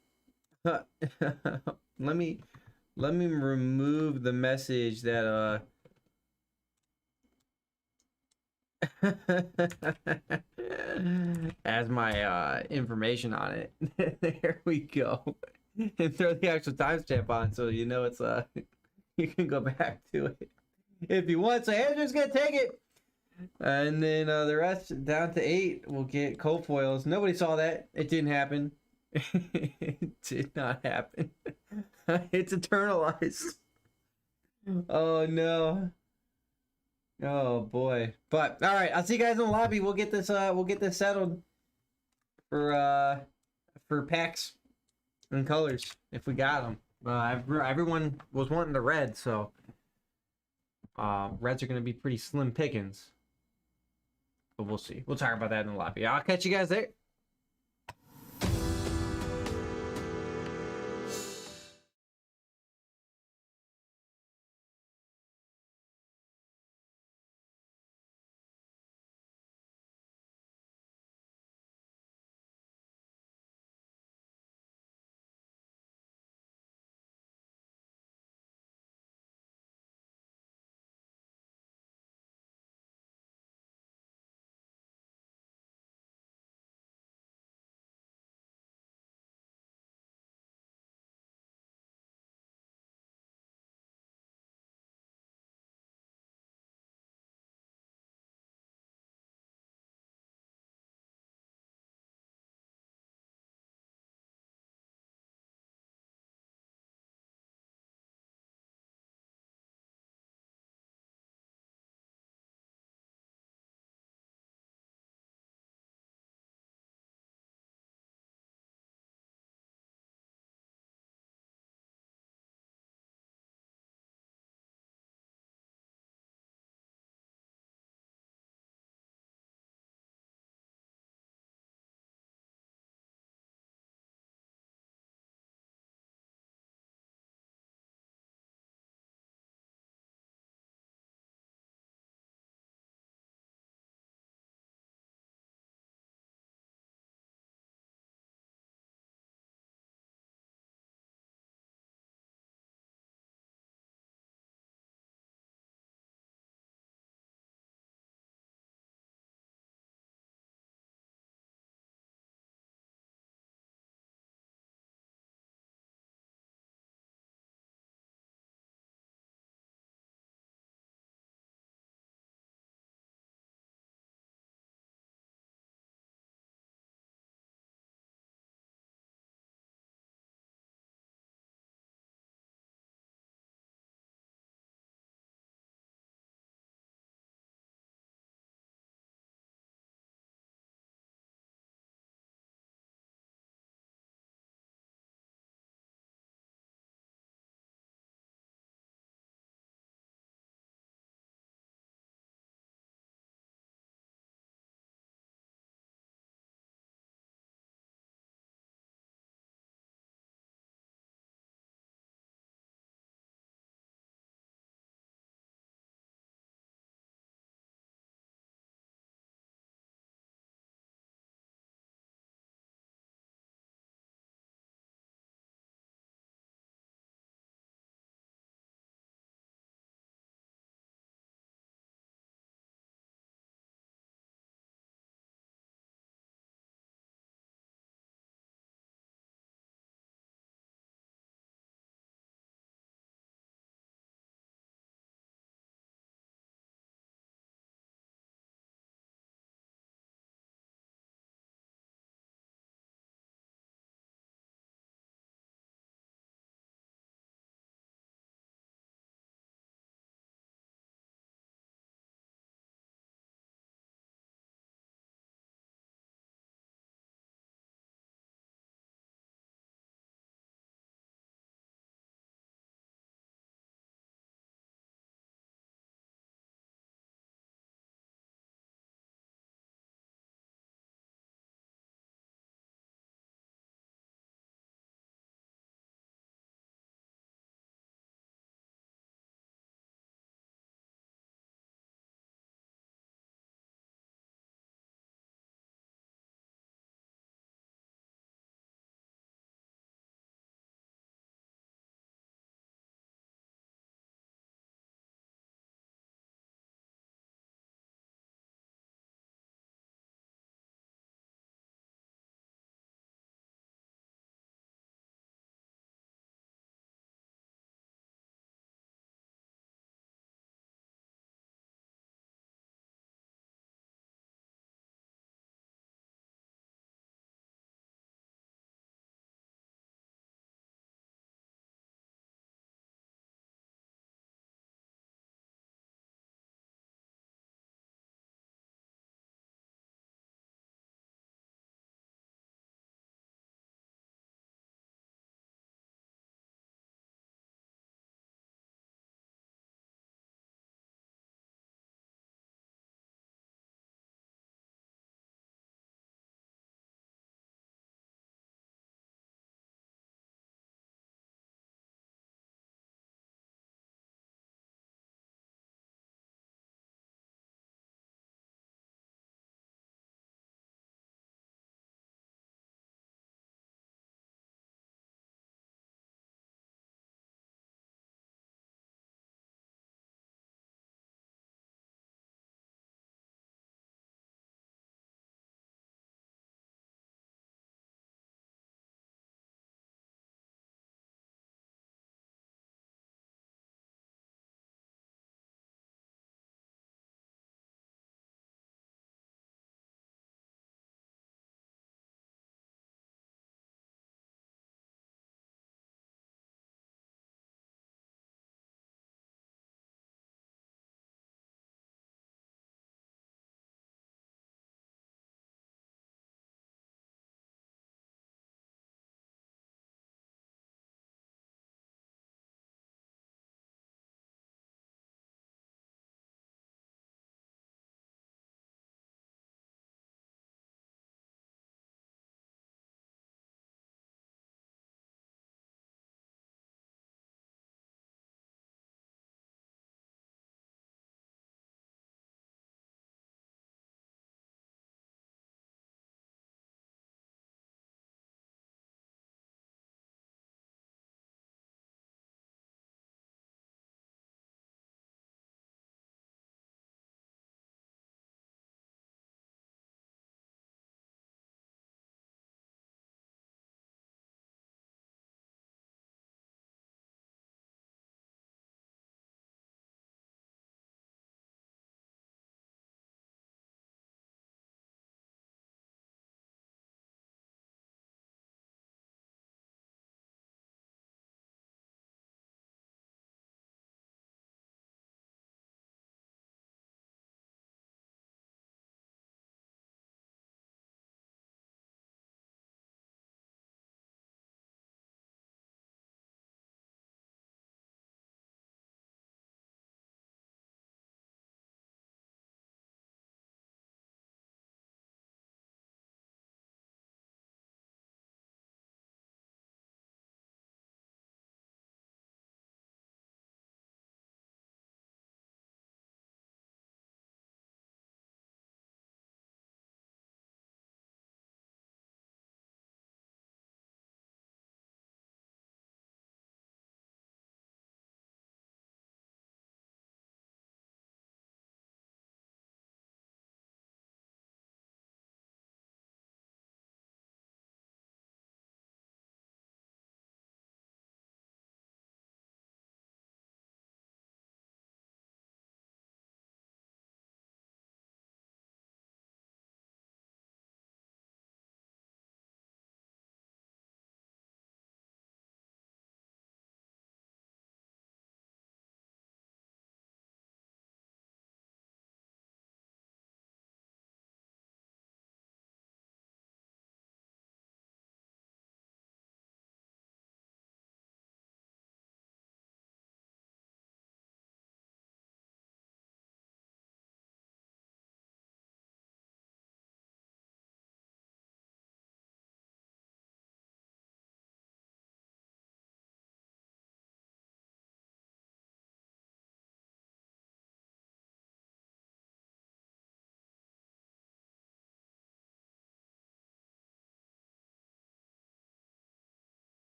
let me remove the message that has my information on it. There we go. And throw the actual timestamp on so you know it's you can go back to it if you want. So Andrew's gonna take it. And then the rest down to 8 will get cold foils. Nobody saw that. It didn't happen. It did not happen. It's eternalized. Oh no. Oh boy. But all right, I'll see you guys in the lobby. We'll get this settled for packs and colors if we got them. Everyone was wanting the red, so reds are going to be pretty slim pickings. But we'll see. We'll talk about that in the lobby. I'll catch you guys there.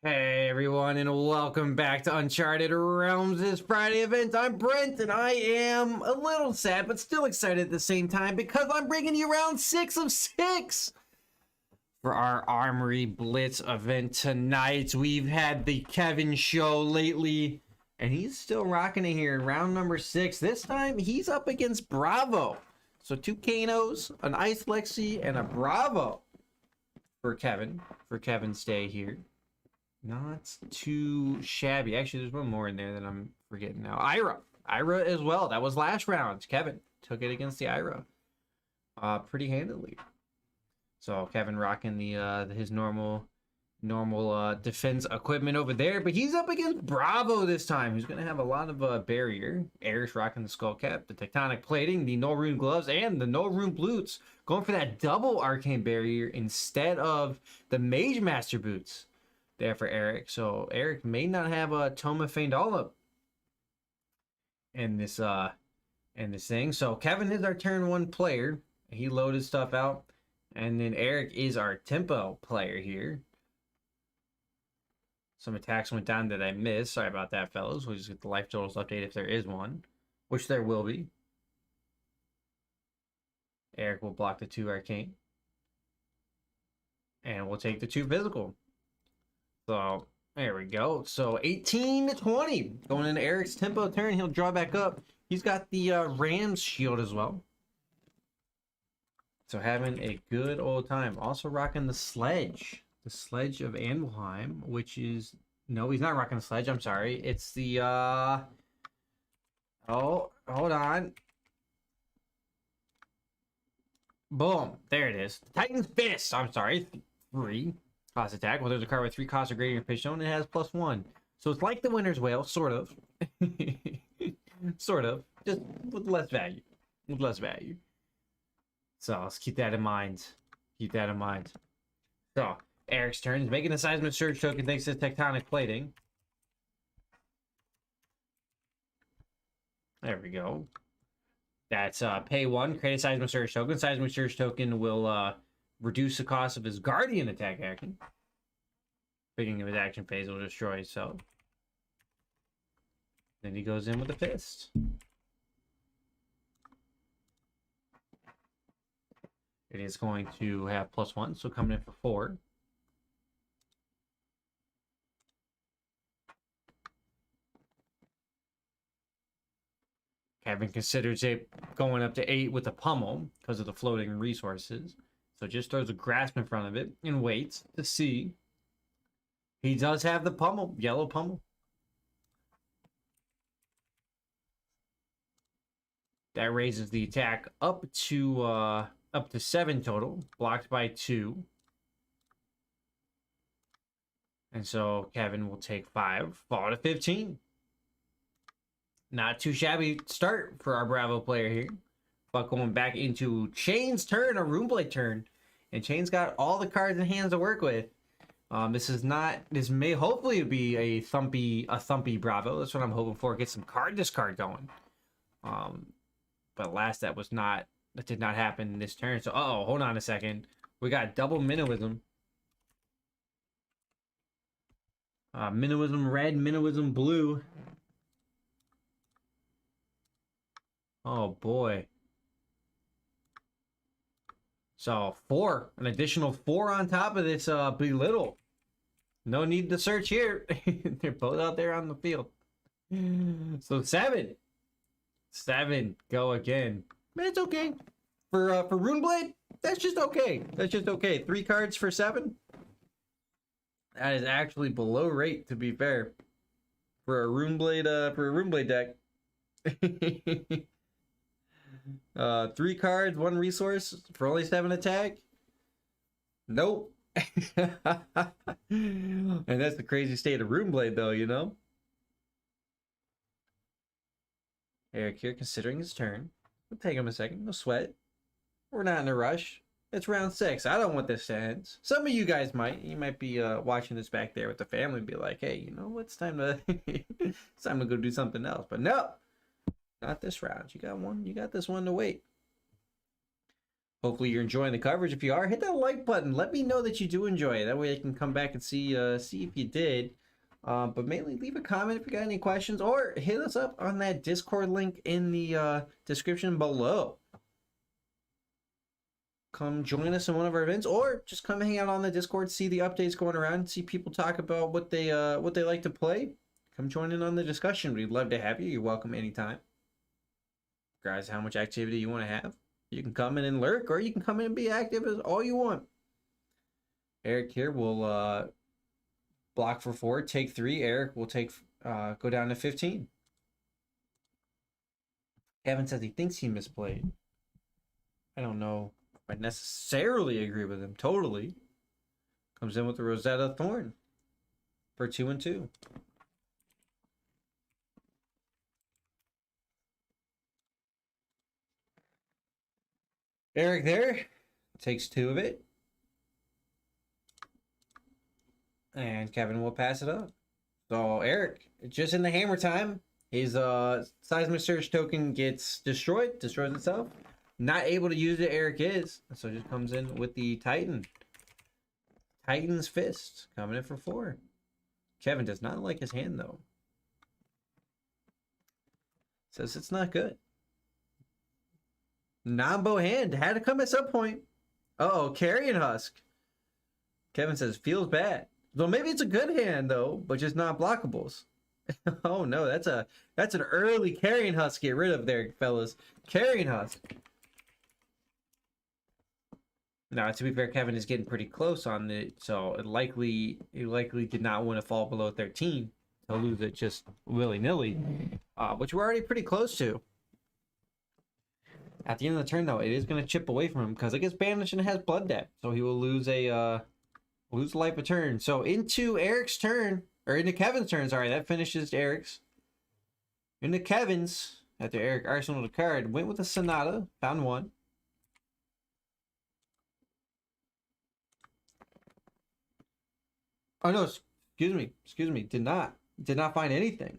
Hey everyone, and welcome back to Uncharted Realms, this Friday event. I'm Brent, and I am a little sad, but still excited at the same time, because I'm bringing you round 6 of 6 for our Armory Blitz event tonight. We've had the Kevin show lately, and he's still rocking it here in round number 6. This time, he's up against Bravo. So 2 Kanos, an Ice Lexi, and a Bravo for Kevin's day here. Not too shabby. Actually, there's one more in there that I'm forgetting now. Ira as well. That was last round. Kevin took it against the Ira pretty handily. So Kevin rocking the his normal defense equipment over there, but he's up against Bravo this time. He's gonna have a lot of barrier. Eric's rocking the skull cap, the tectonic plating, the no rune gloves, and the no rune boots. Going for that double arcane barrier instead of the mage master boots there for Eric. So Eric may not have a Tome of Feindala in this thing. So Kevin is our turn 1 player. He loaded stuff out. And then Eric is our tempo player here. Some attacks went down that I missed. Sorry about that, fellas. We'll just get the life totals update if there is one, which there will be. Eric will block the 2 arcane. And we'll take the 2 physical. So there we go. So 18 to 20 going into Eric's tempo turn. He'll draw back up. He's got the Rams shield as well. So having a good old time. Also rocking the sledge of Anvilheim, which is, no, he's not rocking the sledge. I'm sorry. It's the oh, hold on. Boom, there it is. Titan's Fist. I'm sorry, 3 cost attack. Well, there's a card with 3 costs or greater in pitch zone. It has +1. So it's like the Winter's Whale, sort of. Sort of. Just with less value. So let's keep that in mind. So Eric's turn. He's making a seismic surge token thanks to tectonic plating. There we go. That's pay 1, create a seismic surge token. Seismic surge token will reduce the cost of his guardian attack action. Beginning of his action phase will destroy itself. Then he goes in with a fist. It is going to have +1, so coming in for 4. Kevin considers it going up to 8 with a pummel because of the floating resources. So just throws a grasp in front of it and waits to see. He does have the pummel, yellow pummel. That raises the attack up to 7 total, blocked by 2. And so Kevin will take 5, fall to 15. Not too shabby start for our Bravo player here. But going back into Chain's turn, a Runeblade turn. And Chain's got all the cards in hands to work with. This may hopefully be a thumpy Bravo. That's what I'm hoping for. Get some card discard going. But last that did not happen this turn. So, hold on a second. We got double Minnowism. Minnowism red, Minnowism blue. Oh boy. So 4, an additional 4 on top of this belittle. No need to search here. They're both out there on the field. So 7. 7 go again. Man, it's okay. For Runeblade, that's just okay. 3 cards for 7. That is actually below rate, to be fair. For a Runeblade deck. 3 cards, 1 resource for only 7 attack. Nope. And that's the crazy state of Runeblade, though, you know. Eric here considering his turn. We'll take him a second. No sweat. We're not in a rush. It's round 6. I don't want this to end. Some of you guys might. You might be watching this back there with the family and be like, hey, you know, it's time to it's time to go do something else. But no. Not this round. You got this one to wait. Hopefully you're enjoying the coverage. If you are, hit that like button. Let me know that you do enjoy it. That way I can come back and see if you did. But mainly leave a comment if you got any questions, or hit us up on that Discord link in the description below. Come join us in one of our events, or just come hang out on the Discord, see the updates going around, see people talk about what they like to play. Come join in on the discussion. We'd love to have you. You're welcome anytime. Guys, how much activity you want to have? You can come in and lurk, or you can come in and be active as all you want. Eric here will block for 4, take 3. Eric will take go down to 15. Kevin says he thinks he misplayed. I don't know if I necessarily agree with him. Totally. Comes in with the Rosetta Thorn for 2 and 2. Eric there takes 2 of it. And Kevin will pass it up. So Eric, just in the hammer time, his seismic surge token gets destroys itself. Not able to use it, Eric is. So just comes in with the Titan. Titan's Fist coming in for 4. Kevin does not like his hand though. Says it's not good. Non-bow hand had to come at some point. Uh-oh, Carrion Husk. Kevin says feels bad. So maybe it's a good hand though, but just not blockables. Oh no, that's an early Carrion Husk to get rid of there, fellas. Carrion Husk. Now, to be fair, Kevin is getting pretty close on it, so it likely did not want to fall below 13. He'll lose it just willy-nilly, which we're already pretty close to. At the end of the turn, though, it is going to chip away from him because it gets banished and it has Blood Debt, so he will lose a life a turn. So into Eric's turn, or into Kevin's turn. Sorry, that finishes Eric's. Into Kevin's, after Eric arsenaled a card, went with a Sonata, found 1. Oh no, excuse me. Did not find anything.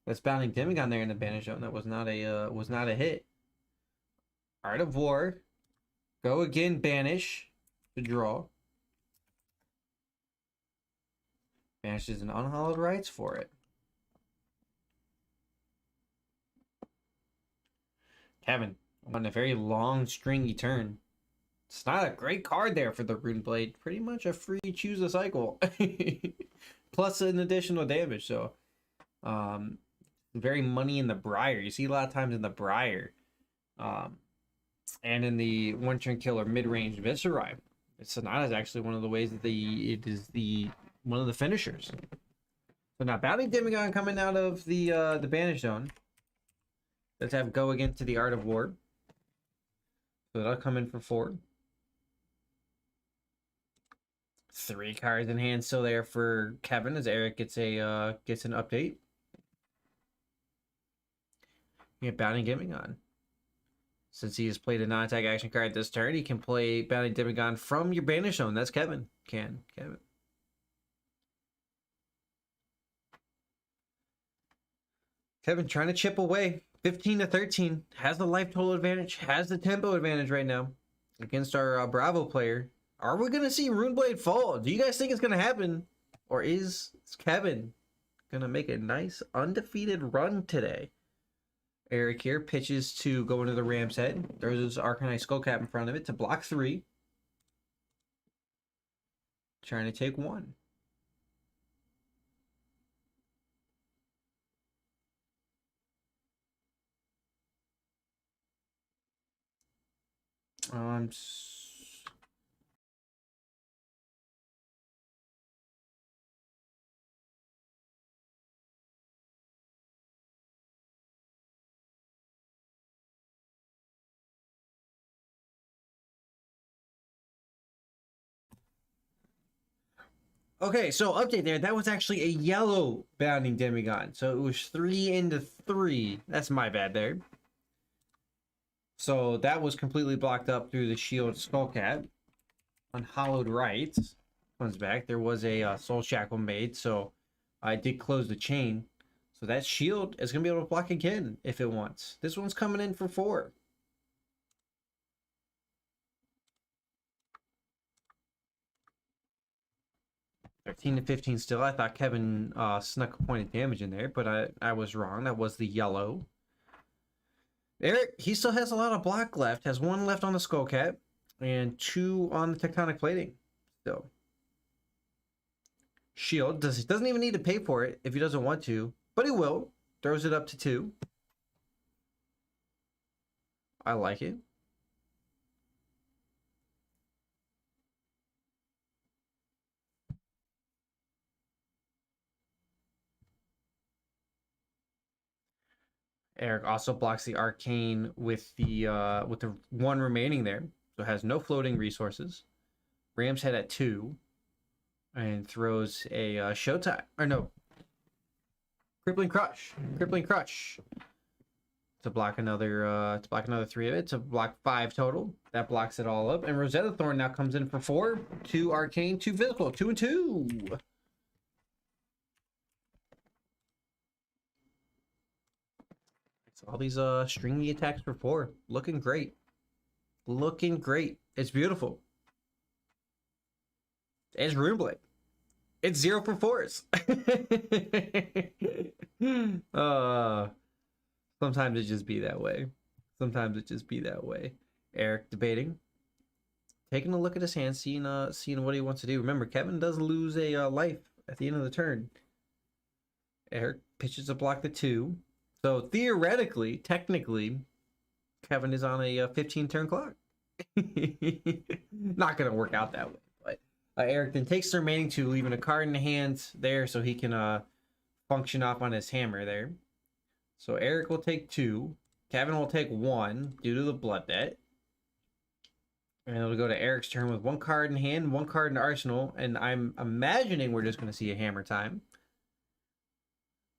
That's bounding Demigod there in the banish zone. That was not a hit. Art of War. Go again, banish to draw. Banishes an unhallowed rights for it. Kevin on a very long stringy turn. It's not a great card there for the Rune Blade. Pretty much a free choose a cycle. Plus an additional damage. So very money in the Briar. You see a lot of times in the Briar. And in the one turn killer mid-range Viserai. Sonata is actually one of the ways that it is one of the finishers. So now Bounding Demigod coming out of the banish zone. Let's have go again to the Art of War. So that'll come in for 4. 3 cards in hand still there for Kevin as Eric gets an update. You get Bounding Demigod. Since he has played a non-attack action card this turn, he can play Bounding Demigod from your banish zone. That's Kevin. Kevin. Kevin trying to chip away. 15 to 13. Has the life total advantage. Has the tempo advantage right now against our Bravo player. Are we going to see Runeblade fall? Do you guys think it's going to happen? Or is Kevin going to make a nice undefeated run today? Eric here pitches to go into the Ram's Head. There's his Arcanine Skullcap in front of it to block 3. Trying to take 1. Okay, so update there. That was actually a yellow Bounding Demigod. So it was 3 into 3. That's my bad there. So that was completely blocked up through the Shield Skullcat. Unhallowed Rights comes back. There was a Soul Shackle made, so I did close the chain. So that shield is going to be able to block again if it wants. This one's coming in for 4. 13 to 15 still. I thought Kevin snuck a point of damage in there, but I was wrong. That was the yellow. Eric, he still has a lot of block left. Has 1 left on the skull cap and 2 on the tectonic plating. Still. Shield doesn't even need to pay for it if he doesn't want to, but he will. Throws it up to 2. I like it. Eric also blocks the arcane with the 1 remaining there, so has no floating resources. Ram's head at 2, and throws a Showtime, or no, Crippling Crush, to block another 3 of it, to block 5 total. That blocks it all up, and Rosetta Thorn now comes in for 4, 2 arcane, 2 physical, 2 and 2. So all these stringy attacks for 4, looking great. It's beautiful. It's Runeblade. It's 0 for 4s. Sometimes it just be that way. Eric debating, taking a look at his hand, seeing what he wants to do. Remember, Kevin does lose a life at the end of the turn. Eric pitches to block the 2. So theoretically, technically, Kevin is on a 15 turn clock. Not gonna work out that way, but Eric then takes the remaining 2, leaving a card in the hand there so he can function off on his hammer there. So Eric will take 2, Kevin will take 1 due to the blood debt, and it'll go to Eric's turn with 1 card in hand, 1 card in arsenal, and I'm imagining we're just gonna see a hammer time.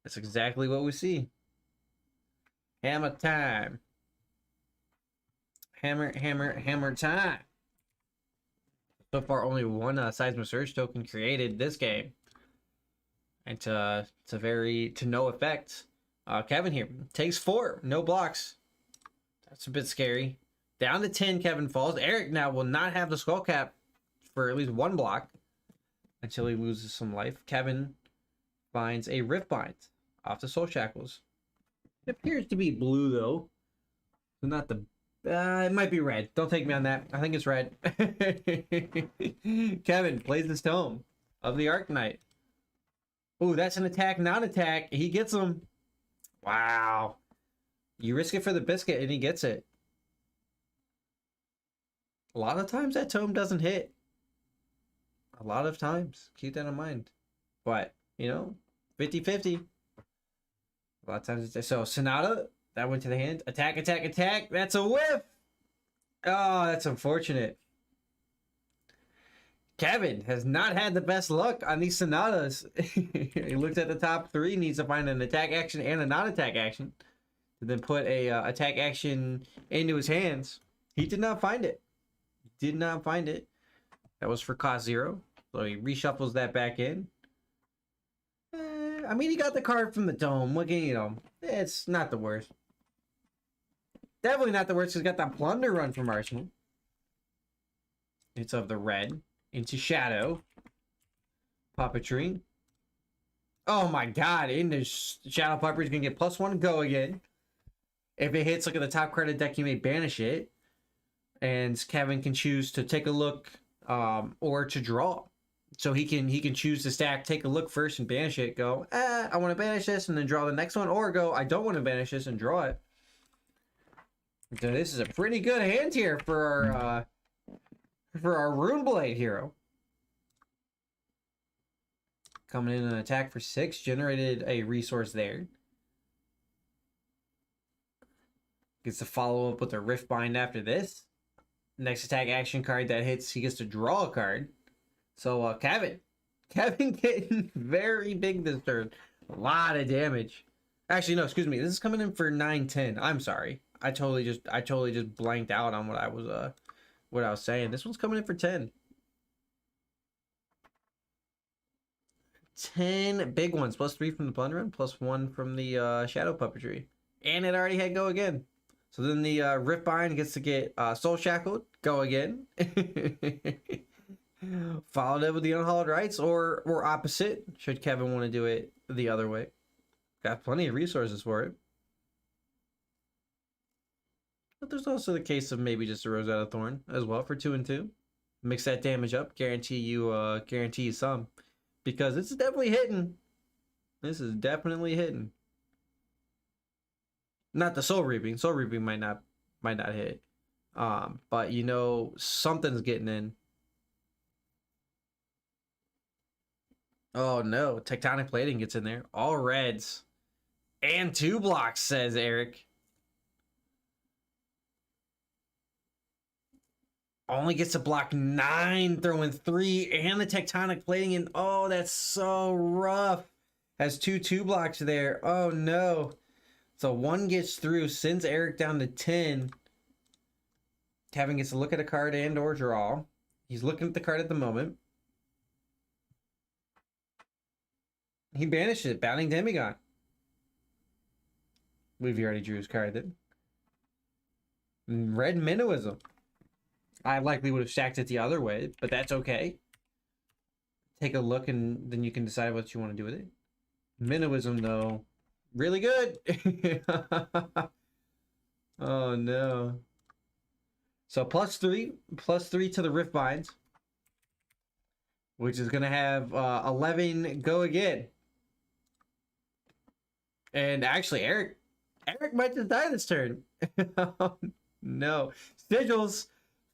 That's exactly what we see. Hammer time. Hammer time. So far, only 1 Seismic Surge token created this game. And to no effect. Kevin here takes 4. No blocks. That's a bit scary. Down to 10, Kevin falls. Eric now will not have the skull cap for at least 1 block until he loses some life. Kevin finds a Riftbind off the Soul Shackles. It appears to be blue, though. So not the... it might be red. Don't take me on that. I think it's red. Kevin plays the Tome of the Arknight. Ooh, that's an attack, non-attack. He gets him. Wow. You risk it for the biscuit, and he gets it. A lot of times that Tome doesn't hit. A lot of times. Keep that in mind. But, 50-50. A lot of times it's... So, Sonata, that went to the hand. Attack. That's a whiff. Oh, that's unfortunate. Kevin has not had the best luck on these Sonatas. He looked at the top 3, needs to find an attack action and a non-attack action. And then put a attack action into his hands. He did not find it. That was for cost 0. So he reshuffles that back in. I mean, he got the card from the Dome. Look, it's not the worst. Definitely not the worst. He's got that Plunder run from Arsenal. It's of the red into Shadow. Puppetry. Oh my god. Into Shadow Puppetry is going to get +1 go again. If it hits, look at the top card of the deck, you may banish it. And Kevin can choose to take a look or to draw. So he can choose to stack, take a look first and banish it, go, I want to banish this and then draw the next one, or go, I don't want to banish this and draw it. So this is a pretty good hand here for our Runeblade hero. Coming in an attack for 6, generated a resource there. Gets to follow up with a Riftbind after this. Next attack action card that hits, he gets to draw a card. So, Kevin getting very big this turn. A lot of damage. Actually, no, excuse me. This is coming in for 9-10. I'm sorry. I totally just blanked out on what I was saying. This one's coming in for 10. 10 big ones, +3 from the Plunder Run, +1 from the Shadow Puppetry. And it already had go again. So then the Riftbind gets to get Soul Shackled, go again. Followed it with the unhallowed rights, or opposite, should Kevin want to do it the other way. Got plenty of resources for it. But there's also the case of maybe just a Rosetta Thorn as well for 2 and 2. Mix that damage up, guarantee you some. Because it's definitely hitting. This is definitely hitting. Not the Soul Reaping. Soul Reaping might not hit. But you know something's getting in. Oh no, Tectonic Plating gets in there. All reds. And 2 blocks, says Eric. Only gets to block 9, throwing 3 and the Tectonic Plating in. Oh, that's so rough. Has 2 blocks there. Oh no. So 1 gets through, sends Eric down to 10. Kevin gets to look at a card and or draw. He's looking at the card at the moment. He banished it, Bounding Demigod. I believe he already drew his card then. Red Minnowism. I likely would have stacked it the other way, but that's okay. Take a look and then you can decide what you want to do with it. Minnowism, though, really good. Oh no. So +3 to the Rift Binds, which is gonna have 11 go again. And actually, Eric might just die this turn. Oh, no. Sigils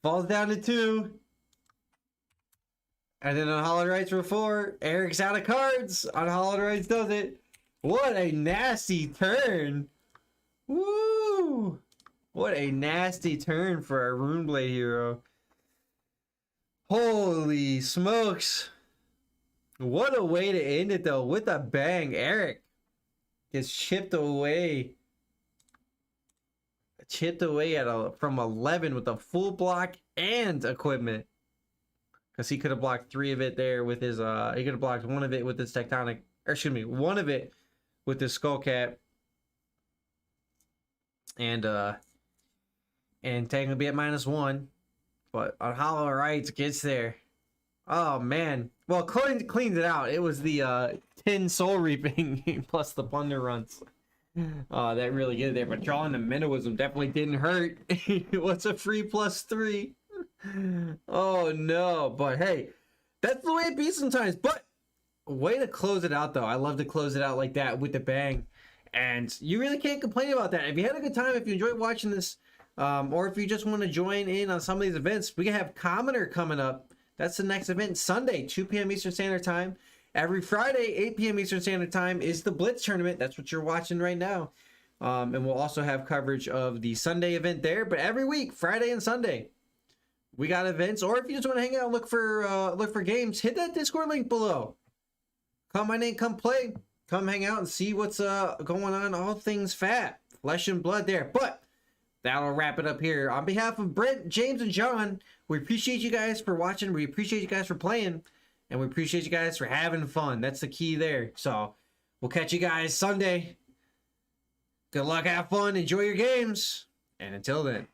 falls down to 2. And then Unhallowed Rights for 4. Eric's out of cards. Unhallowed Rights does it. What a nasty turn. Woo! What a nasty turn for our Runeblade hero. Holy smokes. What a way to end it, though. With a bang. Eric gets chipped away. Chipped away from 11 with a full block and equipment. Because he could have blocked 3 of it there with his, he could have blocked 1 of it with his Tectonic, or excuse me, 1 of it with his Skullcap. And Tang will be at -1. But Unhallowed Rights gets there. Oh, man. Well, cleaned it out. It was the 10 Soul Reaping plus the Plunder Runs. That really get it there. But drawing the Minnowism definitely didn't hurt. What's a free +3? Oh, no. But, hey, that's the way it be sometimes. But, way to close it out, though. I love to close it out like that with the bang. And you really can't complain about that. If you had a good time, if you enjoyed watching this, or if you just want to join in on some of these events, we have Commoner coming up. That's the next event, Sunday, 2 p.m. Eastern Standard Time. Every Friday, 8 p.m. Eastern Standard Time is the Blitz tournament. That's what you're watching right now. And we'll also have coverage of the Sunday event there. But every week, Friday and Sunday, we got events. Or if you just want to hang out and look for games, hit that Discord link below. Come on in, come play. Come hang out and see what's going on. All things fat, flesh and blood there. But that'll wrap it up here. On behalf of Brent, James, and John, we appreciate you guys for watching. We appreciate you guys for playing. And we appreciate you guys for having fun. That's the key there. So we'll catch you guys Sunday. Good luck, have fun, enjoy your games. And until then.